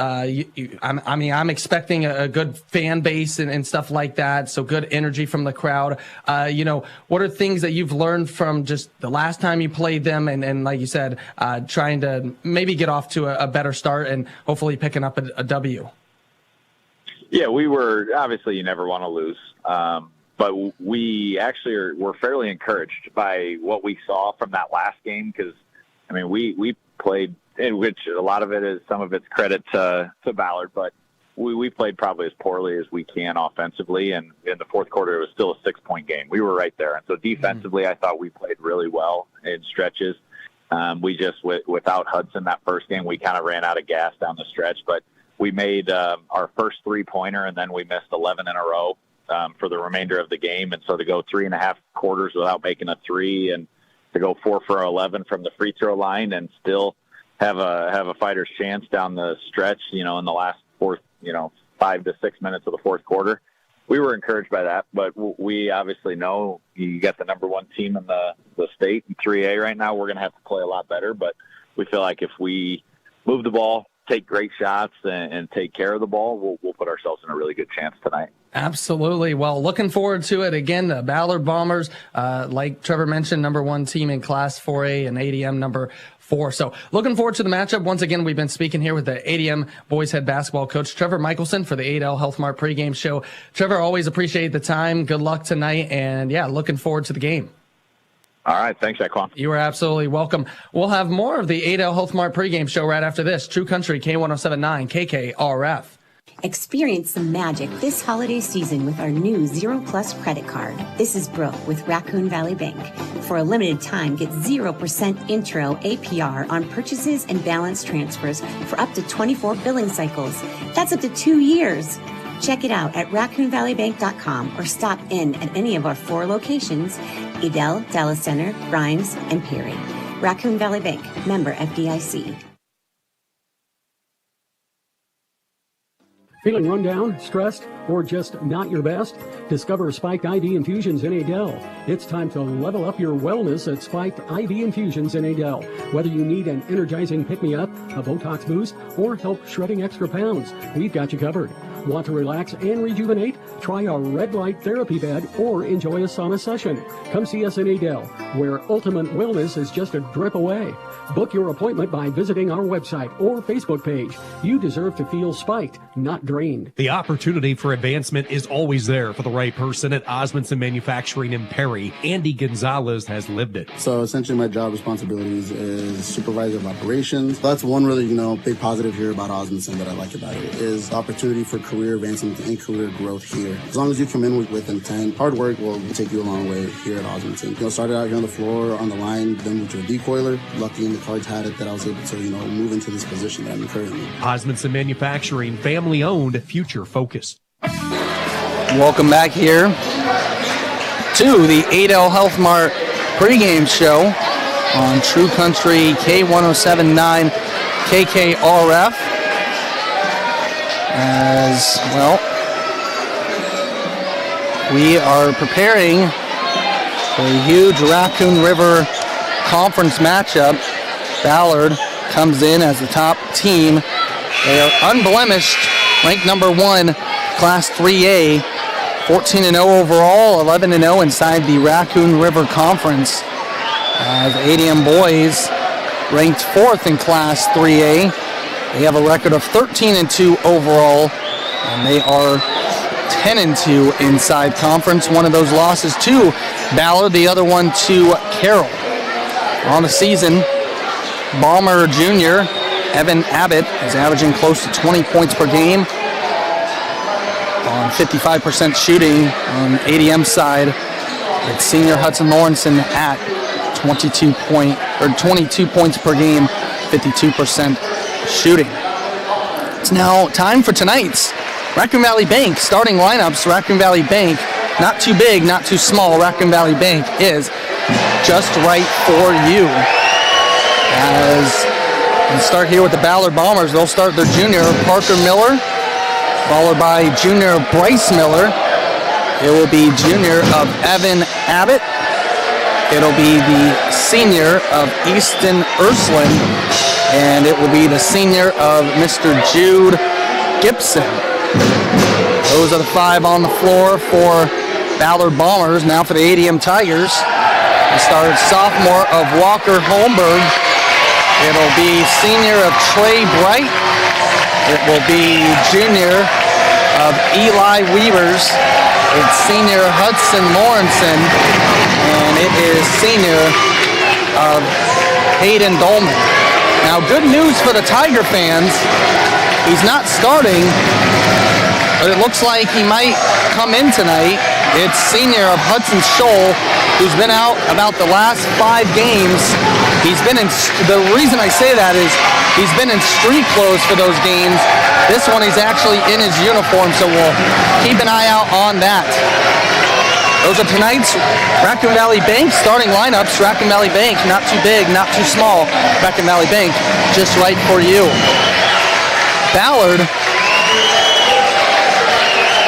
I'm expecting a good fan base and stuff like that. So good energy from the crowd. What are things that you've learned from just the last time you played them? And like you said, trying to maybe get off to a better start and hopefully picking up a W. Yeah, obviously you never want to lose. But we actually we're fairly encouraged by what we saw from that last game. Cause we played, in which a lot of it is, some of it's credit to Ballard, but we played probably as poorly as we can offensively. And in the fourth quarter, it was still a 6-point game. We were right there. And so defensively, I thought we played really well in stretches. We just, without Hudson that first game, we kind of ran out of gas down the stretch, but we made our first 3-pointer, and then we missed 11 in a row for the remainder of the game. And so to go 3.5 quarters without making a three, and to go 4 for 11 from the free throw line, and still have a fighter's chance down the stretch, in the last 5 to 6 minutes of the fourth quarter. We were encouraged by that, but we obviously know you got the number one team in the state in 3A right now. We're going to have to play a lot better, but we feel like if we move the ball, take great shots, and take care of the ball, we'll put ourselves in a really good chance tonight. Absolutely. Well, looking forward to it. Again, the Ballard Bombers, like Trevor mentioned, number one team in Class 4A, and ADM number 4. So looking forward to the matchup. Once again, we've been speaking here with the ADM boys head basketball coach, Trevor Michelson, for the ADL Health Mart pregame show. Trevor, always appreciate the time. Good luck tonight. And looking forward to the game. All right. Thanks, Jaquan. You are absolutely welcome. We'll have more of the ADL Health Mart pregame show right after this. True Country K1079 KKRF. Experience some magic this holiday season with our new Zero Plus credit card. This is Brooke with Raccoon Valley Bank. For a limited time, get 0% intro APR on purchases and balance transfers for up to 24 billing cycles. That's up to 2 years. Check it out at raccoonvalleybank.com or stop in at any of our 4 locations: Edel, Dallas Center, Grimes, and Perry. Raccoon Valley Bank, member FDIC. Feeling run down, stressed, or just not your best? Discover Spiked IV Infusions in Adel. It's time to level up your wellness at Spiked IV Infusions in Adel. Whether you need an energizing pick-me-up, a Botox boost, or help shredding extra pounds, we've got you covered. Want to relax and rejuvenate? Try a red light therapy bed or enjoy a sauna session. Come see us in Adel, where ultimate wellness is just a drip away. Book your appointment by visiting our website or Facebook page. You deserve to feel spiked, not drained. The opportunity for advancement is always there for the right person at Osmanson Manufacturing in Perry. Andy Gonzalez has lived it. So essentially my job responsibilities is supervisor of operations. That's one really, big positive here about Osmanson that I like about it is opportunity for career advancement and career growth here. As long as you come in with intent, hard work will take you a long way here at Osmanson. Started out here on the floor, on the line, then moved to a decoiler. Lucky in the cards had it that I was able to, move into this position that I'm in currently. Osmanson Manufacturing, family owned, future focused. Welcome back here to the Adel Health Mart pregame show on True Country K107.9 KKRF. As well, we are preparing for a huge Raccoon River conference matchup. Ballard comes in as the top team. They are unblemished, ranked number 1, Class 3A, 14-0 overall, 11-0 inside the Raccoon River Conference. As ADM boys ranked 4th in Class 3A. They have a record of 13-2 overall, and they are 10-2 inside conference. One of those losses to Ballard, the other one to Carroll. On the season, Balmer Jr. Evan Abbott is averaging close to 20 points per game on 55% shooting on ADM side. It's senior Hudson Lawrenson at 22 points per game, 52% shooting. It's now time for tonight's Raccoon Valley Bank starting lineups. Raccoon Valley Bank, not too big, not too small. Raccoon Valley Bank is just right for you. As we start here with the Ballard Bombers, they'll start their junior Parker Miller, followed by junior Bryce Miller. It will be junior of Evan Abbott. It'll be the senior of Easton Ursuline, and it will be the senior of Mr. Jude Gibson. Those are the 5 on the floor for Ballard Bombers. Now for the ADM Tigers. We start sophomore of Walker Holmberg. It'll be senior of Trey Bright. It will be junior of Eli Weavers. It's senior Hudson Lawrenson. And it is senior of Hayden Dolman. Now, good news for the Tiger fans. He's not starting, but it looks like he might come in tonight. It's senior of Hudson Scholl, who's been out about the last 5 games. He's been in, the reason I say that is he's been in street clothes for those games. This one he's actually in his uniform, so we'll keep an eye out on that. Those are tonight's Raccoon Valley Bank starting lineups. Raccoon Valley Bank, not too big, not too small. Raccoon Valley Bank, just right for you. Ballard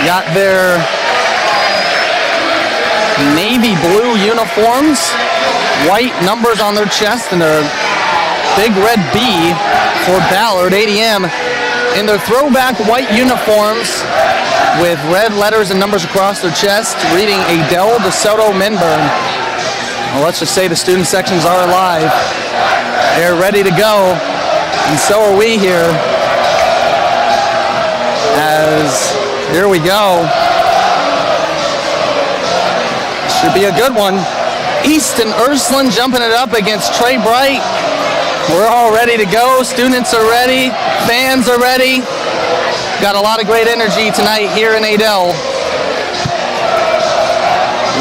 got their navy blue uniforms, white numbers on their chest, and a big red B for Ballard. ADM in their throwback white uniforms with red letters and numbers across their chest, reading Adel DeSoto Minburn. Well, let's just say the student sections are alive. They're ready to go, and so are we here. As here we go. Should be a good one. Easton Ursuline jumping it up against Trey Bright. We're all ready to go. Students are ready. Fans are ready. Got a lot of great energy tonight here in Adel.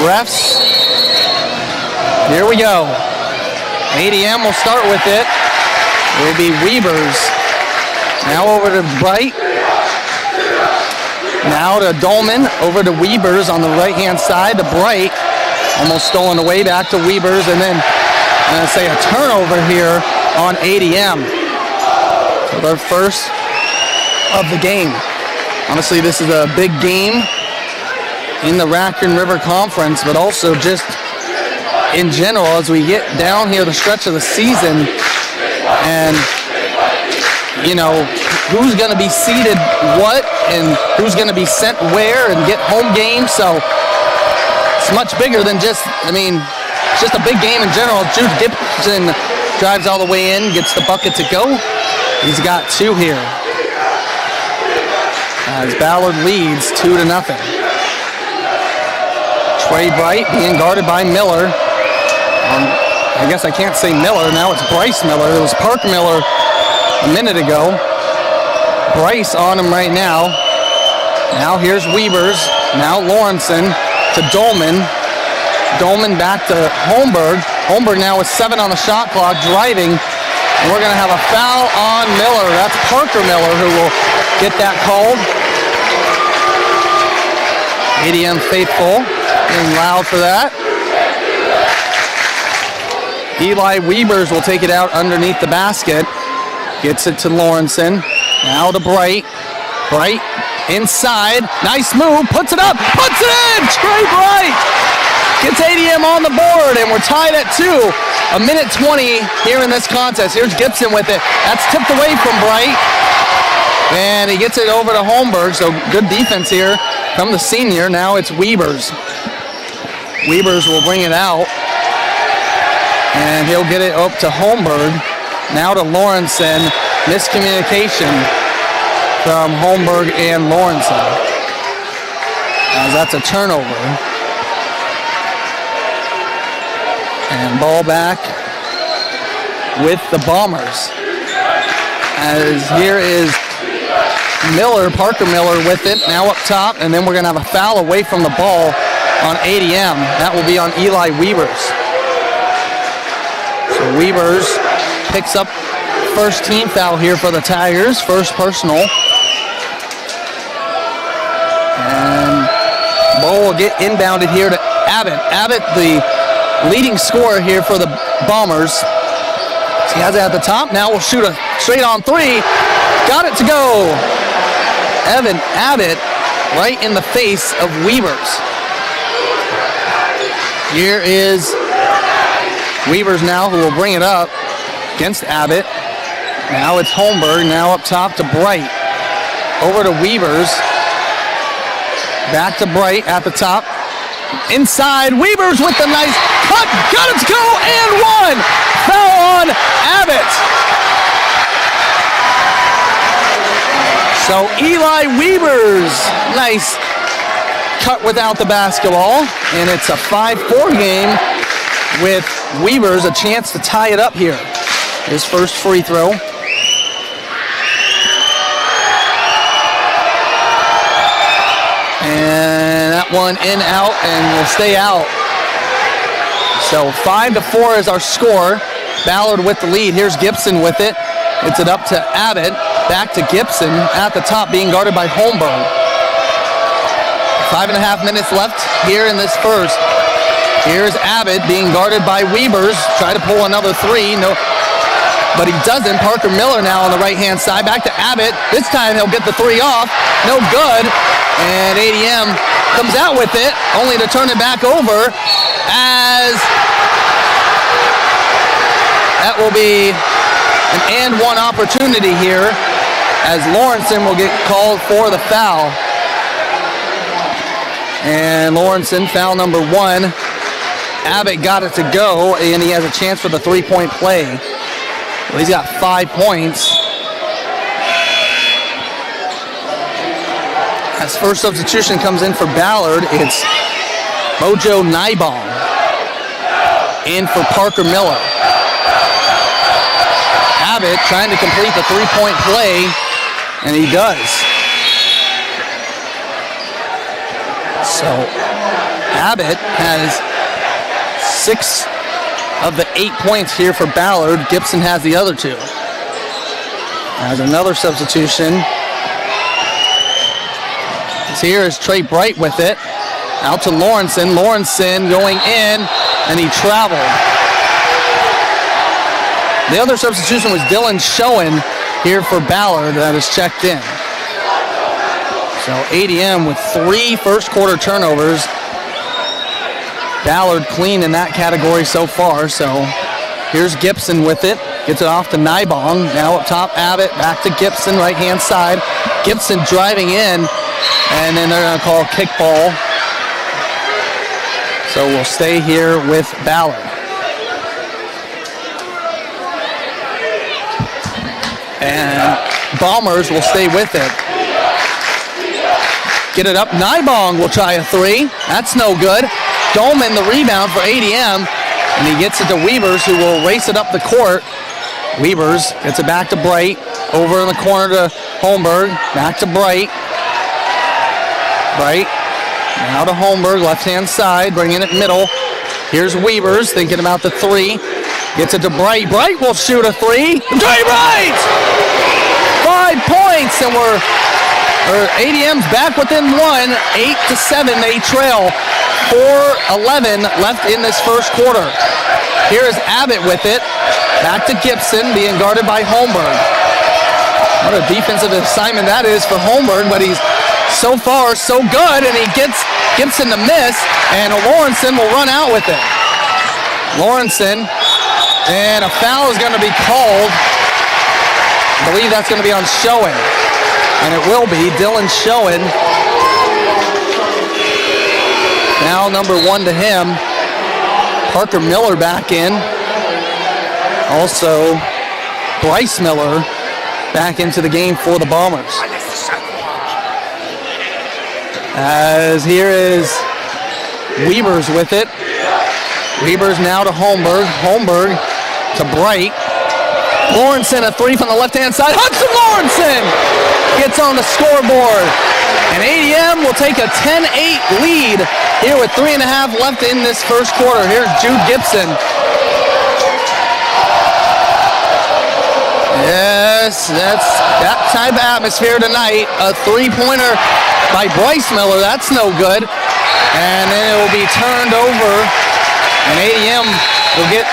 Refs. Here we go. ADM will start with it. It will be Weavers. Now over to Bright. Now to Dolman, over to Weavers on the right-hand side to Bright. Almost stolen away, back to Weavers, and then I'm going to say a turnover here on ADM. So their first of the game. Honestly, this is a big game in the Raccoon River Conference, but also just in general as we get down here the stretch of the season, and who's going to be seeded what and who's going to be sent where and get home games. So it's much bigger than just a big game in general. Jude Gibson drives all the way in, gets the bucket to go. He's got 2 here. As Ballard leads 2-0. Trey Bright being guarded by Miller. I guess I can't say Miller. Now it's Bryce Miller. It was Park Miller a minute ago. Bryce on him right now. Now here's Weavers. Now Lawrenson to Dolman. Dolman back to Holmberg. Holmberg now with 7 on the shot clock, driving. And we're going to have a foul on Miller. That's Parker Miller who will get that called. ADM faithful, being loud for that. Eli Weavers will take it out underneath the basket. Gets it to Lawrenson. Now to Bright. Bright inside. Nice move. Puts it up. Puts it in. Trey Bright gets ADM on the board, and we're tied at 2. A minute 20 here in this contest. Here's Gibson with it. That's tipped away from Bright. And he gets it over to Holmberg, so good defense here from the senior. Now it's Weavers. Weavers will bring it out. And he'll get it up to Holmberg. Now to Lawrenson. Miscommunication from Holmberg and Lawrenson. As that's a turnover. And ball back with the Bombers. As here is Miller, Parker Miller with it, now up top, and then we're going to have a foul away from the ball on ADM. That will be on Eli Weavers. So Weavers picks up first team foul here for the Tigers, first personal. And ball will get inbounded here to Abbott. Abbott, the leading scorer here for the Bombers. He has it at the top. Now we'll shoot a straight on 3. Got it to go. Evan Abbott right in the face of Weavers. Here is Weavers now, who will bring it up against Abbott. Now it's Holmberg, now up top to Bright. Over to Weavers. Back to Bright at the top. Inside, Weavers with the nice cut. Got it to go, and 1. Foul on Abbott. So Eli Weavers, nice cut without the basketball, and it's a 5-4 game with Weavers a chance to tie it up here. His first free throw. And that one in, out, and will stay out. So 5-4 is our score. Ballard with the lead. Here's Gibson with it. It's it up to Abbott. Back to Gibson at the top, being guarded by Holmberg. 5.5 minutes left here in this first. Here's Abbott being guarded by Weavers. Try to pull another 3. No, but he doesn't. Parker Miller now on the right-hand side. Back to Abbott. This time he'll get the 3 off. No good. And ADM comes out with it, only to turn it back over as that will be an and 1 opportunity here, as Lawrenson will get called for the foul. And Lawrenson, foul number 1. Abbott got it to go, and he has a chance for the 3-point play. Well, he's got 5 points. As first substitution comes in for Ballard, it's Mojo Nybong in for Parker Miller. Abbott trying to complete the 3-point play, and he does. So Abbott has 6 of the 8 points here for Ballard. Gibson has the other 2. As another substitution. Here is Trey Bright with it. Out to Lawrenson. Lawrenson going in, and he traveled. The other substitution was Dylan Schoen here for Ballard that is checked in. So ADM with 3 first quarter turnovers. Ballard clean in that category so far. So here's Gibson with it. Gets it off to Nybong. Now up top, Abbott. Back to Gibson, right-hand side. Gibson driving in. And then they're going to call kickball. So we'll stay here with Ballard. And Bombers will stay with it. Get it up. Nybong will try a 3. That's no good. Dolman the rebound for ADM. And he gets it to Weavers, who will race it up the court. Weavers gets it back to Bright. Over in the corner to Holmberg. Back to Bright. Bright. Now to Holmberg, left-hand side, bringing it middle. Here's Weavers, thinking about the 3. Gets it to Bright. Bright will shoot a 3. Trey Bright! 5 points, and ADM's back within 1. 8-7, they trail. 4:11 left in this first quarter. Here is Abbott with it. Back to Gibson, being guarded by Holmberg. What a defensive assignment that is for Holmberg, but he's so far so good, and he gets Gibson to miss, and Lawrenson will run out with it. Lawrenson, and a foul is going to be called. I believe that's going to be on Schoen, and it will be. Dylan Schoen. Now number 1 to him. Parker Miller back in. Also, Bryce Miller back into the game for the Bombers. As here is Weavers with it. Weavers now to Holmberg. Holmberg to Bright. Lawrenson, a 3 from the left-hand side. Hudson Lawrenson gets on the scoreboard. And ADM will take a 10-8 lead here with 3.5 left in this first quarter. Here's Jude Gibson. Yes, that's that type of atmosphere tonight. A 3-pointer by Bryce Miller. That's no good. And then it will be turned over. And ADM will get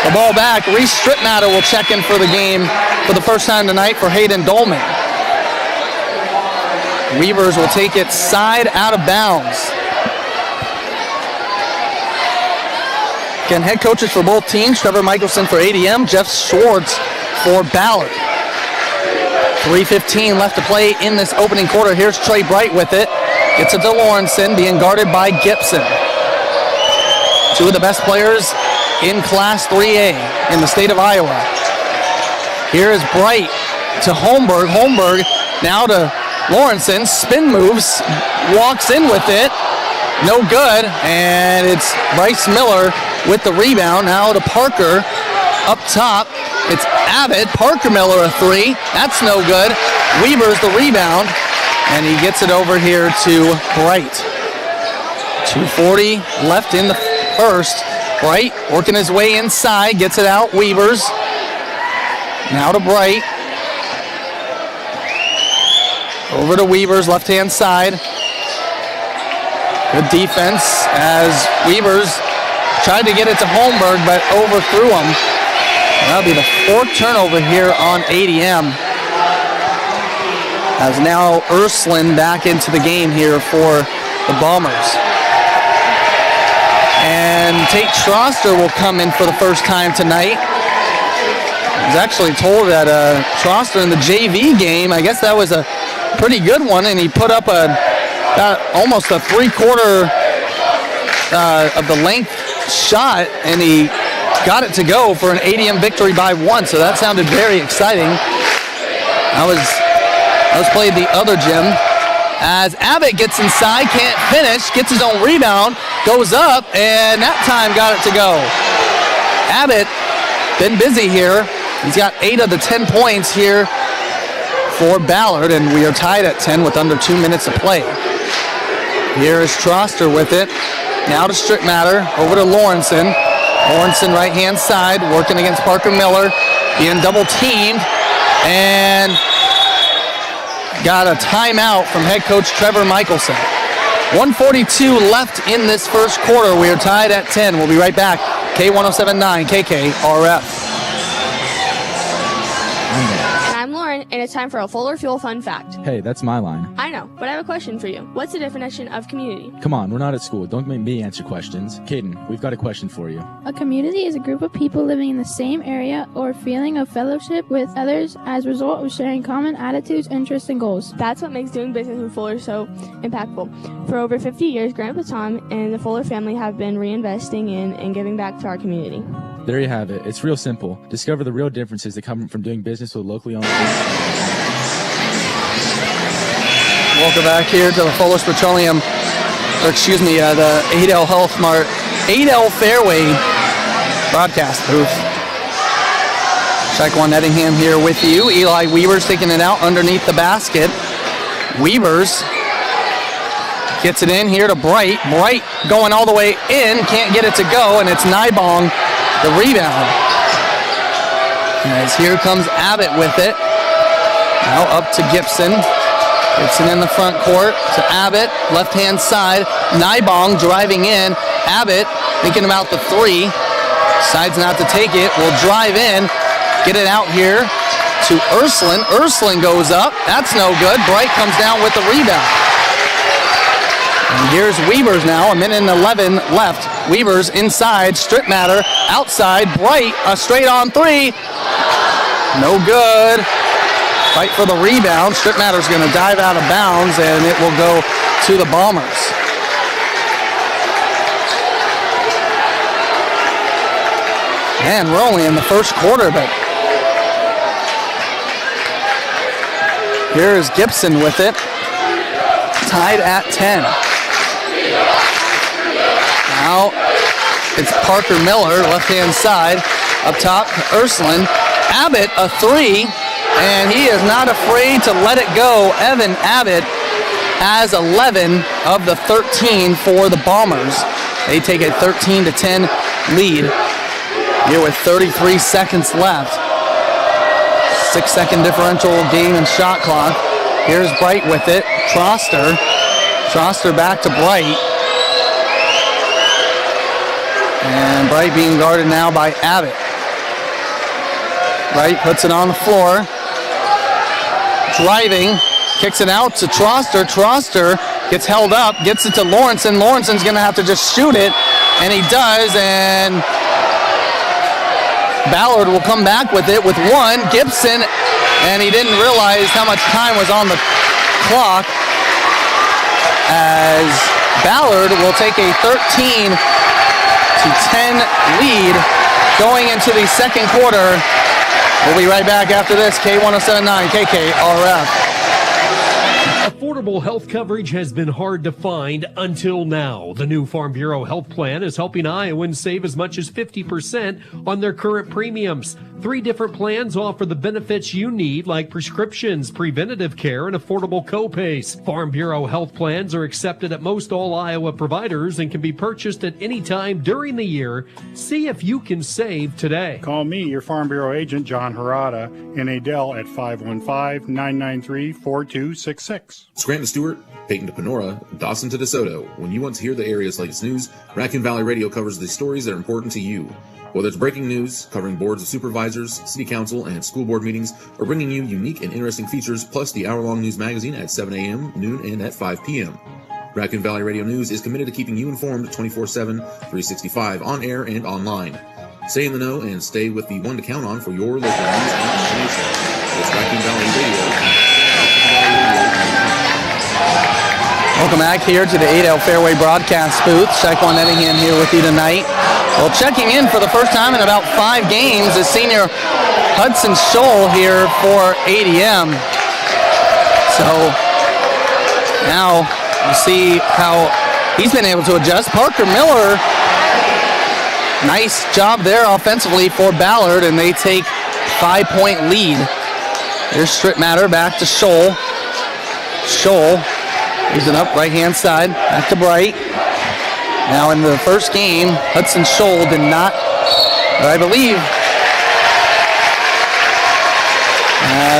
the ball back. Reese Stripmatter will check in for the game for the first time tonight for Hayden Dolman. Weavers will take it side out of bounds. Again, head coaches for both teams. Trevor Michelson for ADM, Jeff Schwartz for Ballard. 3:15 left to play in this opening quarter. Here's Trey Bright with it. Gets it to Lawrenson, being guarded by Gibson. 2 of the best players in Class 3A in the state of Iowa. Here is Bright to Holmberg. Holmberg now to Lawrenson, spin moves, walks in with it, no good, and it's Bryce Miller with the rebound. Now to Parker, up top, it's Abbott, Parker Miller a 3, that's no good. Weaver's the rebound, and he gets it over here to Bright. 2:40 left in the first. Bright working his way inside, gets it out, Weavers. Now to Bright. Over to Weavers, left-hand side. Good defense as Weavers tried to get it to Holmberg, but overthrew him. That'll be the 4th turnover here on ADM. As now Ursuline back into the game here for the Bombers. And Tate Troster will come in for the first time tonight. I was actually told that Troster in the JV game, I guess that was a pretty good one, and he put up almost a 3/4 of the length shot, and he got it to go for an ADM victory by 1, so that sounded very exciting. I was played the other gym. As Abbott gets inside, can't finish, gets his own rebound, goes up, and that time got it to go. Abbott, been busy here. He's got 8 of the 10 points here for Ballard, and we are tied at 10 with under 2 minutes to play. Here is Troster with it. Now to Strickmatter, over to Lawrenson. Lawrenson right-hand side, working against Parker Miller, being double-teamed, and got a timeout from head coach Trevor Michelson. 1:42 left in this first quarter. We are tied at 10. We'll be right back. K1079, KKRF. Lauren, and it's time for a Fuller Fuel Fun Fact. Hey, that's my line. I know, but I have a question for you. What's the definition of community? Come on, we're not at school. Don't make me answer questions. Caden, we've got a question for you. A community is a group of people living in the same area or feeling of fellowship with others as a result of sharing common attitudes, interests, and goals. That's what makes doing business with Fuller so impactful. For over 50 years, Grandpa Tom and the Fuller family have been reinvesting in and giving back to our community. There you have it. It's real simple. Discover the real differences that come from doing business with locally owned. Welcome back here to the Fuller Petroleum, the Adel Health Mart, Adel Fairway broadcast booth. Check one Ettingham here with you. Eli Weaver's taking it out underneath the basket. Weaver's gets it in here to Bright. Bright going all the way in, can't get it to go, and it's Nybong, the rebound. As here comes Abbott with it. Now up to Gibson. Gibson in the front court to Abbott, left-hand side. Nybong driving in. Abbott thinking about the three. Decides not to take it. Will drive in. Get it out here to Ursuline. Ursuline goes up. That's no good. Bright comes down with the rebound. And here's Weavers now. 1:11 left. Weavers inside. Strip matter. Outside. Bright. A straight-on three. No good. Fight for the rebound. Strip matter's going to dive out of bounds, and it will go to the Bombers. Man, we're only in the first quarter, but here's Gibson with it. Tied at 10. Now it's Parker Miller, left-hand side. Up top, Ursuline. Abbott, a three, and he is not afraid to let it go. Evan Abbott has 11 of the 13 for the Bombers. They take a 13-10 lead here with 33 seconds left. 6-second differential game and shot clock. Here's Bright with it. Troster. Troster back to Bright. And Bright being guarded now by Abbott. Bright puts it on the floor. Driving. Kicks it out to Troster. Troster gets held up. Gets it to Lawrenson. Lawrenson's going to have to just shoot it. And he does. And Ballard will come back with it with one. Gibson. And he didn't realize how much time was on the clock, as Ballard will take a 13-10 lead going into the second quarter. We'll be right back after this. K1079 KKRF. Affordable health coverage has been hard to find until now. The new Farm Bureau health plan is helping Iowans save as much as 50% on their current premiums. 3 different plans offer the benefits you need, like prescriptions, preventative care, and affordable copays. Farm Bureau health plans are accepted at most all Iowa providers and can be purchased at any time during the year. See if you can save today. Call me, your Farm Bureau agent, John Harada, in Adel at 515-993-4266. Scranton to Stewart, Peyton to Panora, Dawson to DeSoto. When you want to hear the area's latest news, Raccoon Valley Radio covers the stories that are important to you. Whether it's breaking news, covering boards of supervisors, city council, and school board meetings, or bringing you unique and interesting features, plus the hour-long news magazine at 7 a.m., noon, and at 5 p.m. Raccoon Valley Radio News is committed to keeping you informed 24/7, 365, on air and online. Stay in the know and stay with the one to count on for your local news and information. It's Raccoon Valley Radio. Welcome back here to the Adel Fairway broadcast booth. Check one Ettingham here with you tonight. Well, checking in for the first time in about 5 games is senior Hudson Scholl here for ADM. So now we'll see how he's been able to adjust. Parker Miller, nice job there offensively for Ballard, and they take 5-point lead. Here's Strip Matter back to Scholl. Scholl leaves it up right-hand side, back to Bright. Now in the first game, Hudson Scholl did not, I believe,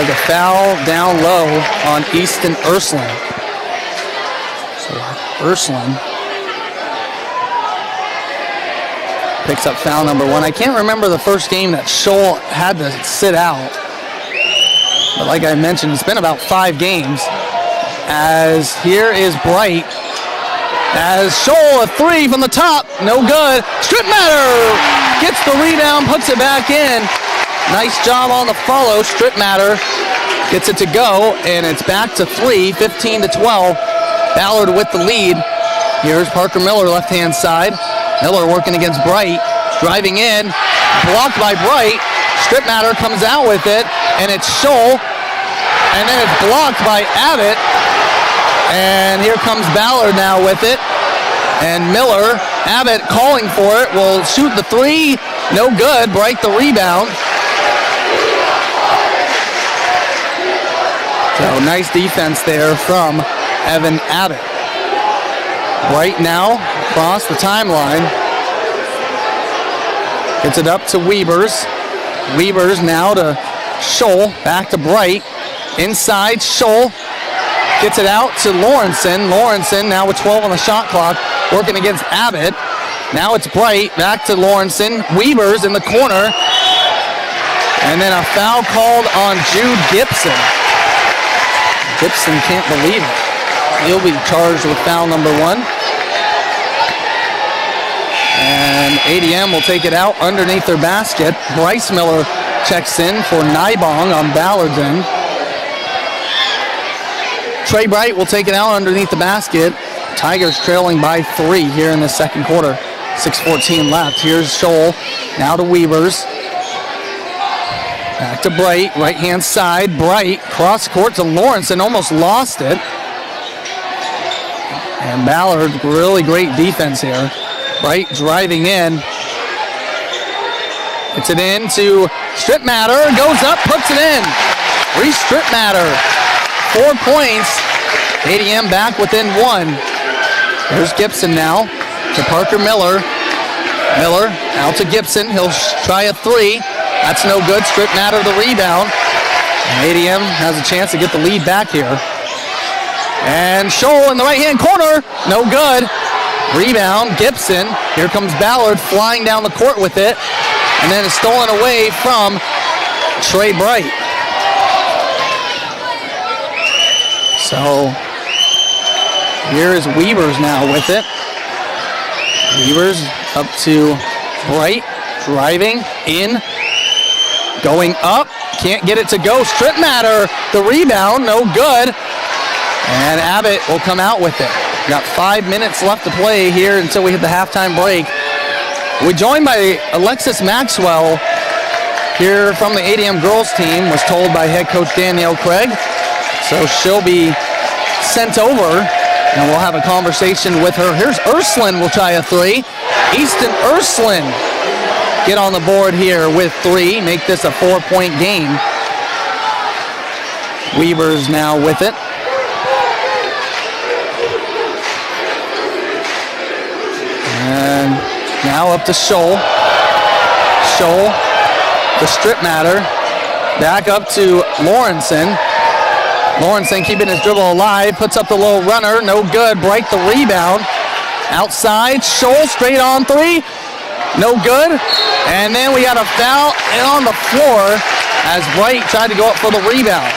the foul down low on Easton Ursuline. So Ursuline picks up foul number 1. I can't remember the first game that Scholl had to sit out. But like I mentioned, it's been about 5 games. As here is Bright. As Scholl, a 3 from the top. No good. Strittmatter gets the rebound, puts it back in. Nice job on the follow. Strittmatter gets it to go, and it's back to 3, 15-12. Ballard with the lead. Here's Parker Miller, left-hand side. Miller working against Bright. Driving in. Blocked by Bright. Strittmatter comes out with it, and it's Scholl. And then it's blocked by Abbott. And here comes Ballard now with it. And Miller, Abbott calling for it, will shoot the 3. No good. Bright the rebound. So nice defense there from Evan Abbott. Bright now across the timeline. Gets it up to Weavers. Weavers now to Scholl. Back to Bright. Inside, Scholl gets it out to Lawrenson. Lawrenson now with 12 on the shot clock, working against Abbott. Now it's Bright. Back to Lawrenson. Weavers in the corner. And then a foul called on Jude Gibson. Gibson can't believe it. He'll be charged with foul number 1. And ADM will take it out underneath their basket. Bryce Miller checks in for Nybong on Ballard's end. Trey Bright will take it out underneath the basket. Tigers trailing by 3 here in the second quarter. 6:14 left. Here's Scholl. Now to Weavers. Back to Bright, right-hand side. Bright, cross court to Lawrence and almost lost it. And Ballard, really great defense here. Bright driving in. Gets it in to Strittmatter. Goes up, puts it in. Reese Strittmatter, 4 points. ADM back within 1. There's Gibson now to Parker Miller. Miller out to Gibson. He'll try a 3. That's no good. Strittmatter the rebound. And ADM has a chance to get the lead back here. And Scholl in the right-hand corner. No good. Rebound, Gibson. Here comes Ballard flying down the court with it. And then it's stolen away from Trey Bright. So here is Weavers now with it. Weavers up to Bright. Driving in. Going up. Can't get it to go. Strittmatter the rebound. No good. And Abbott will come out with it. Got 5 minutes left to play here until we hit the halftime break. We're joined by Alexis Maxwell here from the ADM girls team, was told by head coach Danielle Craig. So she'll be sent over and we'll have a conversation with her. Here's Ursuline will try a 3. Easton Ursuline get on the board here with 3. Make this a 4-point game. Weavers now with it. And now up to Scholl. Scholl to Strittmatter. Back up to Lawrenson. Lawrenson keeping his dribble alive. Puts up the low runner. No good. Bright the rebound. Outside. Scholl straight on 3. No good. And then we got a foul on the floor as Bright tried to go up for the rebound.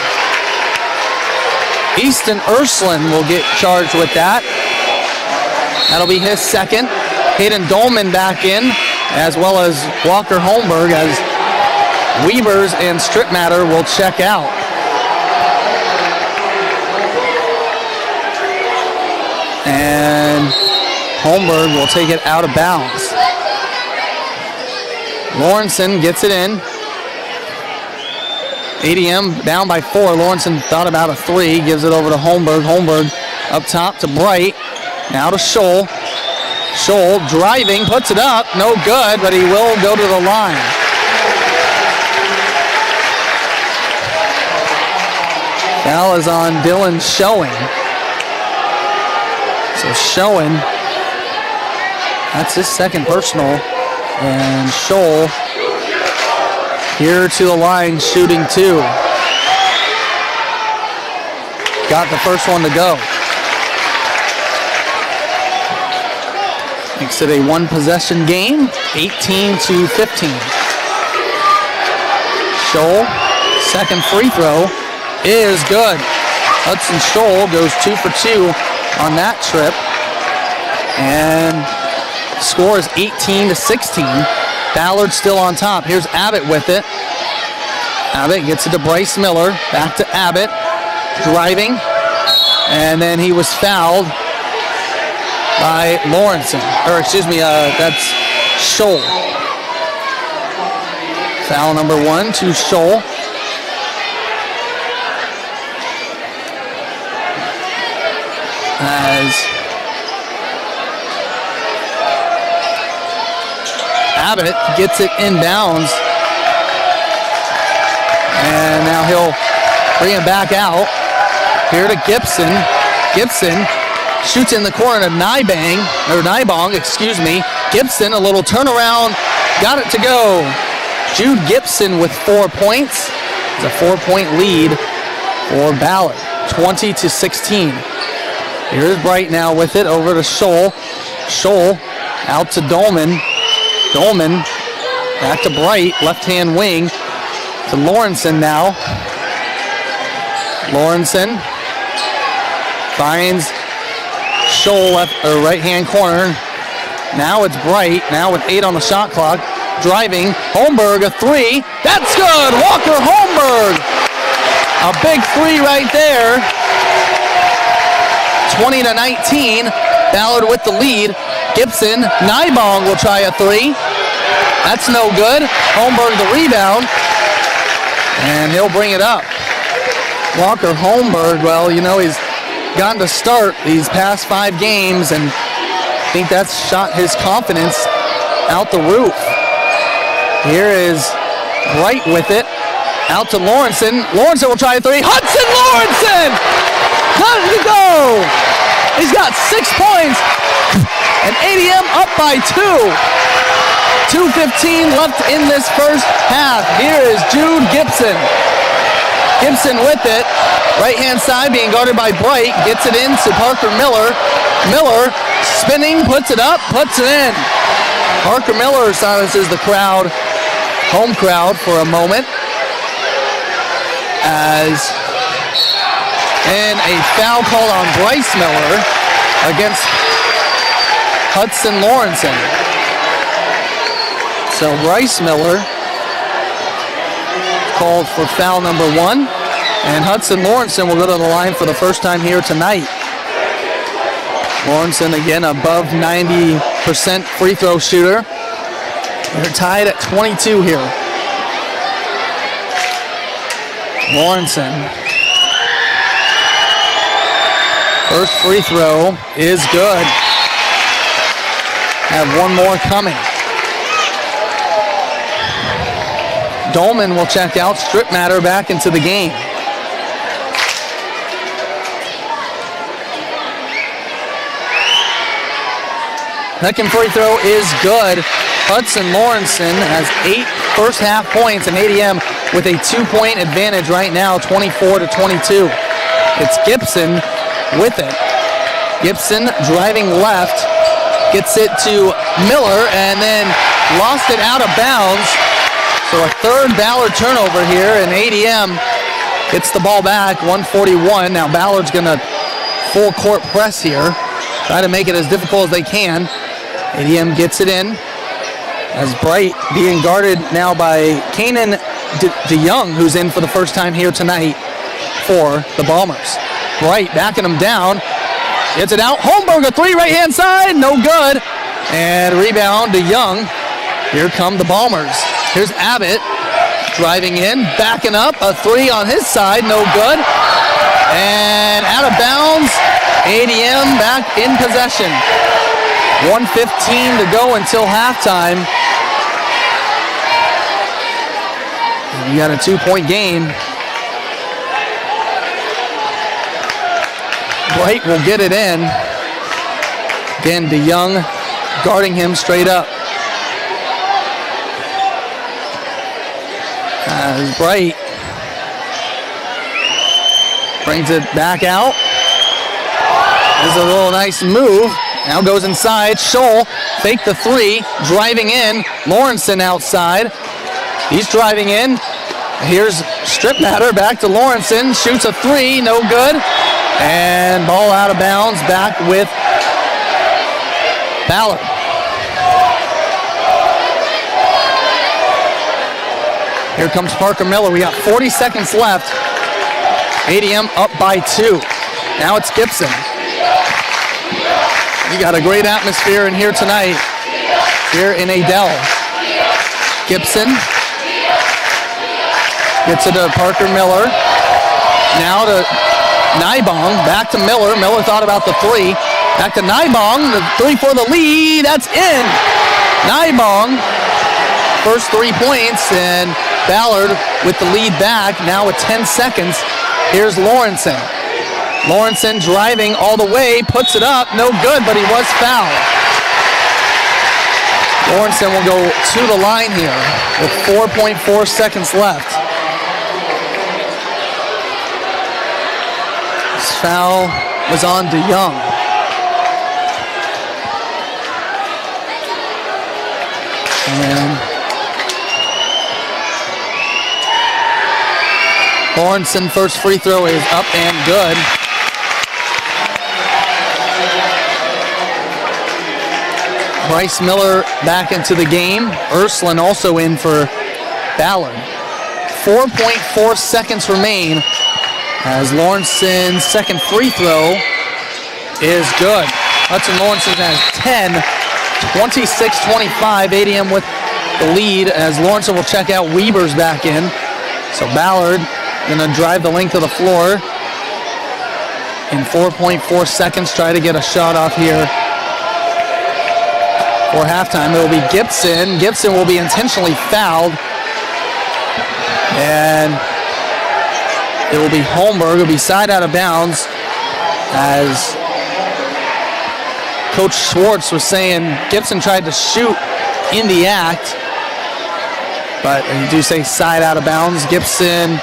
Easton Ursuline will get charged with that. That'll be his second. Hayden Dolman back in, as well as Walker Holmberg, as Weavers and Strittmatter will check out. And Holmberg will take it out of bounds. Lawrenson gets it in. ADM down by 4. Lawrenson thought about a 3, gives it over to Holmberg. Holmberg up top to Bright. Now to Scholl. Scholl driving, puts it up. No good, but he will go to the line. Foul is on Dylan Showing. So Showing, that's his second personal. And Scholl here to the line shooting 2. Got the first one to go. Makes it a 1-possession game, 18-15. Scholl, second free throw, is good. Hudson Scholl goes 2 for 2 on that trip. And score is 18-16. Ballard still on top. Here's Abbott with it. Abbott gets it to Bryce Miller. Back to Abbott. Driving. And then he was fouled by Lawrenson. Or excuse me, that's Scholl. Foul number 1 to Scholl. As Abbott gets it inbounds. And now he'll bring it back out. Here to Gibson. Gibson shoots in the corner to Nybong, excuse me. Gibson, a little turnaround, got it to go. Jude Gibson with 4 points. It's a 4-point lead for Ballard, 20-16. Here's Bright now with it over to Scholl. Scholl out to Dolman. Dolman back to Bright, left-hand wing to Lawrenson now. Lawrenson finds Scholl right-hand corner. Now it's Bright, now with 8 on the shot clock. Driving, Holmberg, a 3. That's good! Walker Holmberg! A big 3 right there. 20-19. Ballard with the lead. Gibson, Nybong will try a 3. That's no good. Holmberg the rebound. And he'll bring it up. Walker Holmberg, well, you know, he's gotten to start these past 5 games, and I think that's shot his confidence out the roof. Here is Bright with it. Out to Lawrenson. Lawrenson will try a 3. Hudson Lawrenson! Got to go! He's got 6 points. And ADM up by 2. 2:15 left in this first half. Here is Jude Gibson. Gibson with it. Right-hand side being guarded by Bright. Gets it in to Parker Miller. Miller spinning, puts it up, puts it in. Parker Miller silences the crowd, home crowd, for a moment. And a foul call on Bryce Miller against Hudson Lawrenson. So Bryce Miller called for foul number 1, and Hudson Lawrenson will go to the line for the first time here tonight. Lawrenson again above 90% free throw shooter. They're tied at 22 here. Lawrenson. First free throw is good. Have one more coming. Dolman will check out. Strip Matter back into the game. Second free throw is good. Hudson Lawrenson has 8 first half points, and ADM with a 2-point advantage right now, 24-22. It's Gibson with it. Gibson driving left, gets it to Miller, and then lost it out of bounds. So a third Ballard turnover here, and ADM gets the ball back, 141. Now Ballard's going to full court press here, try to make it as difficult as they can. ADM gets it in, as Bright being guarded now by Kanan DeYoung, who's in for the first time here tonight for the Bombers. Bright backing him down, gets it out. Holmberg, a 3 right-hand side, no good. And rebound DeYoung. Here come the Bombers. Here's Abbott driving in, backing up, a 3 on his side, no good. And out of bounds, ADM back in possession. 1:15 to go until halftime. And you got a 2-point game. Bright will get it in. Again, DeYoung guarding him straight up. As Bright brings it back out. This is a little nice move. Now goes inside. Scholl fake the 3, driving in. Lawrenson outside. He's driving in. Here's Strip Matter back to Lawrenson. Shoots a three, no good. And ball out of bounds, back with Ballard. Here comes Parker Miller. We got 40 seconds left. ADM up by 2. Now it's Gibson. We got a great atmosphere in here tonight, here in Adele. Gibson gets it to Parker Miller. Now to Nybong, back to Miller. Miller thought about the three. Back to Nybong, the three for the lead. That's in. Nybong, first 3 points, and Ballard with the lead back. Now with 10 seconds, here's Lawrenson. Lawrenson driving all the way, puts it up, no good, but he was fouled. Lawrenson will go to the line here with 4.4 seconds left. This foul was on DeYoung. And Lawrenson first free throw is up and good. Bryce Miller back into the game. Ursuline also in for Ballard. 4.4 seconds remain as Lawrenson's second free throw is good. Hudson Lawrenson has 10, 26-25. ADM with the lead as Lawrenson will check out. Weber's back in. So Ballard gonna drive the length of the floor in 4.4 seconds. Try to get a shot off here for halftime. It will be Gibson. Gibson will be intentionally fouled. And it will be Holmberg. It will be side out of bounds as Coach Schwartz was saying Gibson tried to shoot in the act. But you do say side out of bounds. Gibson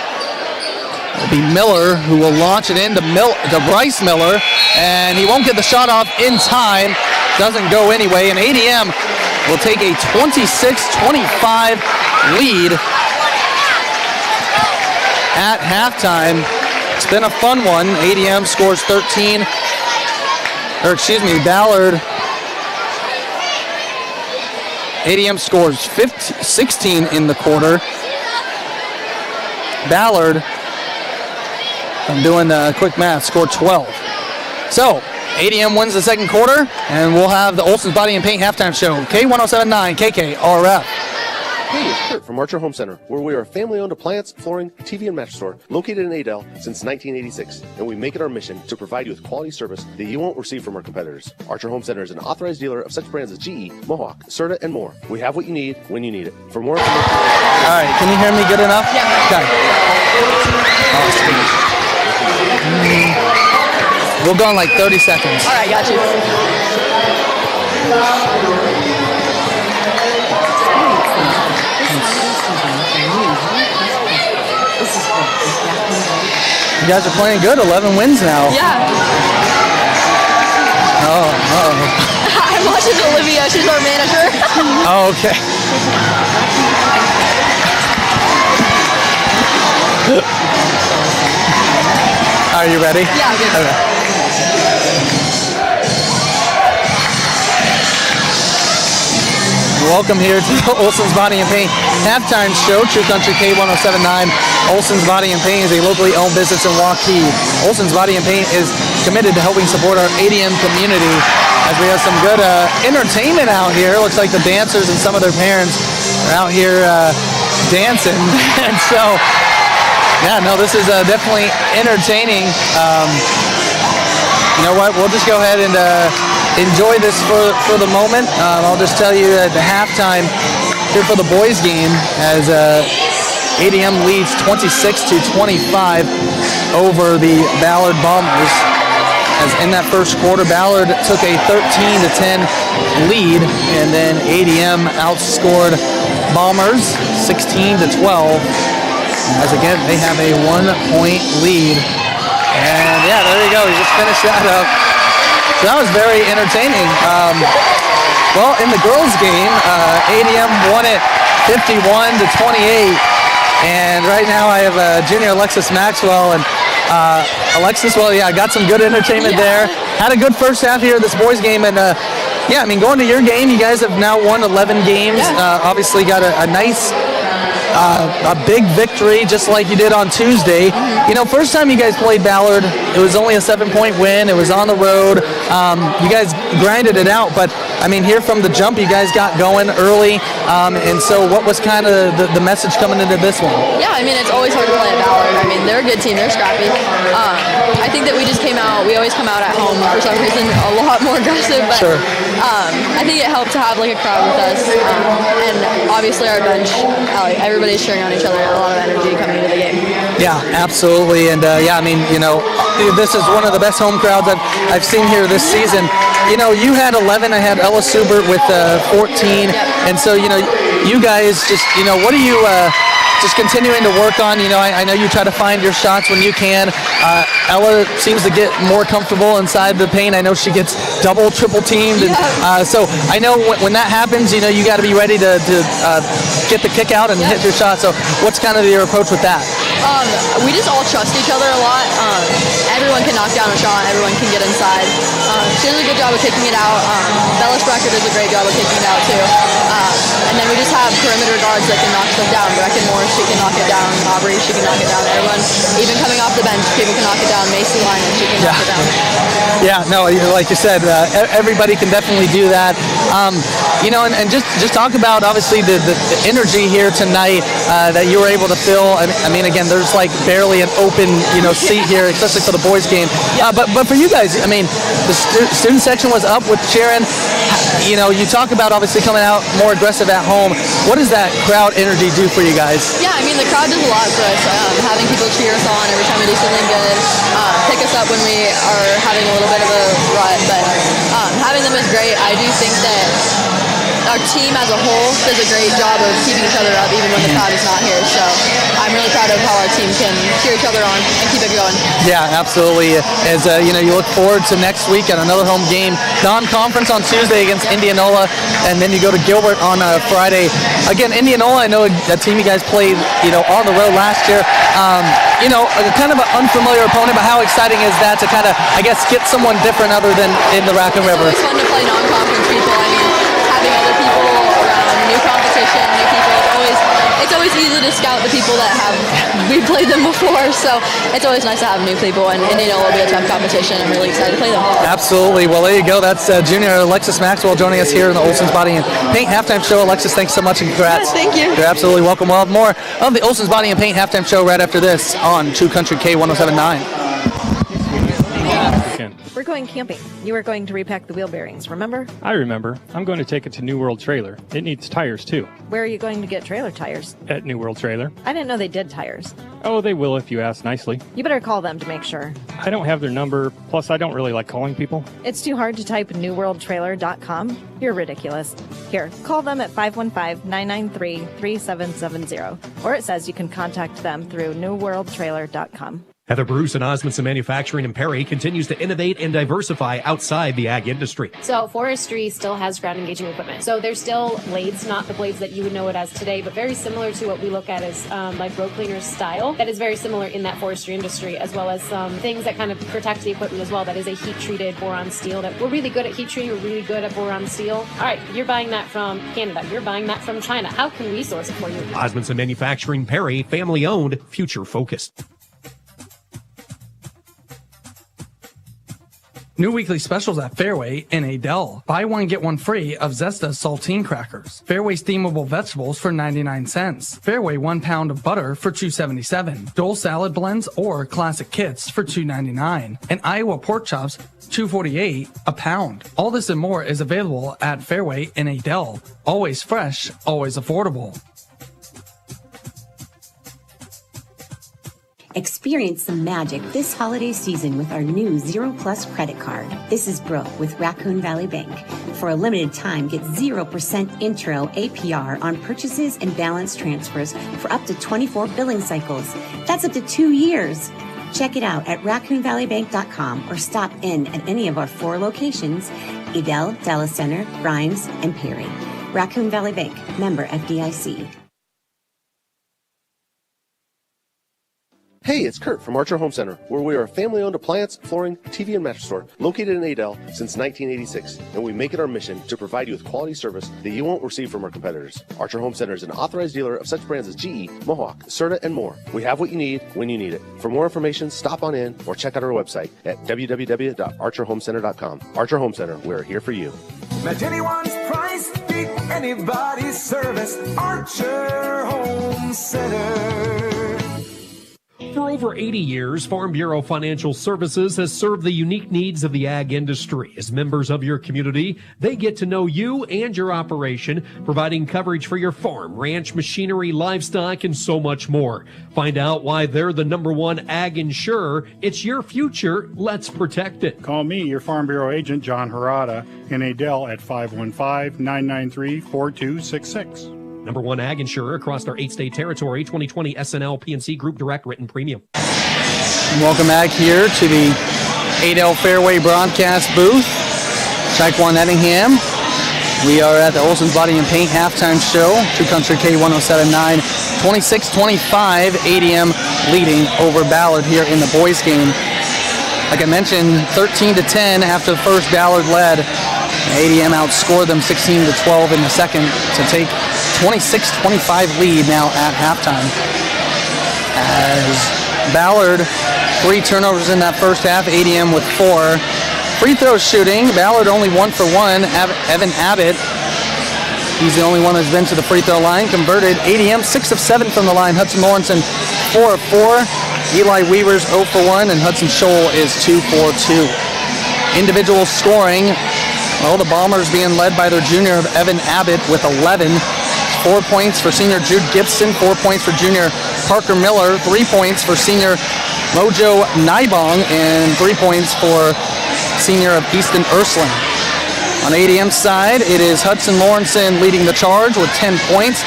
will be Miller who will launch it into Bryce Miller. And he won't get the shot off in time. Doesn't go anyway, and ADM will take a 26-25 lead at halftime. It's been a fun one. ADM scores 13, Ballard. ADM scores 16 in the quarter. Ballard, I'm doing quick math, scored 12. So, ADM wins the second quarter, and we'll have the Olson's Body and Paint halftime show. K1079 KKRF. Hey, it's Kurt from Archer Home Center, where we are a family-owned appliance, flooring, TV, and mattress store located in Adel since 1986, and we make it our mission to provide you with quality service that you won't receive from our competitors. Archer Home Center is an authorized dealer of such brands as GE, Mohawk, Serta, and more. We have what you need when you need it. For more information... All right, can you hear me good enough? Yeah. Okay. We'll go in like 30 seconds. All right, got you. You guys are playing good. 11 wins now. Yeah. Oh. I'm watching Olivia. She's our manager. Oh, okay. Are you ready? Yeah, I'm good. Okay. Welcome here to Olson's Body and Paint halftime show. True Country K1079. Olson's Body and Paint is a locally owned business in Waukee. Olson's Body and Paint is committed to helping support our ADM community as we have some good entertainment out here. Looks like the dancers and some of their parents are out here dancing. And so, yeah, no, this is definitely entertaining. You know what? We'll just go ahead and enjoy this for the moment. I'll just tell you at the halftime here for the boys game as ADM leads 26-25 over the Ballard Bombers. As in that first quarter, Ballard took a 13-10 lead, and then ADM outscored Bombers 16-12. As again, they have a 1-point lead. And yeah, there you go. He just finished that up. So that was very entertaining. Well, in the girls' game, ADM won it 51-28. And right now I have junior Alexis Maxwell. And Alexis, well, yeah, got some good entertainment there. Had a good first half here of this boys game. And, yeah, I mean, going to your game, you guys have now won 11 games. Obviously got a nice... a big victory, just like you did on Tuesday. You know, first time you guys played Ballard, it was only a 7-point win. It was on the road. You guys grinded it out, but I mean, here from the jump, you guys got going early. And so, what was kind of the message coming into this one? Yeah, I mean, it's always hard to play at Ballard. I mean, they're a good team. They're scrappy. I think that we just came out. We always come out at home for some reason a lot more aggressive. But sure. I think it helped to have like a crowd with us, and obviously our bench. Everybody's cheering on each other. A lot of energy coming into the game. Yeah, absolutely. And yeah, I mean, you know, this is one of the best home crowds I've seen here this season. You know, you had 11. I had Ella Subert with 14. And so, you know, you guys just, you know, what are you just continuing to work on? You know, I know you try to find your shots when you can. Ella seems to get more comfortable inside the paint. I know she gets double, triple teamed. And, so I know when that happens, you know, you got to be ready to get the kick out and hit your shot. So what's kind of your approach with that? We just all trust each other a lot. Everyone can knock down a shot. Everyone can get inside. She does a good job of kicking it out. Bella Sprecher does a great job of kicking it out too. And then we just have perimeter guards that can knock stuff down. Breckenmore, she can knock it down. Aubrey, she can knock it down. Everyone, even coming off the bench, people can knock it down. Macy Lyman, she can knock it down. Yeah, no, like you said, everybody can definitely do that. You know, and just talk about obviously the energy here tonight that you were able to fill. I mean, again, there's like barely an open, you know, seat here, especially for the boys game. But for you guys, I mean, the student section was up with cheering. You know, you talk about obviously coming out more aggressive at home. What does that crowd energy do for you guys? Yeah, I mean, the crowd does a lot for us. Having people cheer us on every time we do something good, pick us up when we are having a little bit of a rut. But having them is great. I do think that our team as a whole does a great job of keeping each other up even when the crowd is not here. So I'm really proud of how our team can cheer each other on and keep it going. Yeah, absolutely. As you know, you look forward to next week and another home game, non-conference on Tuesday against Indianola, and then you go to Gilbert on Friday. Again, Indianola, I know a team you guys played, you know, on the road last year. You know, kind of an unfamiliar opponent, but how exciting is that to kind of, I guess, get someone different other than in the Raccoon River? It's fun to play non-conference people. I mean, having other people around, new competition, new people, it's always easy to scout the people that we played them before, so it's always nice to have new people, and Indianola will be a tough competition. I'm really excited to play them. Absolutely. Well, there you go. That's junior Alexis Maxwell joining us here in the Olson's Body and Paint Halftime Show. Alexis, thanks so much and congrats. Yeah, thank you. You're absolutely welcome. We'll have more of the Olson's Body and Paint Halftime Show right after this on 2 Country K1079. We're going camping. You are going to repack the wheel bearings, remember? I remember. I'm going to take it to New World Trailer. It needs tires, too. Where are you going to get trailer tires? At New World Trailer. I didn't know they did tires. Oh, they will if you ask nicely. You better call them to make sure. I don't have their number, plus I don't really like calling people. It's too hard to type newworldtrailer.com. You're ridiculous. Here, call them at 515-993-3770. Or it says you can contact them through newworldtrailer.com. Heather Bruce and Osmanson Manufacturing in Perry continues to innovate and diversify outside the ag industry. So forestry still has ground engaging equipment. So there's still blades, not the blades that you would know it as today, but very similar to what we look at as like road cleaners style. That is very similar in that forestry industry, as well as some things that kind of protect the equipment as well. That is a heat-treated boron steel. That we're really good at heat treating. We're really good at boron steel. All right, you're buying that from Canada. You're buying that from China. How can we source it for you? Osmanson Manufacturing Perry, family-owned, future-focused. New weekly specials at Fairway in Adel. Buy one, get one free of Zesta saltine crackers. Fairway steamable vegetables for 99 cents. Fairway 1 pound of butter for $2.77. Dole salad blends or classic kits for $2.99. And Iowa pork chops, $2.48 a pound. All this and more is available at Fairway in Adel. Always fresh, always affordable. Experience some magic this holiday season with our new Zero Plus credit card. This is Brooke with Raccoon Valley Bank. For a limited time, get 0% intro APR on purchases and balance transfers for up to 24 billing cycles. That's up to 2 years. Check it out at raccoonvalleybank.com or stop in at any of our 4 locations, Adel, Dallas Center, Grimes, and Perry. Raccoon Valley Bank, member FDIC. Hey, it's Kurt from Archer Home Center, where we are a family-owned appliance, flooring, TV, and mattress store located in Adel since 1986, and we make it our mission to provide you with quality service that you won't receive from our competitors. Archer Home Center is an authorized dealer of such brands as GE, Mohawk, Serta, and more. We have what you need when you need it. For more information, stop on in or check out our website at www.archerhomecenter.com. Archer Home Center, we're here for you. Match anyone's price, beat anybody's service. Archer Home Center. For over 80 years, Farm Bureau Financial Services has served the unique needs of the ag industry. As members of your community, they get to know you and your operation, providing coverage for your farm, ranch, machinery, livestock, and so much more. Find out why they're the #1 ag insurer. It's your future. Let's protect it. Call me, your Farm Bureau agent, John Harada, in Adel at 515-993-4266. #1 ag insurer across our 8-state territory, 2020 SNL PNC Group Direct Written Premium. Welcome back here to the Adel Fairway broadcast booth. Track 1 Ettingham. We are at the Olson's Body and Paint halftime show. True Country K1079, 26-25, ADM leading over Ballard here in the boys game. Like I mentioned, 13-10 after the first, Ballard led. ADM outscored them 16-12 in the second to take 26-25 lead now at halftime. As Ballard, 3 turnovers in that first half, ADM with 4. Free throw shooting, Ballard only 1 for 1. Evan Abbott, he's the only one who's been to the free throw line, converted. ADM 6 of 7 from the line. Hudson Lawrenson 4 of 4. Eli Weaver's 0 for 1, and Hudson Scholl is 2 for 2. Individual scoring, well, the Bombers being led by their junior Evan Abbott with 11. 4 points for senior Jude Gibson, 4 points for junior Parker Miller, 3 points for senior Mojo Nybong, and 3 points for senior of Easton Ursuline. On ADM's side, it is Hudson Lawrenson leading the charge with 10 points.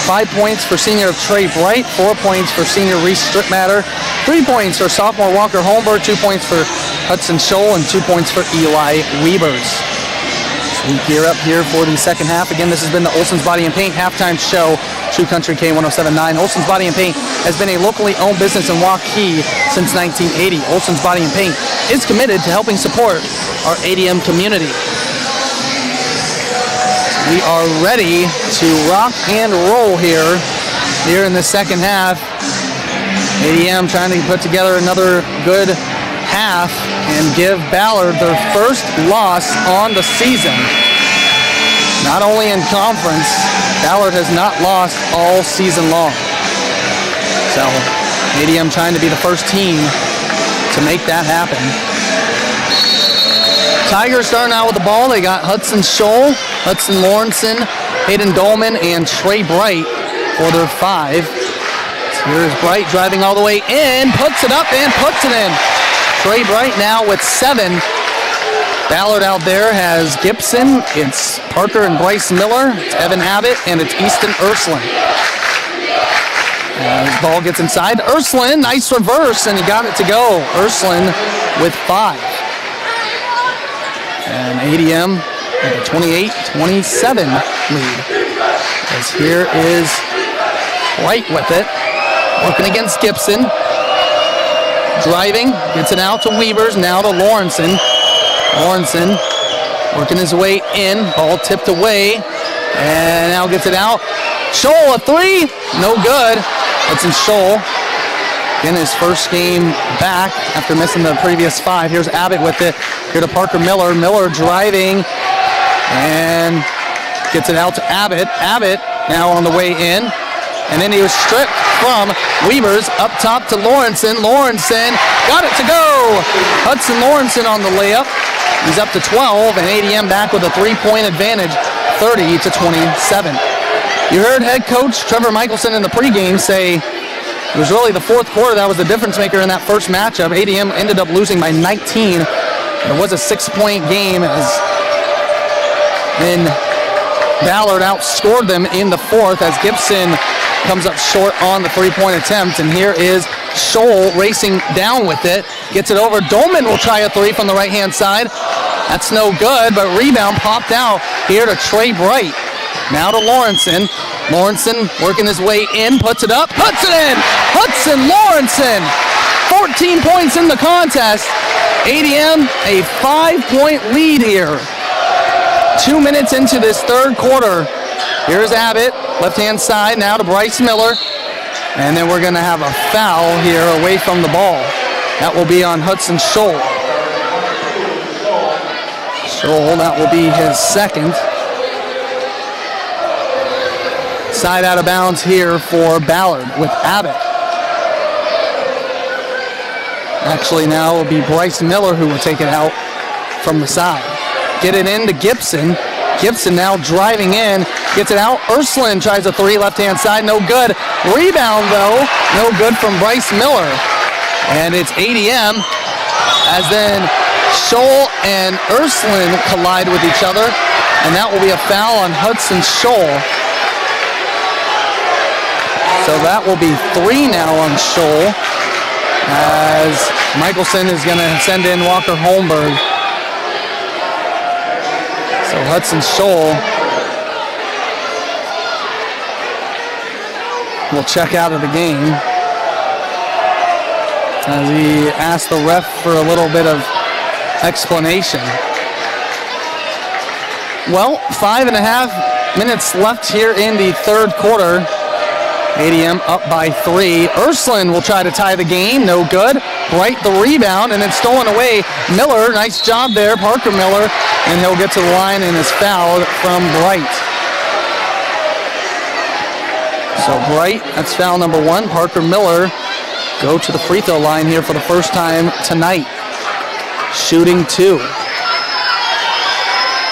5 points for senior of Trey Bright, 4 points for senior Reese Stripmatter, 3 points for sophomore Walker Holmberg, 2 points for Hudson Scholl, and 2 points for Eli Weavers. We gear up here for the second half. Again, this has been the Olson's Body and Paint halftime show. True Country K1079. Olson's Body and Paint has been a locally owned business in Waukee since 1980. Olson's Body and Paint is committed to helping support our ADM community. We are ready to rock and roll here in the second half. ADM trying to put together another good half and give Ballard their first loss on the season. Not only in conference, Ballard has not lost all season long. So ADM trying to be the first team to make that happen. Tigers starting out with the ball. They got Hudson Scholl, Hudson Lawrenson, Hayden Dolman, and Trey Bright for their 5. So here's Bright driving all the way in, puts it up and puts it in. Trey Bright now with 7. Ballard out there has Gibson, it's Parker and Bryce Miller, it's Evan Abbott, and it's Easton Ursuline. This ball gets inside. Ursuline, nice reverse, and he got it to go. Ursuline with 5. And ADM with a 28-27 lead. As here is White with it, working against Gibson. Driving, gets it out to Weavers, now to Lawrenson. Lawrenson working his way in, ball tipped away, and now gets it out. Scholl, a 3, no good. Hudson Scholl in his first game back after missing the previous 5. Here's Abbott with it, here to Parker Miller. Miller driving, and gets it out to Abbott. Abbott now on the way in, and then he was stripped from Weavers up top to Lawrenson. Lawrenson got it to go. Hudson Lawrenson on the layup. He's up to 12, and ADM back with a 3-point advantage, 30-27. You heard head coach Trevor Michelson in the pregame say it was really the fourth quarter that was the difference maker in that first matchup. ADM ended up losing by 19. It was a 6-point game then Ballard outscored them in the fourth as Gibson comes up short on the 3-point attempt. And here is Scholl racing down with it. Gets it over. Dolman will try a 3 from the right-hand side. That's no good, but rebound popped out here to Trey Bright. Now to Lawrenson. Lawrenson working his way in, puts it up, puts it in! Hudson Lawrenson, 14 points in the contest. ADM, a 5-point lead here. 2 minutes into this third quarter. Here's Abbott, left-hand side, now to Bryce Miller. And then we're going to have a foul here away from the ball. That will be on Hudson Scholl. Scholl, that will be his second. Side out of bounds here for Ballard with Abbott. Actually, now it will be Bryce Miller who will take it out from the side. Get it into Gibson. Gibson now driving in. Gets it out. Ursuline tries a three, left-hand side. No good. Rebound, though. No good from Bryce Miller. And it's ADM as then Scholl and Ursuline collide with each other. And that will be a foul on Hudson Scholl. So that will be 3 now on Scholl, as Michelson is going to send in Walker Holmberg. So Hudson Scholl will check out of the game as he asked the ref for a little bit of explanation. Well, 5.5 minutes left here in the third quarter. ADM up by 3. Ursuline will try to tie the game. No good. Bright the rebound, and it's stolen away. Miller, nice job there. Parker Miller, and he'll get to the line and is fouled from Bright. So Bright, that's foul number 1. Parker Miller go to the free throw line here for the first time tonight. Shooting 2.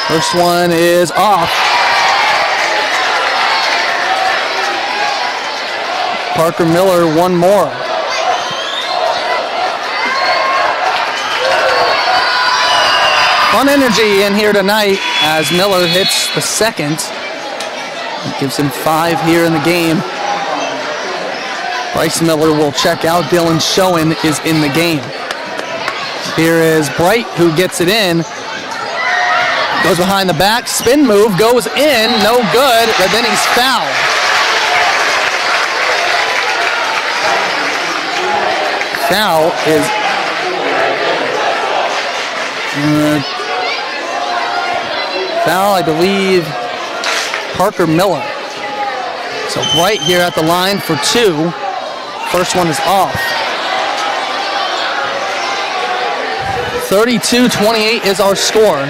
First one is off. Parker Miller, one more. Fun energy in here tonight as Miller hits the second. It gives him 5 here in the game. Bryce Miller will check out. Dylan Schoen is in the game. Here is Bright who gets it in. Goes behind the back, spin move, goes in, no good, but then he's fouled. Foul is foul, I believe, Parker Miller. So Bright here at the line for 2. First one is off. 32-28 is our score.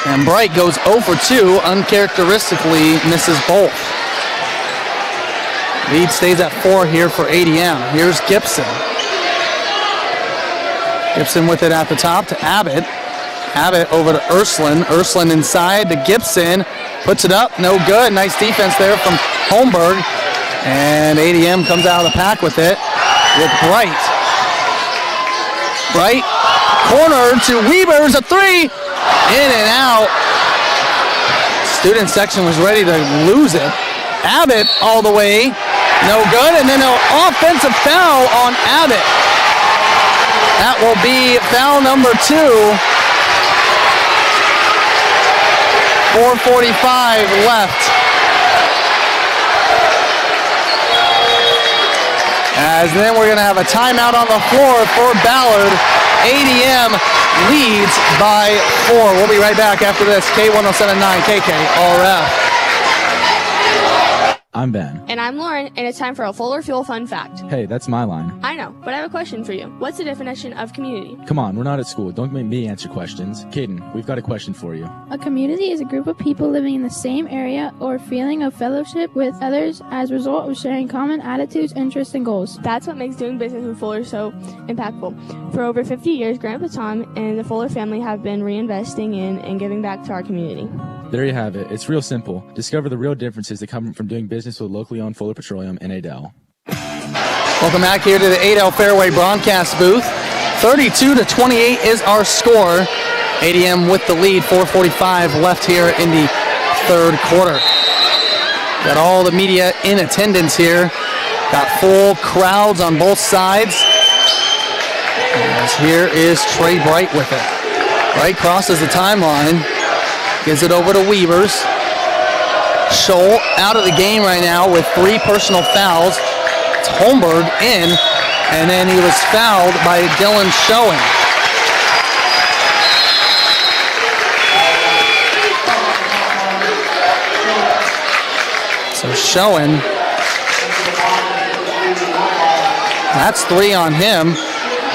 And Bright goes 0 for 2, uncharacteristically misses both. Lead stays at 4 here for ADM. Here's Gibson. Gibson with it at the top to Abbott. Abbott over to Ursuline. Ursuline inside to Gibson. Puts it up. No good. Nice defense there from Holmberg. And ADM comes out of the pack with it with Bright. Bright. Corner to Weber's a 3. In and out. Student section was ready to lose it. Abbott all the way. No good, and then an offensive foul on Abbott. That will be foul number 2. 4:45 left. As then we're going to have a timeout on the floor for Ballard. ADM leads by 4. We'll be right back after this. K1079 KKRF. I'm Ben. And I'm Lauren, and it's time for a Fuller Fuel Fun Fact. Hey, that's my line. I know, but I have a question for you. What's the definition of community? Come on, we're not at school. Don't make me answer questions. Caden, we've got a question for you. A community is a group of people living in the same area or feeling of fellowship with others as a result of sharing common attitudes, interests, and goals. That's what makes doing business with Fuller so impactful. For over 50 years, Grandpa Tom and the Fuller family have been reinvesting in and giving back to our community. There you have it. It's real simple. Discover the real differences that come from doing business with locally owned Fuller Petroleum in Adel. Welcome back here to the Adel Fairway broadcast booth. 32-28 is our score. ADM with the lead. 4:45 left here in the third quarter. Got all the media in attendance here. Got full crowds on both sides. As here is Trey Bright with it. Right, crosses the timeline. Gives it over to Weavers. Scholl out of the game right now with 3 personal fouls. It's Holmberg in, and then he was fouled by Dylan Schoen. So Schoen, that's 3 on him.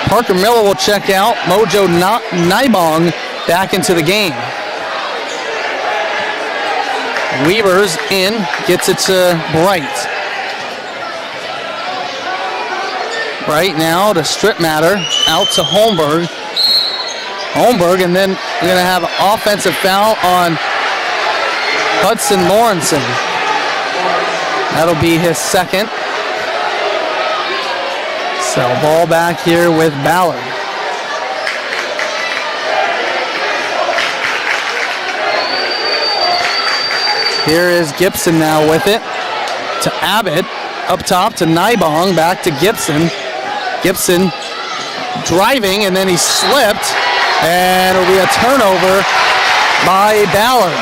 Parker Miller will check out. Mojo Nybong back into the game. Weavers in, gets it to Bright. Bright now to Strip Matter, out to Holmberg. Holmberg, and then we're going to have an offensive foul on Hudson Lawrenson. That'll be his second. So ball back here with Ballard. Here is Gibson now with it to Abbott, up top to Nybong, back to Gibson. Gibson driving, and then he slipped, and it'll be a turnover by Ballard.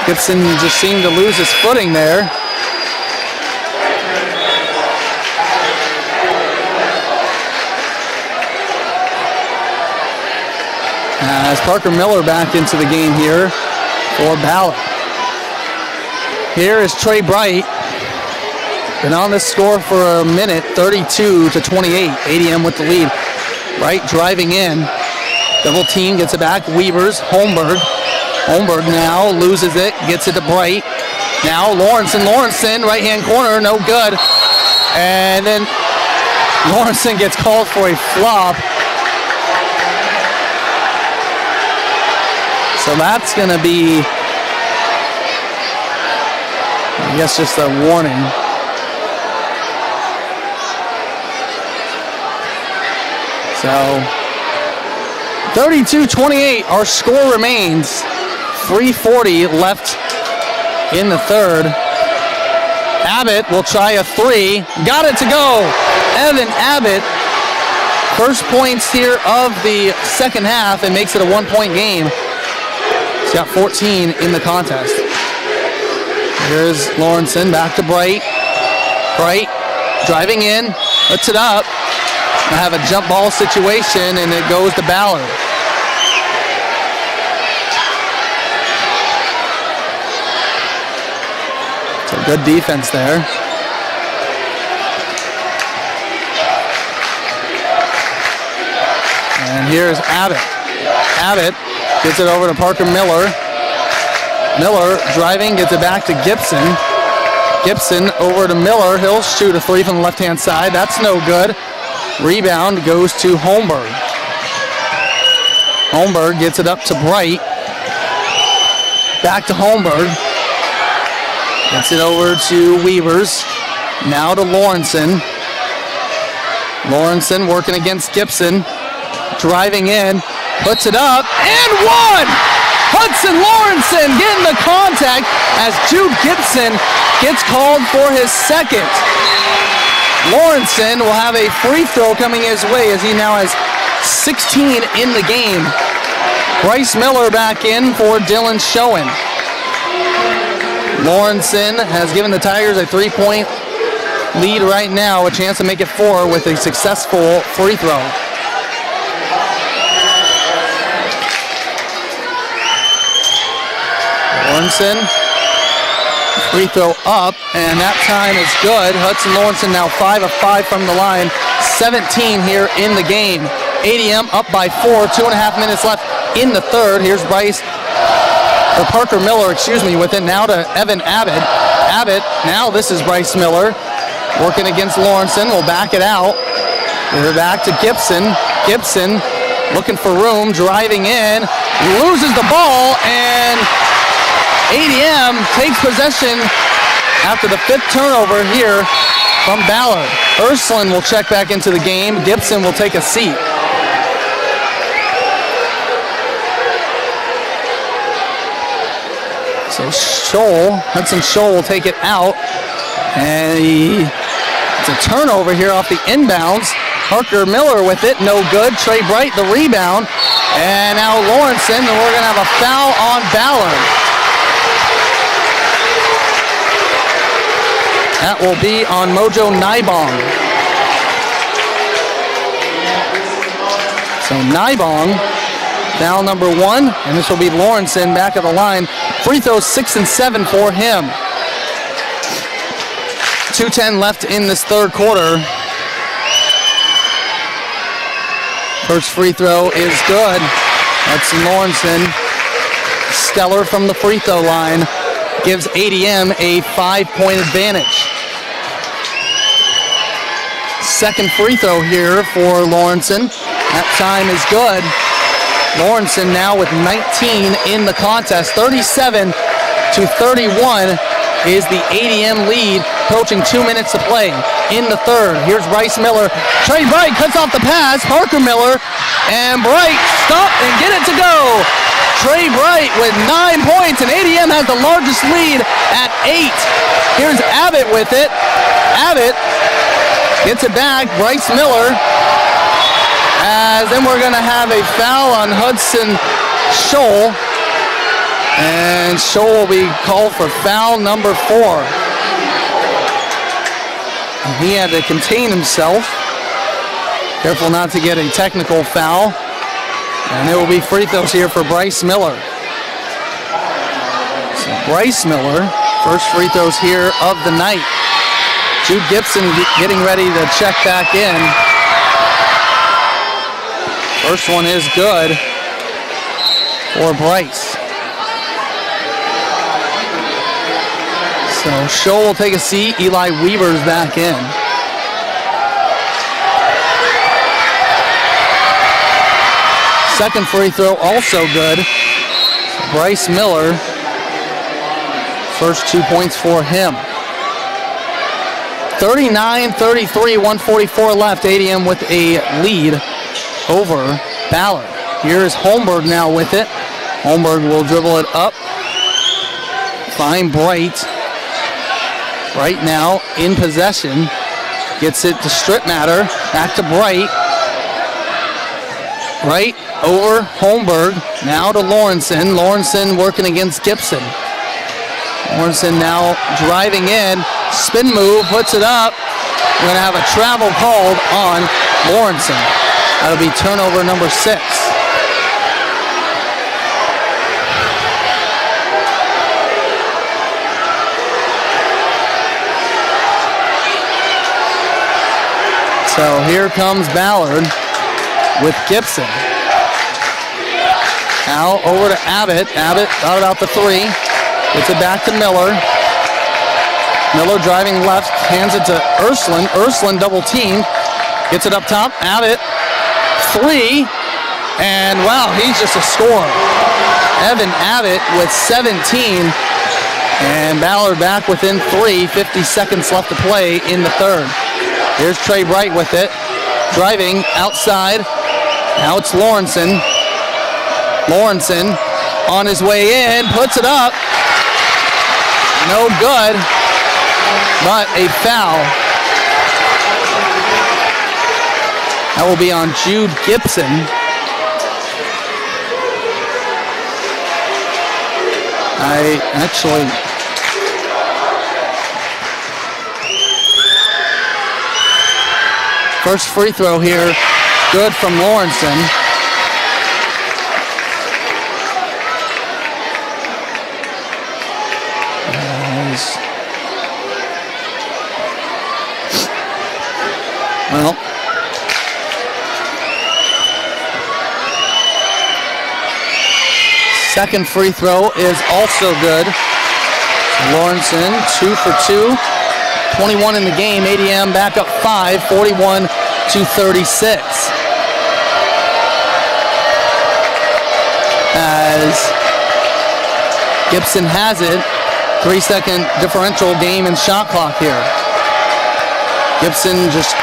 Gibson just seemed to lose his footing there. As Parker Miller back into the game here for Ballard. Here is Trey Bright. Been on this score for a minute, 32-28. ADM with the lead. Bright driving in. Double team, gets it back. Weavers, Holmberg. Holmberg now loses it, gets it to Bright. Now Lawrenson, right-hand corner, no good. And then Lawrenson gets called for a flop. So that's going to be, I guess, just a warning. So 32-28, our score remains. 3:40 left in the third. Abbott will try a 3. Got it to go. Evan Abbott, first points here of the second half, and makes it a 1-point game. He's got 14 in the contest. Here's Lawrenson, back to Bright. Bright driving in, puts it up. I have a jump ball situation, and it goes to Ballard. So good defense there. And here's Abbott. Abbott gets it over to Parker Miller. Miller driving, gets it back to Gibson. Gibson over to Miller. He'll shoot a 3 from the left-hand side. That's no good. Rebound goes to Holmberg. Holmberg gets it up to Bright. Back to Holmberg. Gets it over to Weavers. Now to Lawrenson. Lawrenson working against Gibson. Driving in. Puts it up. And one! Hudson Lawrenson getting the contact as Jude Gibson gets called for his second. Lawrenson will have a free throw coming his way as he now has 16 in the game. Bryce Miller back in for Dylan Schoen. Lawrenson has given the Tigers a 3-point lead right now, a chance to make it 4 with a successful free throw. Lawrenson, free throw up, and that time is good. Hudson Lawrenson now 5 of 5 from the line, 17 here in the game. ADM up by 4, 2.5 minutes left in the third. Here's Parker Miller, with it now to Evan Abbott. Abbott, now this is Bryce Miller, working against Lawrenson, will back it out. We're back to Gibson. Gibson looking for room, driving in, loses the ball, and ADM takes possession after the 5th turnover here from Ballard. Ursuline will check back into the game. Gibson will take a seat. So Hudson Scholl will take it out. And it's a turnover here off the inbounds. Parker Miller with it, no good. Trey Bright the rebound. And now Lawrenson, and we're going to have a foul on Ballard. That will be on Mojo Nybong. So Nybong, foul number 1, and this will be Lawrenson back at the line. Free throws 6 and 7 for him. 2:10 left in this third quarter. First free throw is good. That's Lawrenson. Stellar from the free throw line. Gives ADM a 5-point advantage. Second free throw here for Lawrenson. That time is good. Lawrenson now with 19 in the contest. 37-31 is the ADM lead, approaching 2 minutes to play in the third. Here's Bryce Miller. Trey Bright cuts off the pass. Parker Miller, and Bright stop and get it to go. Trey Bright with 9 points, and ADM has the largest lead at 8. Here's Abbott with it. Abbott gets it back. Bryce Miller. As then we're going to have a foul on Hudson Scholl. And Scholl will be called for foul number 4. He had to contain himself. Careful not to get a technical foul. And there will be free throws here for Bryce Miller. So Bryce Miller, first free throws here of the night. Jude Gibson getting ready to check back in. First one is good for Bryce. So Scholl will take a seat. Eli Weaver's back in. Second free throw also good. Bryce Miller, first 2 points for him. 39-33, 144 left. ADM with a lead over Ballard. Here's Holmberg now with it. Holmberg will dribble it up. Find Bright. Bright now in possession. Gets it to Strittmatter. Back to Bright. Bright over Holmberg. Now to Lawrenson. Lawrenson working against Gibson. Lawrenson now driving in. Spin move. Puts it up. We're going to have a travel called on Lawrenson. That'll be turnover number 6. So here comes Ballard with Gibson. Now over to Abbott. Abbott got it out to 3. Gets it back to Miller. Miller driving left. Hands it to Ursuline. Ursuline double teamed. Gets it up top. Abbott. 3. And wow, he's just a scorer. Evan Abbott with 17. And Ballard back within 3. 50 seconds left to play in the third. Here's Trey Bright with it. Driving outside. Now it's Lawrenson. Lawrenson on his way in. Puts it up. No good. But a foul. That will be on Jude Gibson. First free throw here, good from Lawrenson. Well, second free throw is also good. Lawrenson, 2 for 2. 21 in the game. ADM back up 5, 41-36. As Gibson has it, 3-second differential game and shot clock here. Gibson just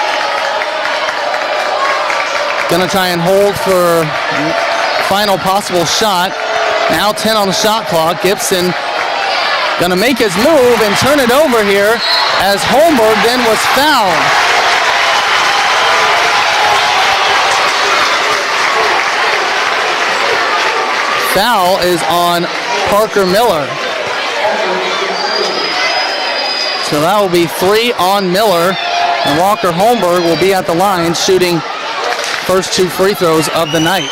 gonna try and hold for final possible shot. Now 10 on the shot clock. Gibson gonna make his move and turn it over here as Holmberg then was fouled. foul is on Parker Miller. So that will be 3 on Miller, and Walker Holmberg will be at the line shooting first 2 free throws of the night.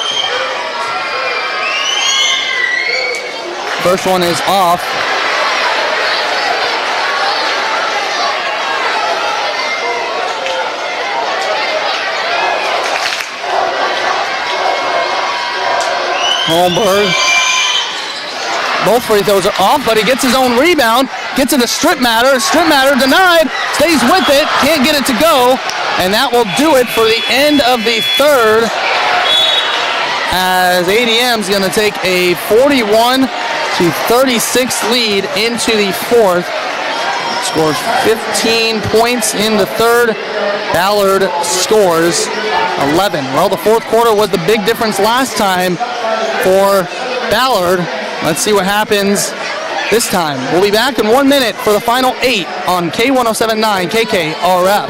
First one is off. Holmberg. Both free throws are off, but he gets his own rebound. Gets it to Strip Matter. Strip Matter denied. Stays with it. Can't get it to go. And that will do it for the end of the third, as ADM's going to take a 41-36 lead into the fourth. Scores 15 points in the third. Ballard scores 11. Well, the fourth quarter was the big difference last time for Ballard. Let's see what happens this time. We'll be back in 1 minute for the final 8 on K107.9 KKRF.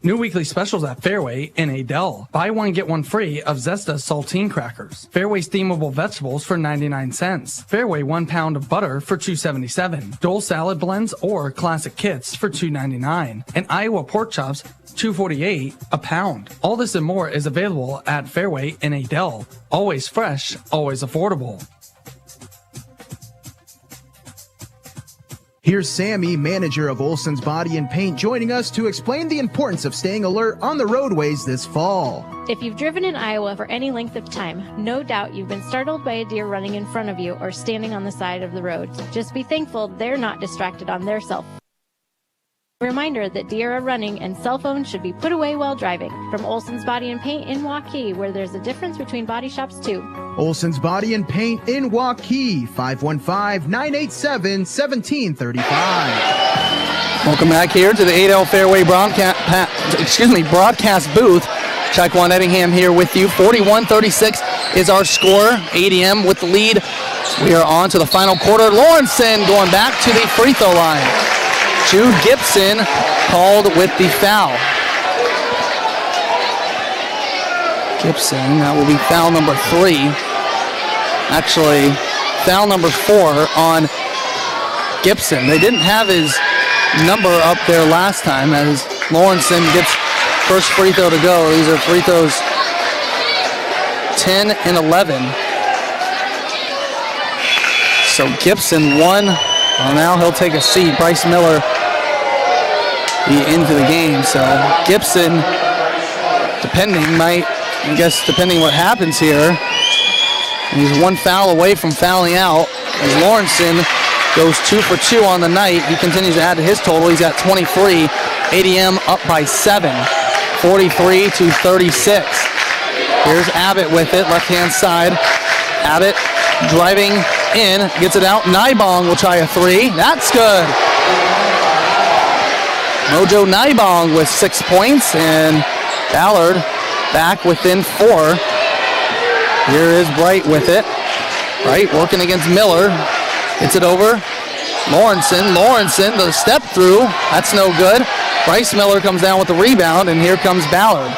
New weekly specials at Fairway in Adel. Buy one, get one free of Zesta saltine crackers. Fairway steamable vegetables for 99 cents. Fairway 1 pound of butter for $2.77. Dole salad blends or classic kits for $2.99. And Iowa pork chops, $2.48 a pound. All this and more is available at Fairway in Adel. Always fresh, always affordable. Here's Sammy, manager of Olson's Body and Paint, joining us to explain the importance of staying alert on the roadways this fall. If you've driven in Iowa for any length of time, no doubt you've been startled by a deer running in front of you or standing on the side of the road. Just be thankful they're not distracted on their cell phone. Reminder that deer are running and cell phones should be put away while driving. From Olson's Body and Paint in Waukee, where there's a difference between body shops too. Olson's Body and Paint in Waukee, 515-987-1735. Welcome back here to the Adel Fairway broadcast booth. Chuck Juan Ettingham here with you. 41-36 is our score. ADM with the lead. We are on to the final quarter. Lawrenson going back to the free throw line. Jude Gibson called with the foul. Gibson, that will be foul number 3. Actually, foul number 4 on Gibson. They didn't have his number up there last time, as Lawrenson gets first free throw to go. These are free throws 10 and 11. So Gibson won. Well, now he'll take a seat. Bryce Miller be into the game. So Gibson, depending what happens here, he's 1 foul away from fouling out. As Lawrenson goes 2 for 2 on the night, he continues to add to his total. He's at 23. ADM up by 7, 43-36. Here's Abbott with it, left-hand side. Abbott driving in, gets it out. Nybong will try a 3. That's good. Mojo Nybong with 6 points, and Ballard back within 4. Here is Bright with it. Bright working against Miller. Gets it over. Lawrenson, the step through. That's no good. Bryce Miller comes down with the rebound, and here comes Ballard.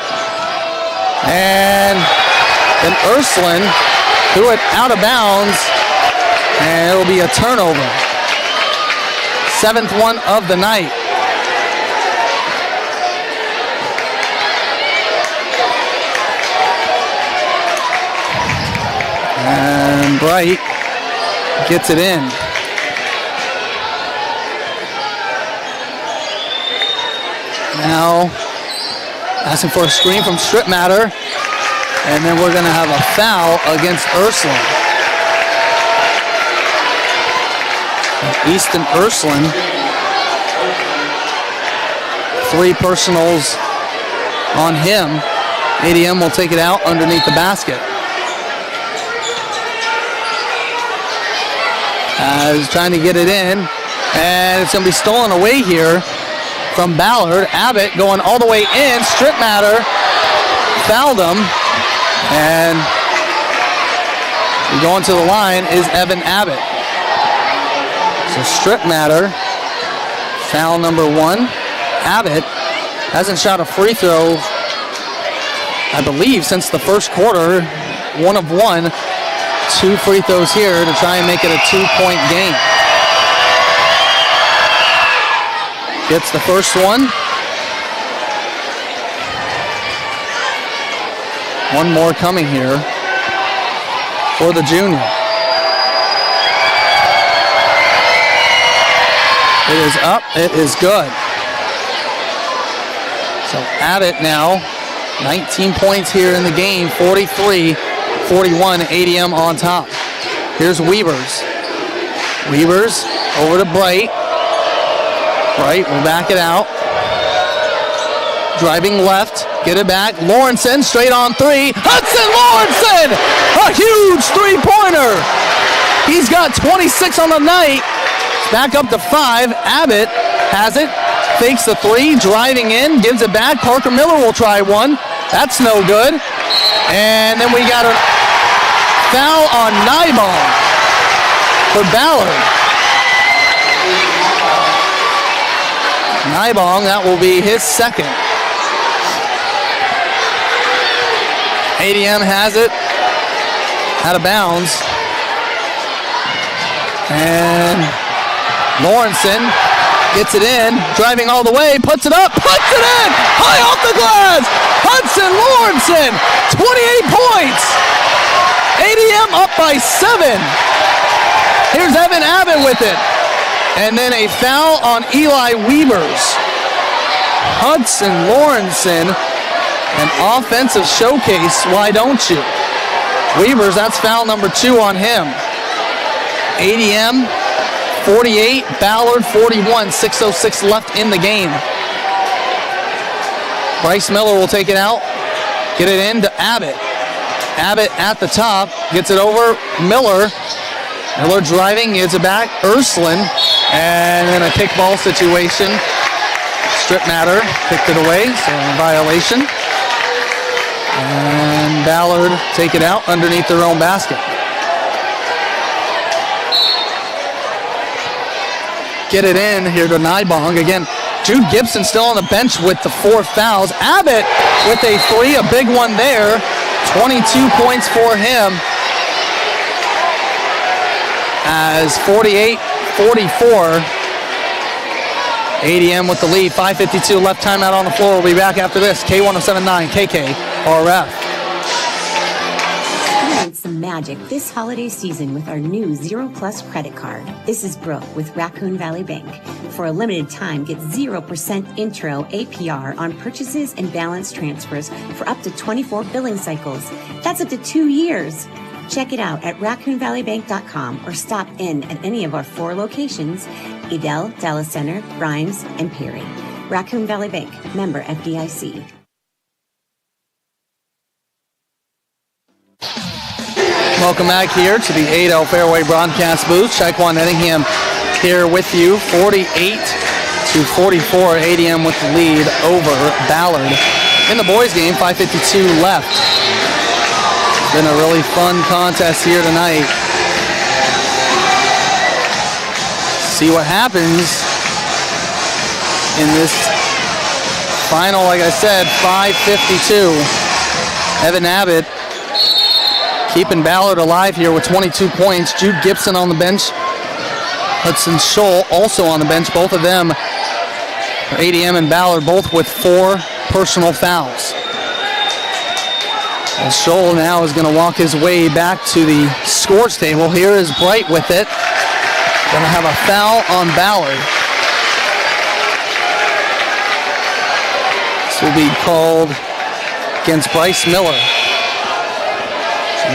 And then Ursuline threw it out of bounds, and it'll be a turnover. 7th one of the night. And Bright gets it in. Now asking for a screen from Strip Matter. And then we're going to have a foul against Ursuline. Easton Ursuline. 3 personals on him. ADM will take it out underneath the basket. He's trying to get it in, and it's going to be stolen away here from Ballard. Abbott going all the way in. Strip Matter fouled him, and going to the line is Evan Abbott. So Strip Matter, foul number 1. Abbott hasn't shot a free throw I believe, since the first quarter, 1 of 1. 2 free throws here to try and make it a 2-point game. Gets the first one. One more coming here for the junior. It is up, it is good. So Abbott now, 19 points here in the game, 43-41, ADM on top. Here's Weavers. Weavers over to Bright. Bright will back it out. Driving left, get it back. Lawrenson straight on 3. Hudson Lawrenson! A huge three-pointer! He's got 26 on the night. Back up to 5. Abbott has it. Fakes the 3, driving in, gives it back. Parker Miller will try one. That's no good. And then we got a foul on Nyball for Ballard. Nyball, that will be his second. ADM has it. Out of bounds. And Lawrenson gets it in, driving all the way, puts it up, puts it in, high off the glass. Hudson Lawrenson, 28 points. ADM up by 7. Here's Evan Abbott with it. And then a foul on Eli Weavers. Hudson Lawrenson, an offensive showcase, why don't you? Weavers, that's foul number 2 on him. ADM 48, Ballard 41, 6:06 left in the game. Bryce Miller will take it out, get it in to Abbott. Abbott at the top, gets it over Miller. Miller driving, gets it back, Ursuline, and then a kickball situation. Strip matter, kicked it away, so violation. And Ballard take it out underneath their own basket. Get it in here to Nybong. Again, Jude Gibson still on the bench with the 4 fouls. Abbott with a 3, a big one there. 22 points for him. As 48-44. ADM with the lead. 5:52 left, timeout on the floor. We'll be back after this. K1079 KKRF. Experience some magic this holiday season with our new Zero Plus credit card. This is Brooke with Raccoon Valley Bank. For a limited time, get 0% intro APR on purchases and balance transfers for up to 24 billing cycles. That's up to 2 years. Check it out at raccoonvalleybank.com or stop in at any of our 4 locations: Edel, Dallas Center, Grimes, and Perry. Raccoon Valley Bank, member FDIC. Welcome back here to the Adel Fairway broadcast booth. Shaquan Ettingham here with you. 48-44. ADM with the lead over Ballard. In the boys game, 5:52 left. It's been a really fun contest here tonight. See what happens in this final, like I said, 5:52. Evan Abbott keeping Ballard alive here with 22 points. Jude Gibson on the bench. Hudson Scholl also on the bench. Both of them, ADM and Ballard, both with 4 personal fouls. And Scholl now is going to walk his way back to the scores table. Here is Bright with it. Going to have a foul on Ballard. This will be called against Bryce Miller.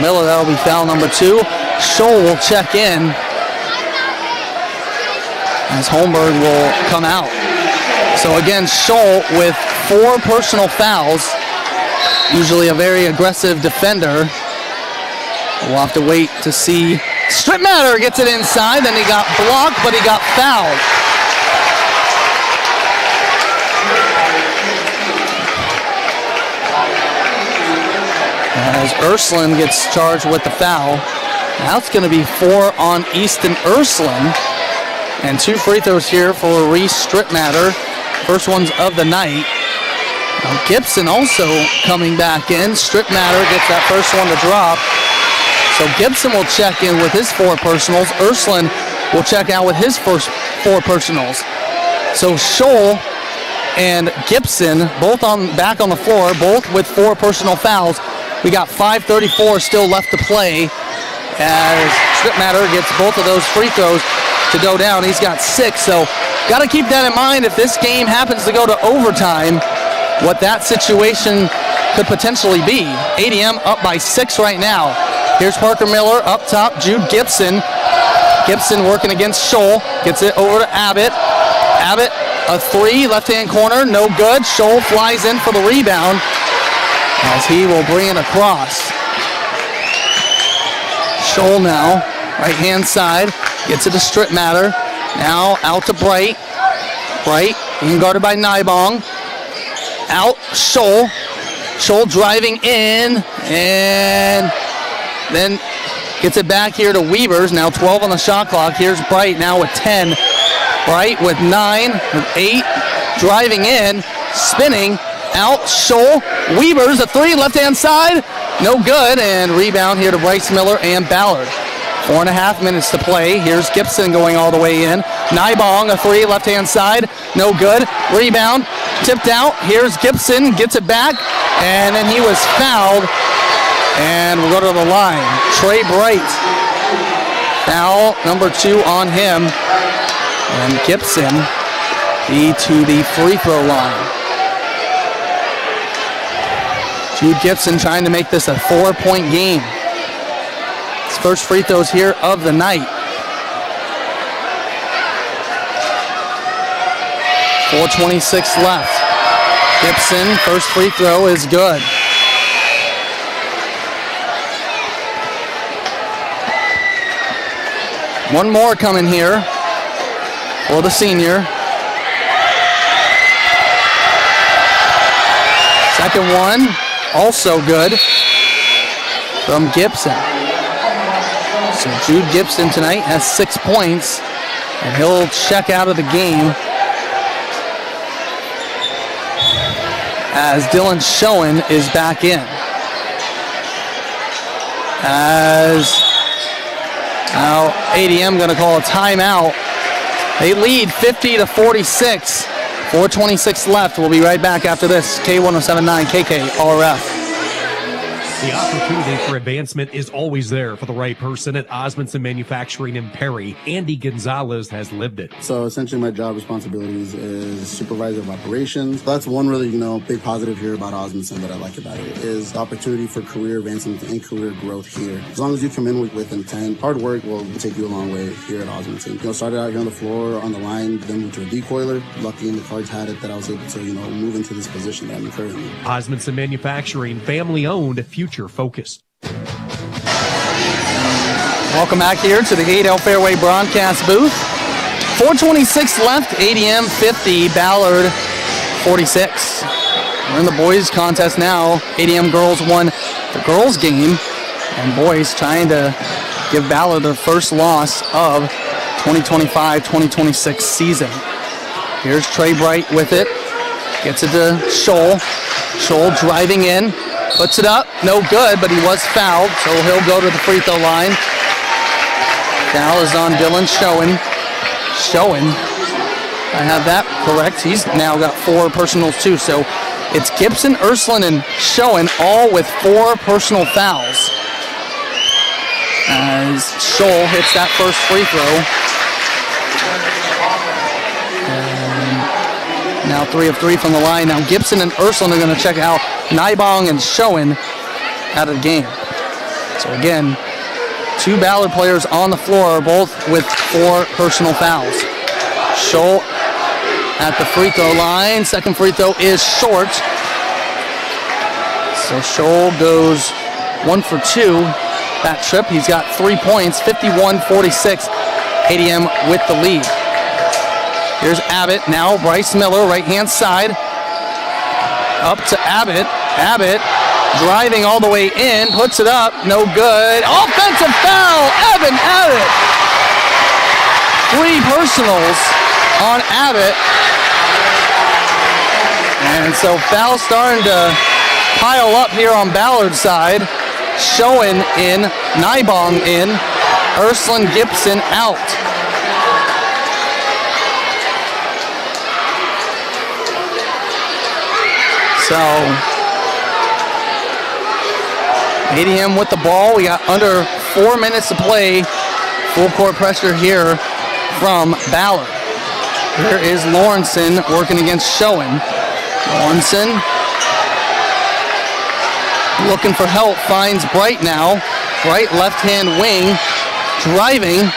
Miller, that'll be foul number 2. Scholl will check in as Holmberg will come out. So again, Scholl with 4 personal fouls. Usually a very aggressive defender. We'll have to wait to see. Strip matter gets it inside, then he got blocked, but he got fouled. As Ursuline gets charged with the foul. Now it's going to be 4 on Easton Ursuline. And 2 free throws here for Reese Stripmatter. First ones of the night. Now Gibson also coming back in. Strip Matter gets that first one to drop. So Gibson will check in with his 4 personals. Ursuline will check out with his first 4 personals. So Scholl and Gibson both back on the floor, both with 4 personal fouls. We got 5:34 still left to play as Strip Matter gets both of those free throws to go down. He's got 6, so got to keep that in mind if this game happens to go to overtime, what that situation could potentially be. ADM up by 6 right now. Here's Parker Miller up top, Jude Gibson. Gibson working against Scholl, gets it over to Abbott. Abbott, a 3, left-hand corner, no good. Scholl flies in for the rebound as he will bring it across. Scholl now, right-hand side, gets it to Strip Matter. Now out to Bright. Bright being guarded by Nybong. Out, Scholl. Scholl driving in, and then gets it back here to Weavers. Now 12 on the shot clock. Here's Bright now with 10. Bright with 9, with 8. Driving in, spinning. Out, Scholl. Weavers, a 3, left-hand side. No good, and rebound here to Bryce Miller and Ballard. 4.5 minutes to play. Here's Gibson going all the way in. Nybong, a 3, left-hand side. No good. Rebound, tipped out. Here's Gibson, gets it back, and then he was fouled. And we'll go to the line. Trey Bright. Foul number 2 on him. And Gibson be to the free throw line. Jude Gibson trying to make this a 4-point game. His first free throws here of the night. 4:26 left. Gibson, first free throw is good. One more coming here for the senior. Second one, also good from Gibson. So Jude Gibson tonight has 6 points, and he'll check out of the game as Dylan Schoen is back in. As now ADM going to call a timeout. They lead 50-46. 4:26 left. We'll be right back after this. K1079 KKRF. The opportunity for advancement is always there for the right person at Osmanson Manufacturing in Perry. Andy Gonzalez has lived it. So essentially my job responsibilities is supervisor of operations. That's one really, big positive here about Osmanson that I like about it is the opportunity for career advancement and career growth here. As long as you come in with intent, hard work will take you a long way here at Osmanson. Started out here on the floor, on the line, then moved to a decoiler. Lucky in the cards had it that I was able to, move into this position that I'm currently in. Osmanson Manufacturing, family owned, future focused. Welcome back here to the 8L Fairway broadcast booth. 4:26 left, ADM 50, Ballard 46. We're in the boys contest now. ADM girls won the girls game, and boys trying to give Ballard their first loss of 2025-2026 season. Here's Trey Bright with it. Gets it to Scholl. Scholl driving in. Puts it up. No good, but he was fouled, so he'll go to the free throw line. Foul is on Dylan Schoen. Schoen, I have that correct. He's now got 4 personals too, so it's Gibson, Ursuline, and Schoen all with 4 personal fouls. As Scholl hits that first free throw. Now 3 of 3 from the line. Now Gibson and Ursuline are going to check out Nybong and Schoen out of the game. So again, 2 Ballard players on the floor, both with 4 personal fouls. Scholl at the free throw line. Second free throw is short. So Scholl goes 1 for 2 that trip. He's got 3 points, 51-46. ADM with the lead. Here's Abbott, now Bryce Miller, right-hand side. Up to Abbott. Abbott driving all the way in, puts it up, no good. Offensive foul, Evan Abbott. 3 personals on Abbott. And so fouls starting to pile up here on Ballard's side. Schoen in, Nybong in, Ursuline Gibson out. So ADM with the ball. We got under 4 minutes to play. Full court pressure here from Ballard. Here is Lawrenson working against Schoen. Lawrenson looking for help, finds Bright now. Bright left-hand wing, driving,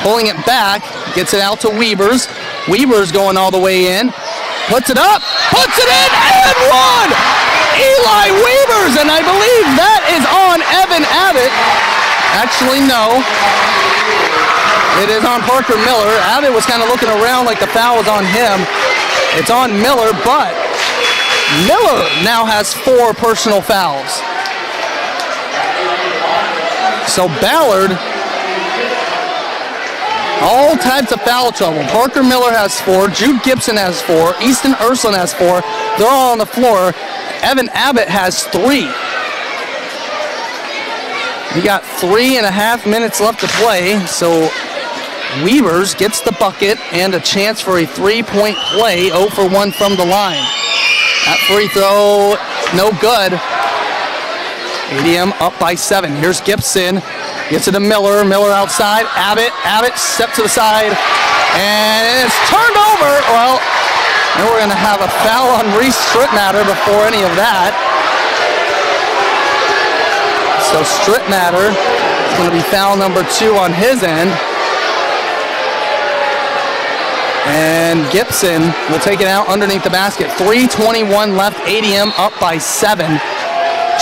pulling it back, gets it out to Weavers. Weavers going all the way in, puts it up, puts it in, and one! Eli Weavers, and I believe that is on Evan Abbott. Actually, no. It is on Parker Miller. Abbott was kind of looking around like the foul was on him. It's on Miller, but Miller now has 4 personal fouls. So Ballard, all types of foul trouble. Parker Miller has 4, Jude Gibson has 4, Easton Ursuline has 4. They're all on the floor. Evan Abbott has 3. We got 3.5 minutes left to play, so Weavers gets the bucket and a chance for a 3-point play, 0 for 1 from the line. That free throw, no good. ADM up by 7. Here's Gibson, gets it to Miller, Miller outside, Abbott step to the side, and it's turned over. Well, and we're gonna have a foul on Reese Strittmatter before any of that. So Strittmatter is gonna be foul number 2 on his end. And Gibson will take it out underneath the basket. 3:21 left, ADM up by 7.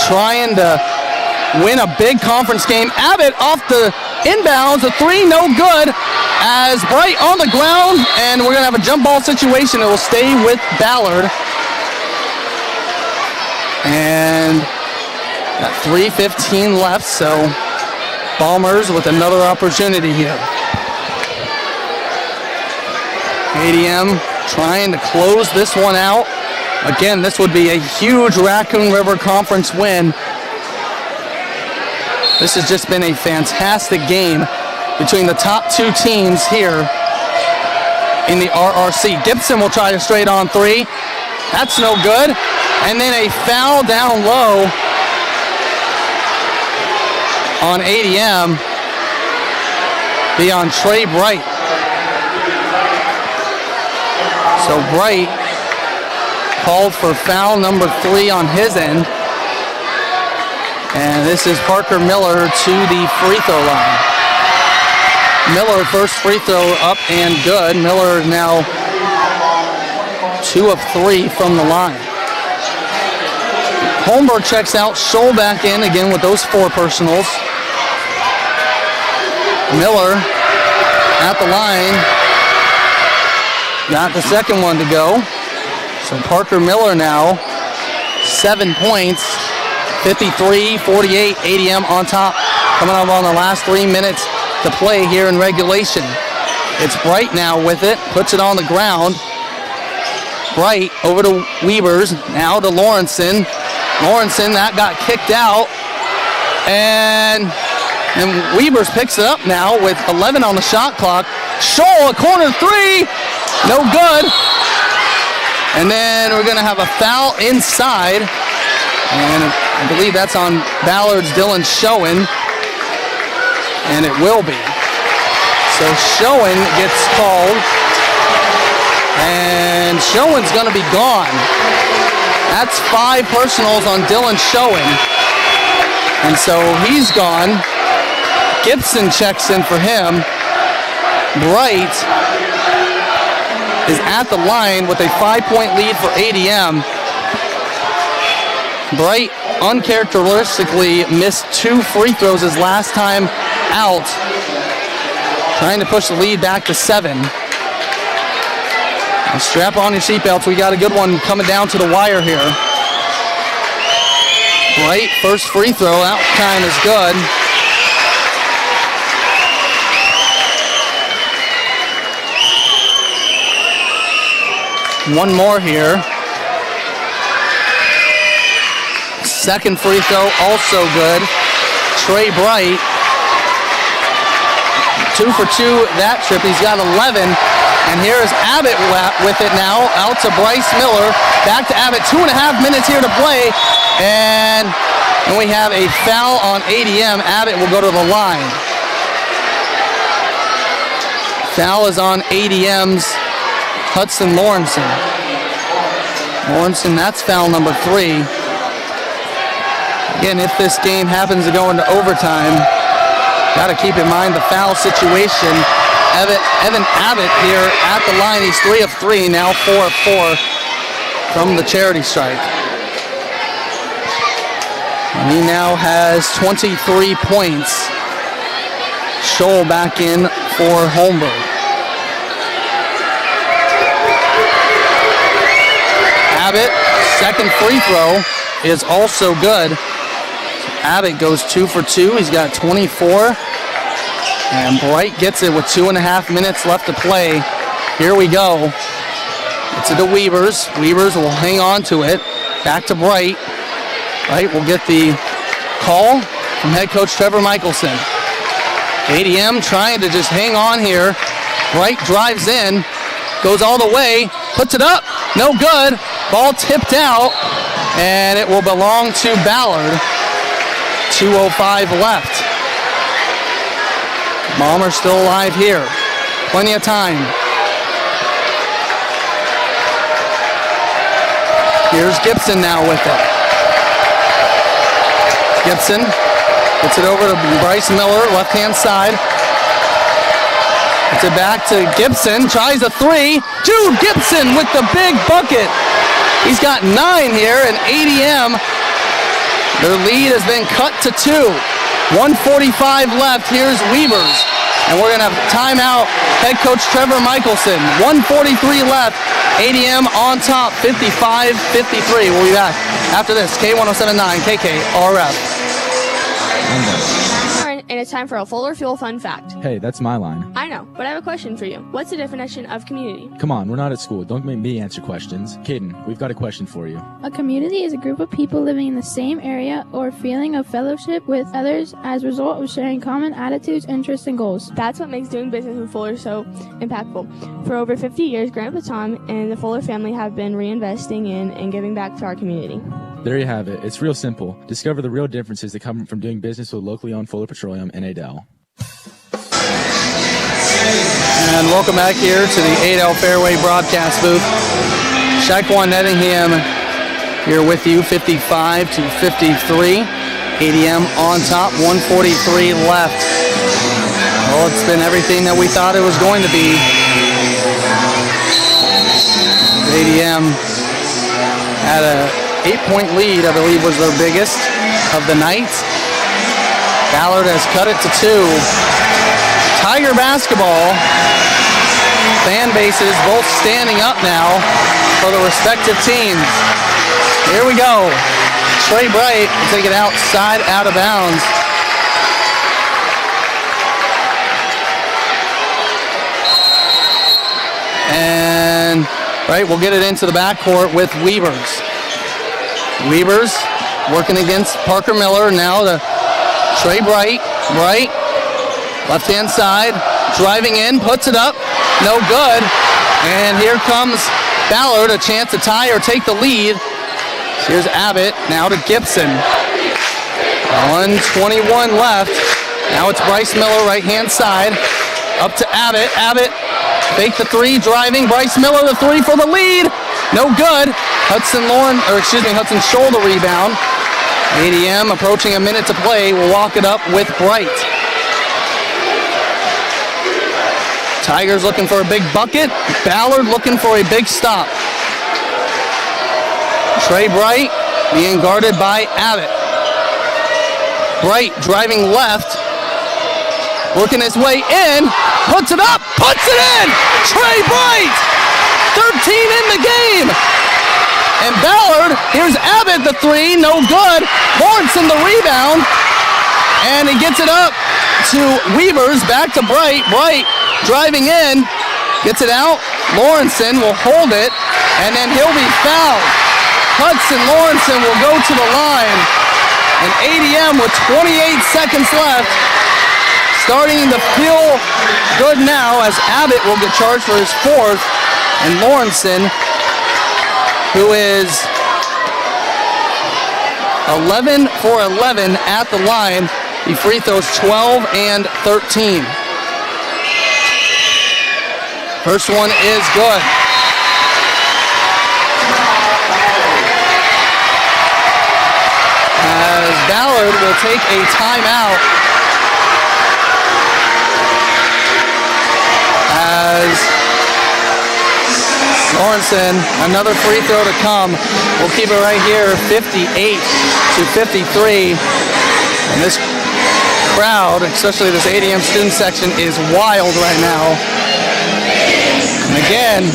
Trying to win a big conference game. Abbott off the inbounds, a 3, no good. As Bright on the ground, and we're gonna have a jump ball situation. It will stay with Ballard. And got 3:15 left, so Bombers with another opportunity here. ADM trying to close this one out. Again, this would be a huge Raccoon River Conference win. This has just been a fantastic game between the top 2 teams here in the RRC. Gibson will try a straight on 3. That's no good. And then a foul down low on ADM be on Trey Bright. So Bright called for foul number 3 on his end. And this is Parker Miller to the free throw line. Miller, first free throw up and good. Miller now 2 of 3 from the line. Holmberg checks out, Scholl back in again with those 4 personals. Miller at the line. Got the second one to go. So Parker Miller now, 7 points, 53-48, ADM on top, coming up on the last 3 minutes to play here in regulation. It's Bright now with it, puts it on the ground. Bright over to Weavers, now to Lawrenson. Lawrenson, that got kicked out. And Weavers picks it up now with 11 on the shot clock. Scholl, a corner 3. No good. And then we're going to have a foul inside. And I believe that's on Ballard's Dylan Schoen. And it will be. So Schoen gets called. And Schoen's going to be gone. That's 5 personals on Dylan Schoen. And so he's gone. Gibson checks in for him. Bright is at the line with a 5-point lead for ADM. Bright uncharacteristically missed 2 free throws his last time out, trying to push the lead back to 7. Now strap on your seatbelts. We got a good one coming down to the wire here. Bright, first free throw, out time is good. One more here. second free throw, also good. Trey Bright, 2 for 2 that trip. He's got 11. And here is Abbott with it now, out to Bryce Miller. Back to Abbott, 2.5 minutes here to play. And we have a foul on ADM. Abbott will go to the line. Foul is on ADM's Hudson Lawrenson. Lawrenson, that's foul number 3. Again, if this game happens to go into overtime, got to keep in mind the foul situation. Evan Abbott here at the line. He's 3 of 3, now 4 of 4 from the charity strike. And he now has 23 points. Scholl back in for Holmberg. Abbott, second free throw is also good. Abbott goes 2 for 2. He's got 24. And Bright gets it with 2.5 minutes left to play. Here we go. It's to the Weavers. Weavers will hang on to it. Back to Bright. Bright will get the call from head coach Trevor Michelson. ADM trying to just hang on here. Bright drives in, goes all the way, puts it up, no good. Ball tipped out, and it will belong to Ballard. 2:05 left. Bombers still alive here. Plenty of time. Here's Gibson now with it. Gibson gets it over to Bryce Miller, left-hand side. Gets it back to Gibson, tries a 3. Jude Gibson with the big bucket. He's got 9 here, and ADM, their lead has been cut to 2. 1:45 left. Here's Weavers. And we're going to have timeout. Head coach Trevor Michelson. 1:43 left. ADM on top, 55-53. We'll be back after this. K1079, KKRF. And it's time for a Fuller Fuel Fun Fact. Hey, that's my line. I know, but I have a question for you. What's the definition of community? Come on, we're not at school. Don't make me answer questions. Caden, we've got a question for you. A community is a group of people living in the same area or feeling of fellowship with others as a result of sharing common attitudes, interests, and goals. That's what makes doing business with Fuller so impactful. For over 50 years, Grandpa Tom and the Fuller family have been reinvesting in and giving back to our community. There you have it. It's real simple. Discover the real differences that come from doing business with locally owned Fuller Petroleum in Adel. And welcome back here to the Adel Fairway broadcast booth. Shaquan Nettingham here with you, 55-53. ADM on top, 1:43 left. Well, it's been everything that we thought it was going to be. ADM had a 8-point lead, I believe, was their biggest of the night. Ballard has cut it to 2. Tiger basketball. Fan bases both standing up now for the respective teams. Here we go. Trey Bright will take it outside, out of bounds. And Bright will get it into the backcourt with Weavers. Weavers working against Parker Miller. Now to Trey Bright. Bright, left-hand side, driving in, puts it up. No good. And here comes Ballard, a chance to tie or take the lead. Here's Abbott, now to Gibson. 1:21 left. Now it's Bryce Miller, right-hand side. Up to Abbott. Abbott, fake the 3, driving. Bryce Miller, the 3 for the lead. No good. Hudson Scholl the rebound. ADM approaching a minute to play. Will walk it up with Bright. Tigers looking for a big bucket. Ballard looking for a big stop. Trey Bright being guarded by Abbott. Bright driving left. Working his way in. Puts it up. Puts it in. Trey Bright. 13 in the game. And Ballard, here's Abbott, the 3, no good. Lawrenson, the rebound. And he gets it up to Weavers, back to Bright. Bright driving in, gets it out. Lawrenson will hold it, and then he'll be fouled. Hudson Lawrenson will go to the line. And ADM with 28 seconds left, starting to feel good now as Abbott will get charged for his fourth. And Lawrenson, who is 11 for 11 at the line. He free throws 12 and 13. First one is good. As Ballard will take a timeout. As Lawrenson, another free throw to come. We'll keep it right here, 58 to 53. And this crowd, especially this ADM student section, is wild right now. And again,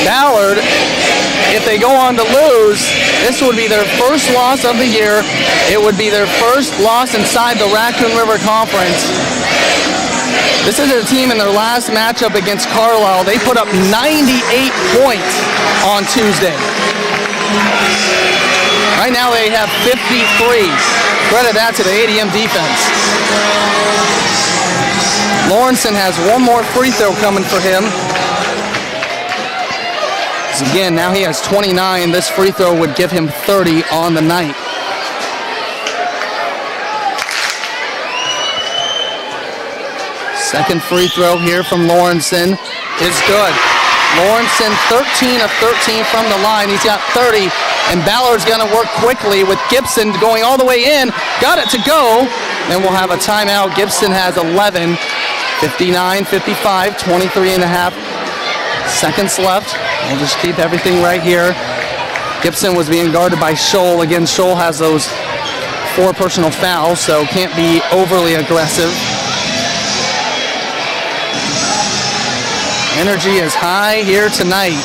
Ballard, if they go on to lose, this would be their first loss of the year. It would be their first loss inside the Raccoon River Conference. This is a team in their last matchup against Carlisle. They put up 98 points on Tuesday. Right now they have 53. Credit that to the ADM defense. Lawrenson has one more free throw coming for him. So again, now he has 29. This free throw would give him 30 on the night. Second free throw here from Lawrenson is good. Lawrenson 13 of 13 from the line. He's got 30, and Ballard's going to work quickly with Gibson going all the way in. Got it to go. Then we'll have a timeout. Gibson has 11, 59, 55, 23 and a half seconds left. We'll just keep everything right here. Gibson was being guarded by Scholl. Again, Scholl has those 4 personal fouls, so can't be overly aggressive. Energy is high here tonight.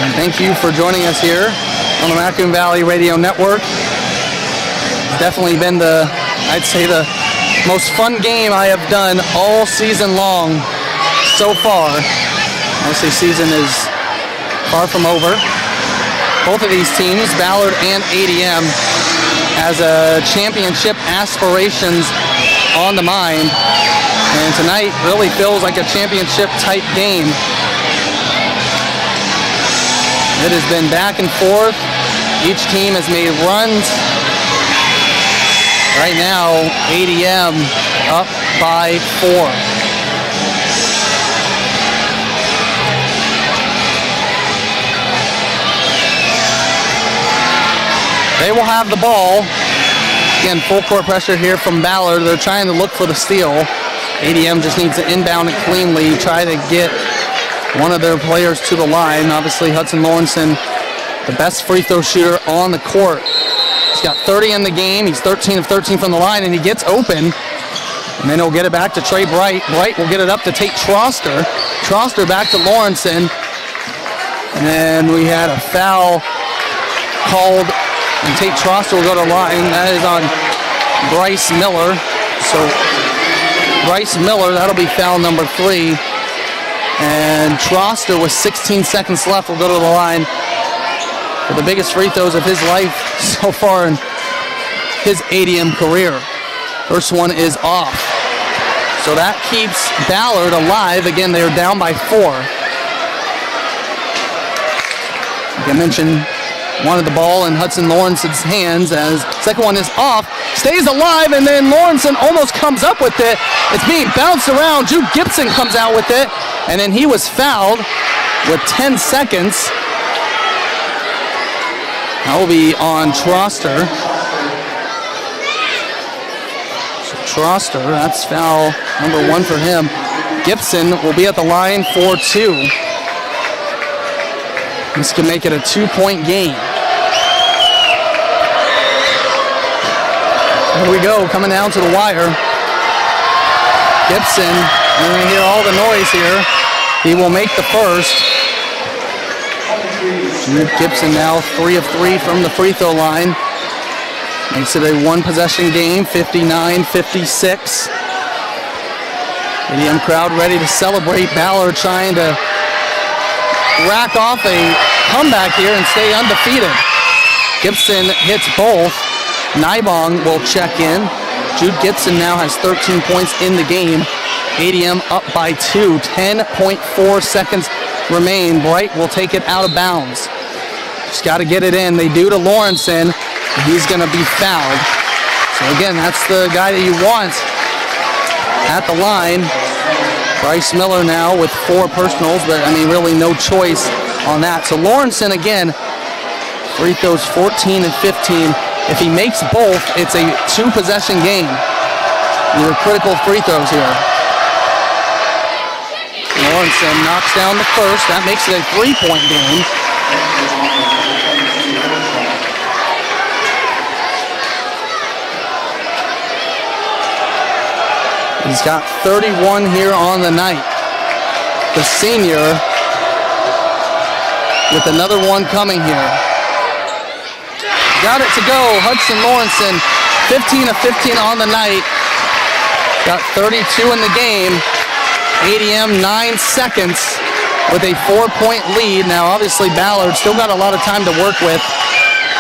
And thank you for joining us here on the Raccoon Valley Radio Network. It's definitely been I'd say the most fun game I have done all season long so far. Obviously, season is far from over. Both of these teams, Ballard and ADM, has a championship aspirations on the mind. And tonight really feels like a championship-type game. It has been back and forth. Each team has made runs. Right now, ADM up by 4. They will have the ball. Again, full court pressure here from Ballard. They're trying to look for the steal. ADM just needs to inbound it cleanly, try to get one of their players to the line. Obviously, Hudson Lawrenson, the best free throw shooter on the court. He's got 30 in the game. He's 13 of 13 from the line, and he gets open. And then he'll get it back to Trey Bright. Bright will get it up to Tate Troster. Troster back to Lawrenson. And then we had a foul called, and Tate Troster will go to the line. That is on Bryce Miller. So Bryce Miller, that'll be foul number 3. And Troster with 16 seconds left will go to the line for the biggest free throws of his life so far in his ADM career. First one is off. So that keeps Ballard alive. Again, they're down by 4. Like I mentioned, wanted the ball in Hudson Lawrenson's hands as second one is off. Stays alive, and then Lawrenson almost comes up with it. It's being bounced around. Jude Gibson comes out with it, and then he was fouled with 10 seconds. That will be on Troster. So Troster, that's foul number 1 for him. Gibson will be at the line for 2. This can make it a 2-point game. Here we go, coming down to the wire. Gibson, you're going to hear all the noise here. He will make the first. Jude Gibson now 3 of 3 from the free throw line. Makes it a 1-possession game, 59-56. ADM crowd ready to celebrate. Ballard trying to rack off a comeback here and stay undefeated. Gibson hits both. Nybong will check in. Jude Gibson now has 13 points in the game. ADM up by 2. 10.4 seconds remain. Bright will take it out of bounds. Just got to get it in. They do to Lawrenson. He's going to be fouled. So again, that's the guy that you want at the line. Bryce Miller now with 4 personals, but I mean really no choice on that. So Lawrenson again, free throws 14 and 15. If he makes both, it's a 2-possession game. These are critical free throws here. Lawrenson knocks down the first. That makes it a 3-point game. He's got 31 here on the night. The senior with another one coming here. Got it to go. Hudson Lawrenson, 15 of 15 on the night. Got 32 in the game. ADM 9 seconds with a 4-point lead. Now obviously Ballard still got a lot of time to work with.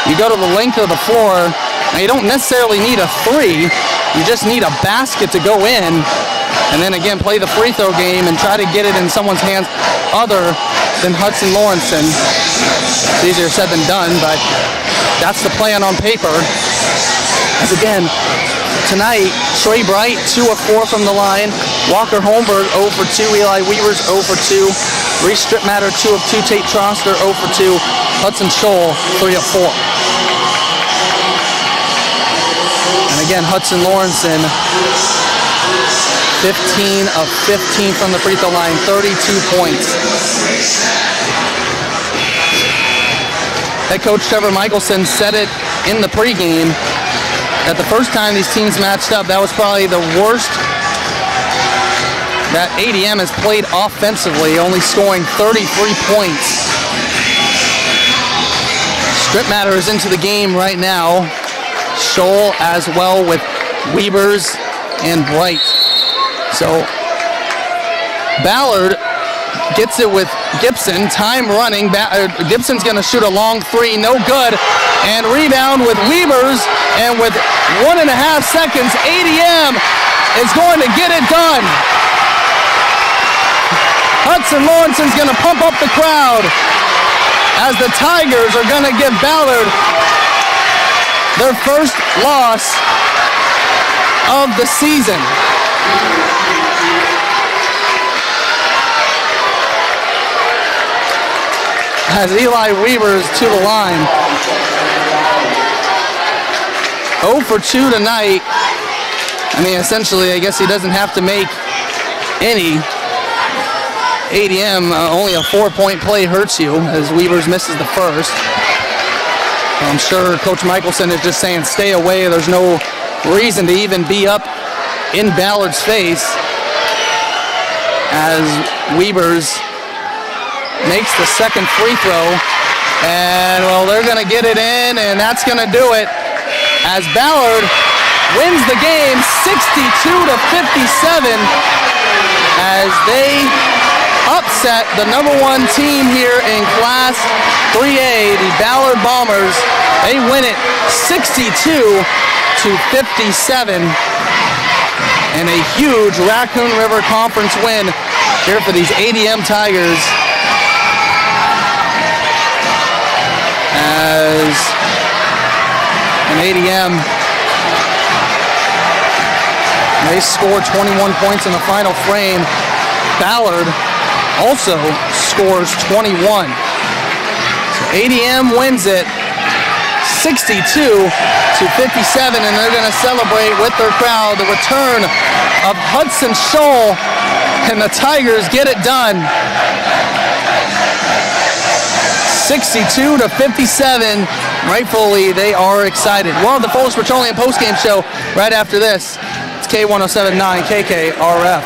You go to the length of the floor. Now you don't necessarily need a 3. You just need a basket to go in, and then again play the free throw game and try to get it in someone's hands other than Hudson Lawrenson. It's easier said than done, but that's the plan on paper. As again, tonight, Trey Bright, 2 of 4 from the line. Walker Holmberg, 0 for 2. Eli Weavers, 0 for 2. Reese Stripmatter, 2 of 2. Tate Troster, 0 for 2. Hudson Scholl, 3 of 4. And again, Hudson Lawrenson, 15 of 15 from the free throw line, 32 points. Head coach Trevor Michelson said it in the pregame that the first time these teams matched up, that was probably the worst that ADM has played offensively, only scoring 33 points. Stripmatter is into the game right now. Scholl as well with Weavers and Bright. So Ballard gets it with Gibson. Time running. Gibson's going to shoot a long 3. No good. And rebound with Weavers. And with 1.5 seconds, ADM is going to get it done. Hudson Lawrenson's going to pump up the crowd as the Tigers are going to give Ballard their first loss of the season. As Eli Weavers to the line. 0 for 2 tonight. I mean, essentially, I guess he doesn't have to make any. ADM, only a 4-point play hurts you as Weavers misses the first. I'm sure Coach Michelson is just saying stay away. There's no reason to even be up in Ballard's face as Weavers makes the second free throw. And, well, they're going to get it in, and that's going to do it as Ballard wins the game 62-57 as they upset the number 1 team here in Class 3A, the Ballard Bombers. They win it 62-57 and a huge Raccoon River Conference win here for these ADM Tigers as an ADM, they score 21 points in the final frame. Ballard also scores 21. So ADM wins it 62-57, and they're going to celebrate with their crowd the return of Hudson Scholl, and the Tigers get it done. 62-57. Rightfully, they are excited. We'll have the Fullest Petroleum postgame show right after this. It's K107.9 KKRF.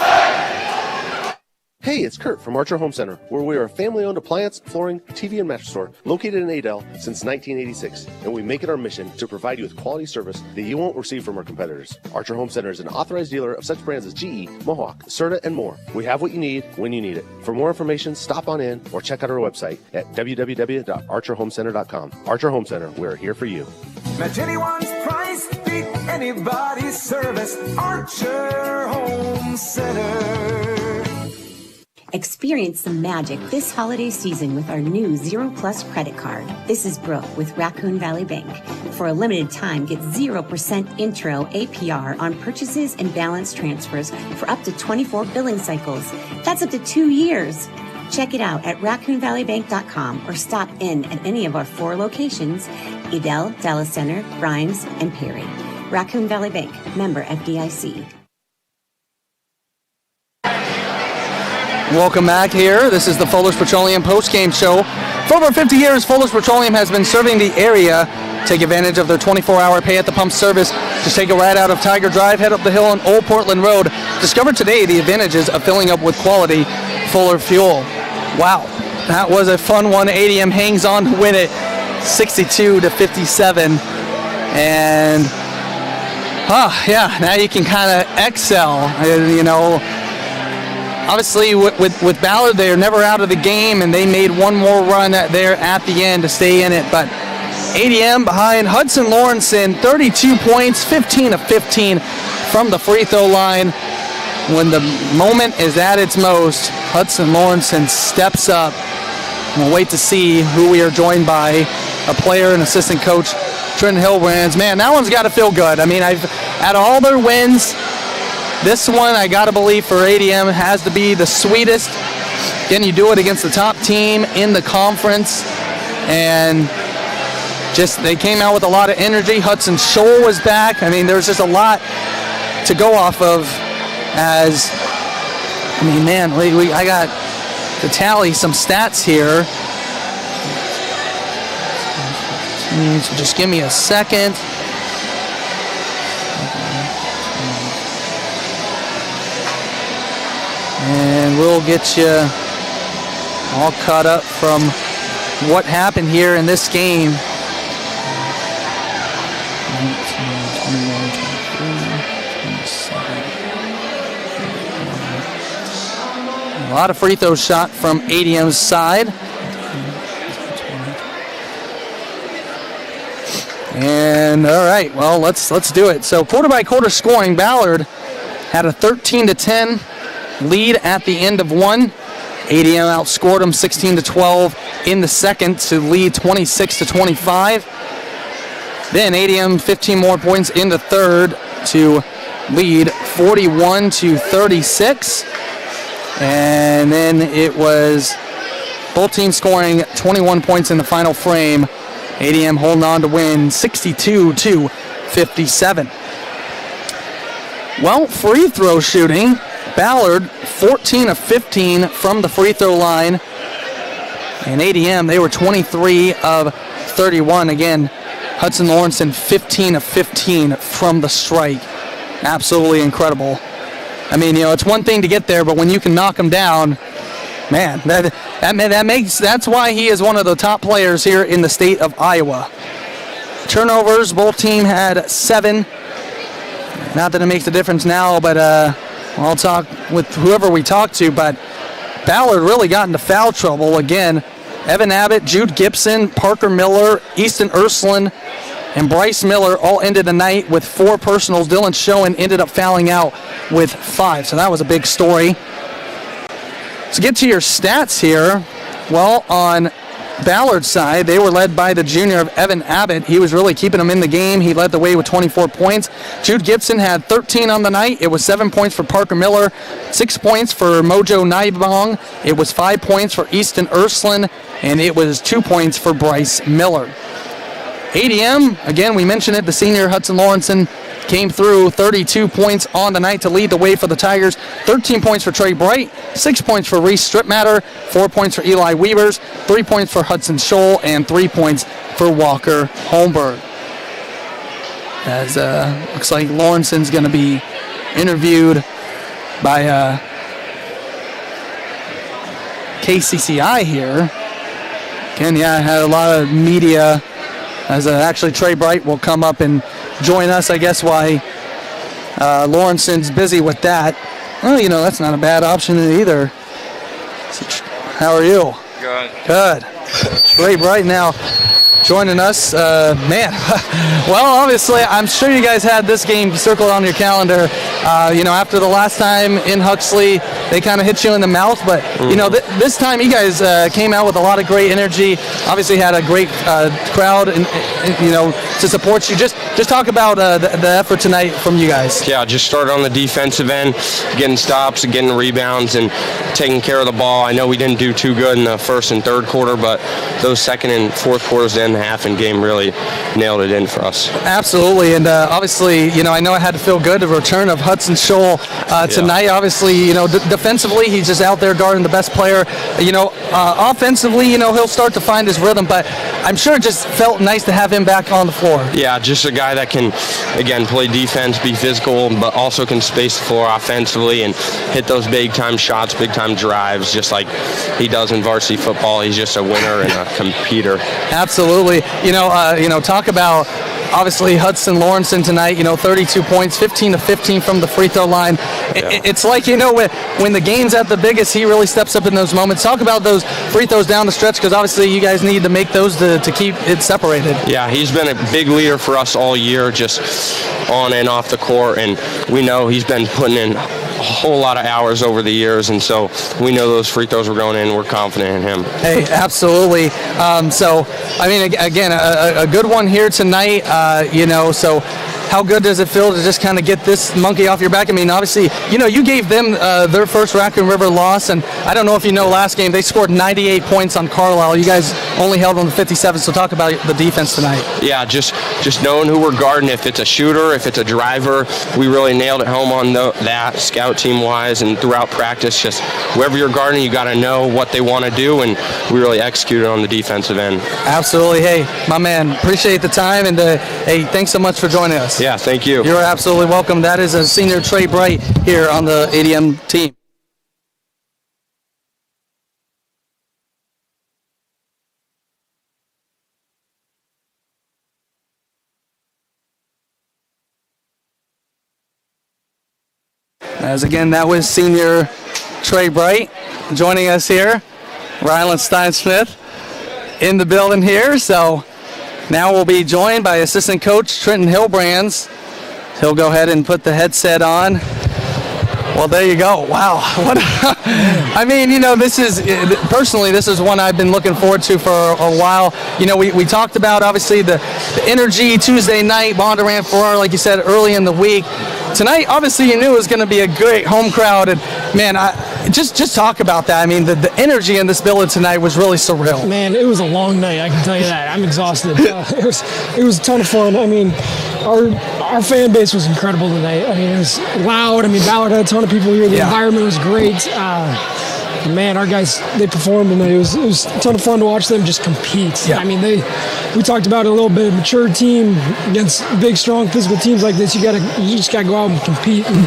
Hey, it's Kurt from Archer Home Center, where we are a family-owned appliance, flooring, TV, and mattress store located in Adel since 1986, and we make it our mission to provide you with quality service that you won't receive from our competitors. Archer Home Center is an authorized dealer of such brands as GE, Mohawk, Serta, and more. We have what you need when you need it. For more information, stop on in or check out our website at www.archerhomecenter.com. Archer Home Center, we're here for you. Match anyone's price, beat anybody's service. Archer Home Center. Experience the magic this holiday season with our new Zero Plus credit card. This is Brooke with Raccoon Valley Bank. For a limited time, get 0% intro APR on purchases and balance transfers for up to 24 billing cycles. That's up to 2 years. Check it out at raccoonvalleybank.com or stop in at any of our 4 locations: Edel, Dallas Center, Grimes, and Perry. Raccoon Valley Bank, member FDIC. Welcome back here. This is the Fuller's Petroleum Postgame Show. For over 50 years, Fuller's Petroleum has been serving the area. Take advantage of their 24-hour pay-at-the-pump service. Just take a ride out of Tiger Drive, head up the hill on Old Portland Road. Discover today the advantages of filling up with quality Fuller fuel. Wow, that was a fun one. ADM hangs on to win it 62-57. And, yeah, now you can kind of excel, you know. Obviously, with Ballard, they're never out of the game, and they made one more run there at the end to stay in it. But ADM behind Hudson Lawrenson, 32 points, 15 of 15 from the free throw line. When the moment is at its most, Hudson Lawrenson steps up. We'll wait to see who we are joined by, a player and assistant coach, Trenton Hilbrands. Man, that one's got to feel good. I mean, out of all their wins, this one, I got to believe, for ADM has to be the sweetest. Again, you do it against the top team in the conference. And just, they came out with a lot of energy. Hudson Scholl was back. I mean, there's just a lot to go off of as, I mean, man, I got to tally some stats here. So just give me a second. And we'll get you all caught up from what happened here in this game. 19, 21, 23, 27. A lot of free throws shot from ADM's side. And all right, well, let's do it. So quarter by quarter scoring, Ballard had a 13-10 lead at the end of one. ADM outscored them 16-12 in the second to lead 26-25. Then ADM 15 more points in the third to lead 41-36. And then it was both teams scoring 21 points in the final frame. ADM holding on to win 62-57. Well, free throw shooting. Ballard, 14 of 15 from the free throw line. And ADM, they were 23 of 31. Again, Hudson Lawrenson, 15 of 15 from the strike. Absolutely incredible. I mean, you know, it's one thing to get there, but when you can knock them down, man, that's why he is one of the top players here in the state of Iowa. Turnovers, both teams had 7. Not that it makes a difference now, but I'll talk with whoever we talk to, but Ballard really got into foul trouble again. Evan Abbott, Jude Gibson, Parker Miller, Easton Ursuline, and Bryce Miller all ended the night with 4 personals. Dylan Schoen ended up fouling out with 5, so that was a big story. To get to your stats here, well, on Ballard's side, they were led by the junior of Evan Abbott. He was really keeping them in the game. He led the way with 24 points. Jude Gibson had 13 on the night. It was 7 points for Parker Miller, 6 points for Mojo Naibong. It was 5 points for Easton Ursuline, and it was 2 points for Bryce Miller. ADM, again, we mentioned it, the senior Hudson Lawrenson came through, 32 points on the night to lead the way for the Tigers. 13 points for Trey Bright, 6 points for Reese Stripmatter, 4 points for Eli Weavers, 3 points for Hudson Scholl, and 3 points for Walker Holmberg. As looks like Lawrenson's going to be interviewed by KCCI here. Again, I had a lot of media, as actually Trey Bright will come up and join us, I guess, while Lawrenson's busy with that. Well, that's not a bad option either. How are you? Good. Good. Trey Bright now joining us. Man, well, obviously, I'm sure you guys had this game circled on your calendar. After the last time in Huxley, they kind of hit you in the mouth. But, this time you guys came out with a lot of great energy. Obviously had a great crowd, and to support you. Just talk about the effort tonight from you guys. Yeah, just started on the defensive end, getting stops, getting rebounds, and taking care of the ball. I know we didn't do too good in the first and third quarter, but those second and fourth quarters, the end and half and game really nailed it in for us. Absolutely, and obviously, I know I had to feel good. The return of Hudson Scholl tonight. Obviously, defensively, he's just out there guarding the best player. Offensively, he'll start to find his rhythm, but I'm sure it just felt nice to have him back on the floor. Yeah, just a guy that can, again, play defense, be physical, but also can space the floor offensively and hit those big-time shots, big-time drives, just like he does in varsity football. He's just a winner and a competitor. Absolutely. Talk about obviously Hudson Lawrenson tonight, 32 points, 15 to 15 from the free throw line. Yeah. It's like, when the game's at the biggest, he really steps up in those moments. Talk about those free throws down the stretch, because obviously you guys need to make those to keep it separated. Yeah, he's been a big leader for us all year, just on and off the court, and we know he's been putting in a whole lot of hours over the years, and so we know those free throws were going in. We're confident in him. Hey, absolutely. Again, a good one here tonight. So how good does it feel to just kind of get this monkey off your back? Obviously, you gave them their first Raccoon River loss, and I don't know if last game, they scored 98 points on Carlisle. You guys only held on to 57, so talk about the defense tonight. Yeah, just knowing who we're guarding. If it's a shooter, if it's a driver, we really nailed it home on that, scout team-wise, and throughout practice. Just whoever you're guarding, you got to know what they want to do, and we really executed on the defensive end. Absolutely. Hey, my man, appreciate the time, and hey, thanks so much for joining us. Yeah, thank you. You're absolutely welcome. That is a senior Trey Bright here on the ADM team. As again, that was senior Trey Bright joining us here. Rylan Stein-Smith in the building here. So now we'll be joined by assistant coach Trenton Hillbrands. He'll go ahead and put the headset on. Well, there you go. Wow. What? This is one I've been looking forward to for a while. We talked about, obviously, the energy Tuesday night, Bondurant Farrar, like you said, early in the week. Tonight, obviously, you knew it was going to be a great home crowd. And, man, just talk about that. The energy in this building tonight was really surreal. Man, it was a long night, I can tell you that. I'm exhausted. It was a ton of fun. Our fan base was incredible tonight. It was loud. Ballard had a ton of people here. The environment was great. Man, our guys, they performed tonight. It was a ton of fun to watch them just compete. Yeah. We talked about it a little bit. A mature team against big, strong, physical teams like this, you just gotta go out and compete. And,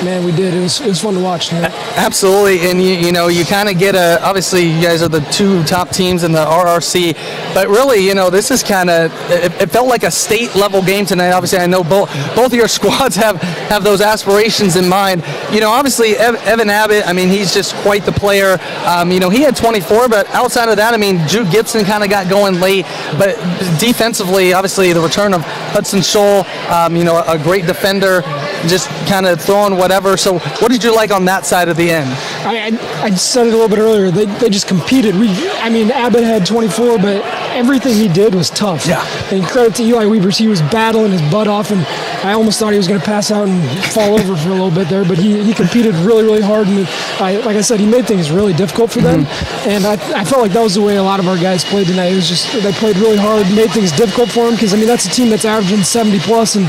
man, we did. It was fun to watch tonight. Absolutely, and you kind of get obviously you guys are the two top teams in the RRC, but really, this is kind of it felt like a state level game tonight. Obviously, I know both of your squads have those aspirations in mind. Obviously, Evan Abbott, he's just quite the player. He had 24, but outside of that, Drew Gibson kind of got going late. But defensively, obviously, the return of Hudson Scholl, a great defender, just kind of throwing whatever. So what did you like on that side of the end? I said it a little bit earlier. They just competed. Abbott had 24, but everything he did was tough. Yeah. And credit to Eli Weavers. He was battling his butt off, and I almost thought he was going to pass out and fall over for a little bit there, but he competed really, really hard. And like I said, he made things really difficult for them. And I felt like that was the way a lot of our guys played tonight. It was just they played really hard, made things difficult for them, because that's a team that's averaging 70 plus, and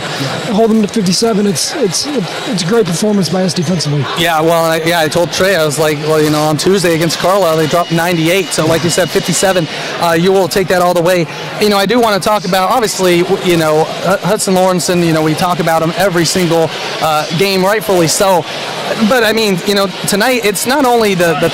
hold them to 57. It's a great performance by us defensively. Yeah, I told Trey, I was like, on Tuesday against Carlisle, they dropped 98. So like you said, 57, you will take that all the way. I do want to talk about, obviously, Hudson Lawrenson, we talk about him every single game, rightfully so. But, tonight, it's not only the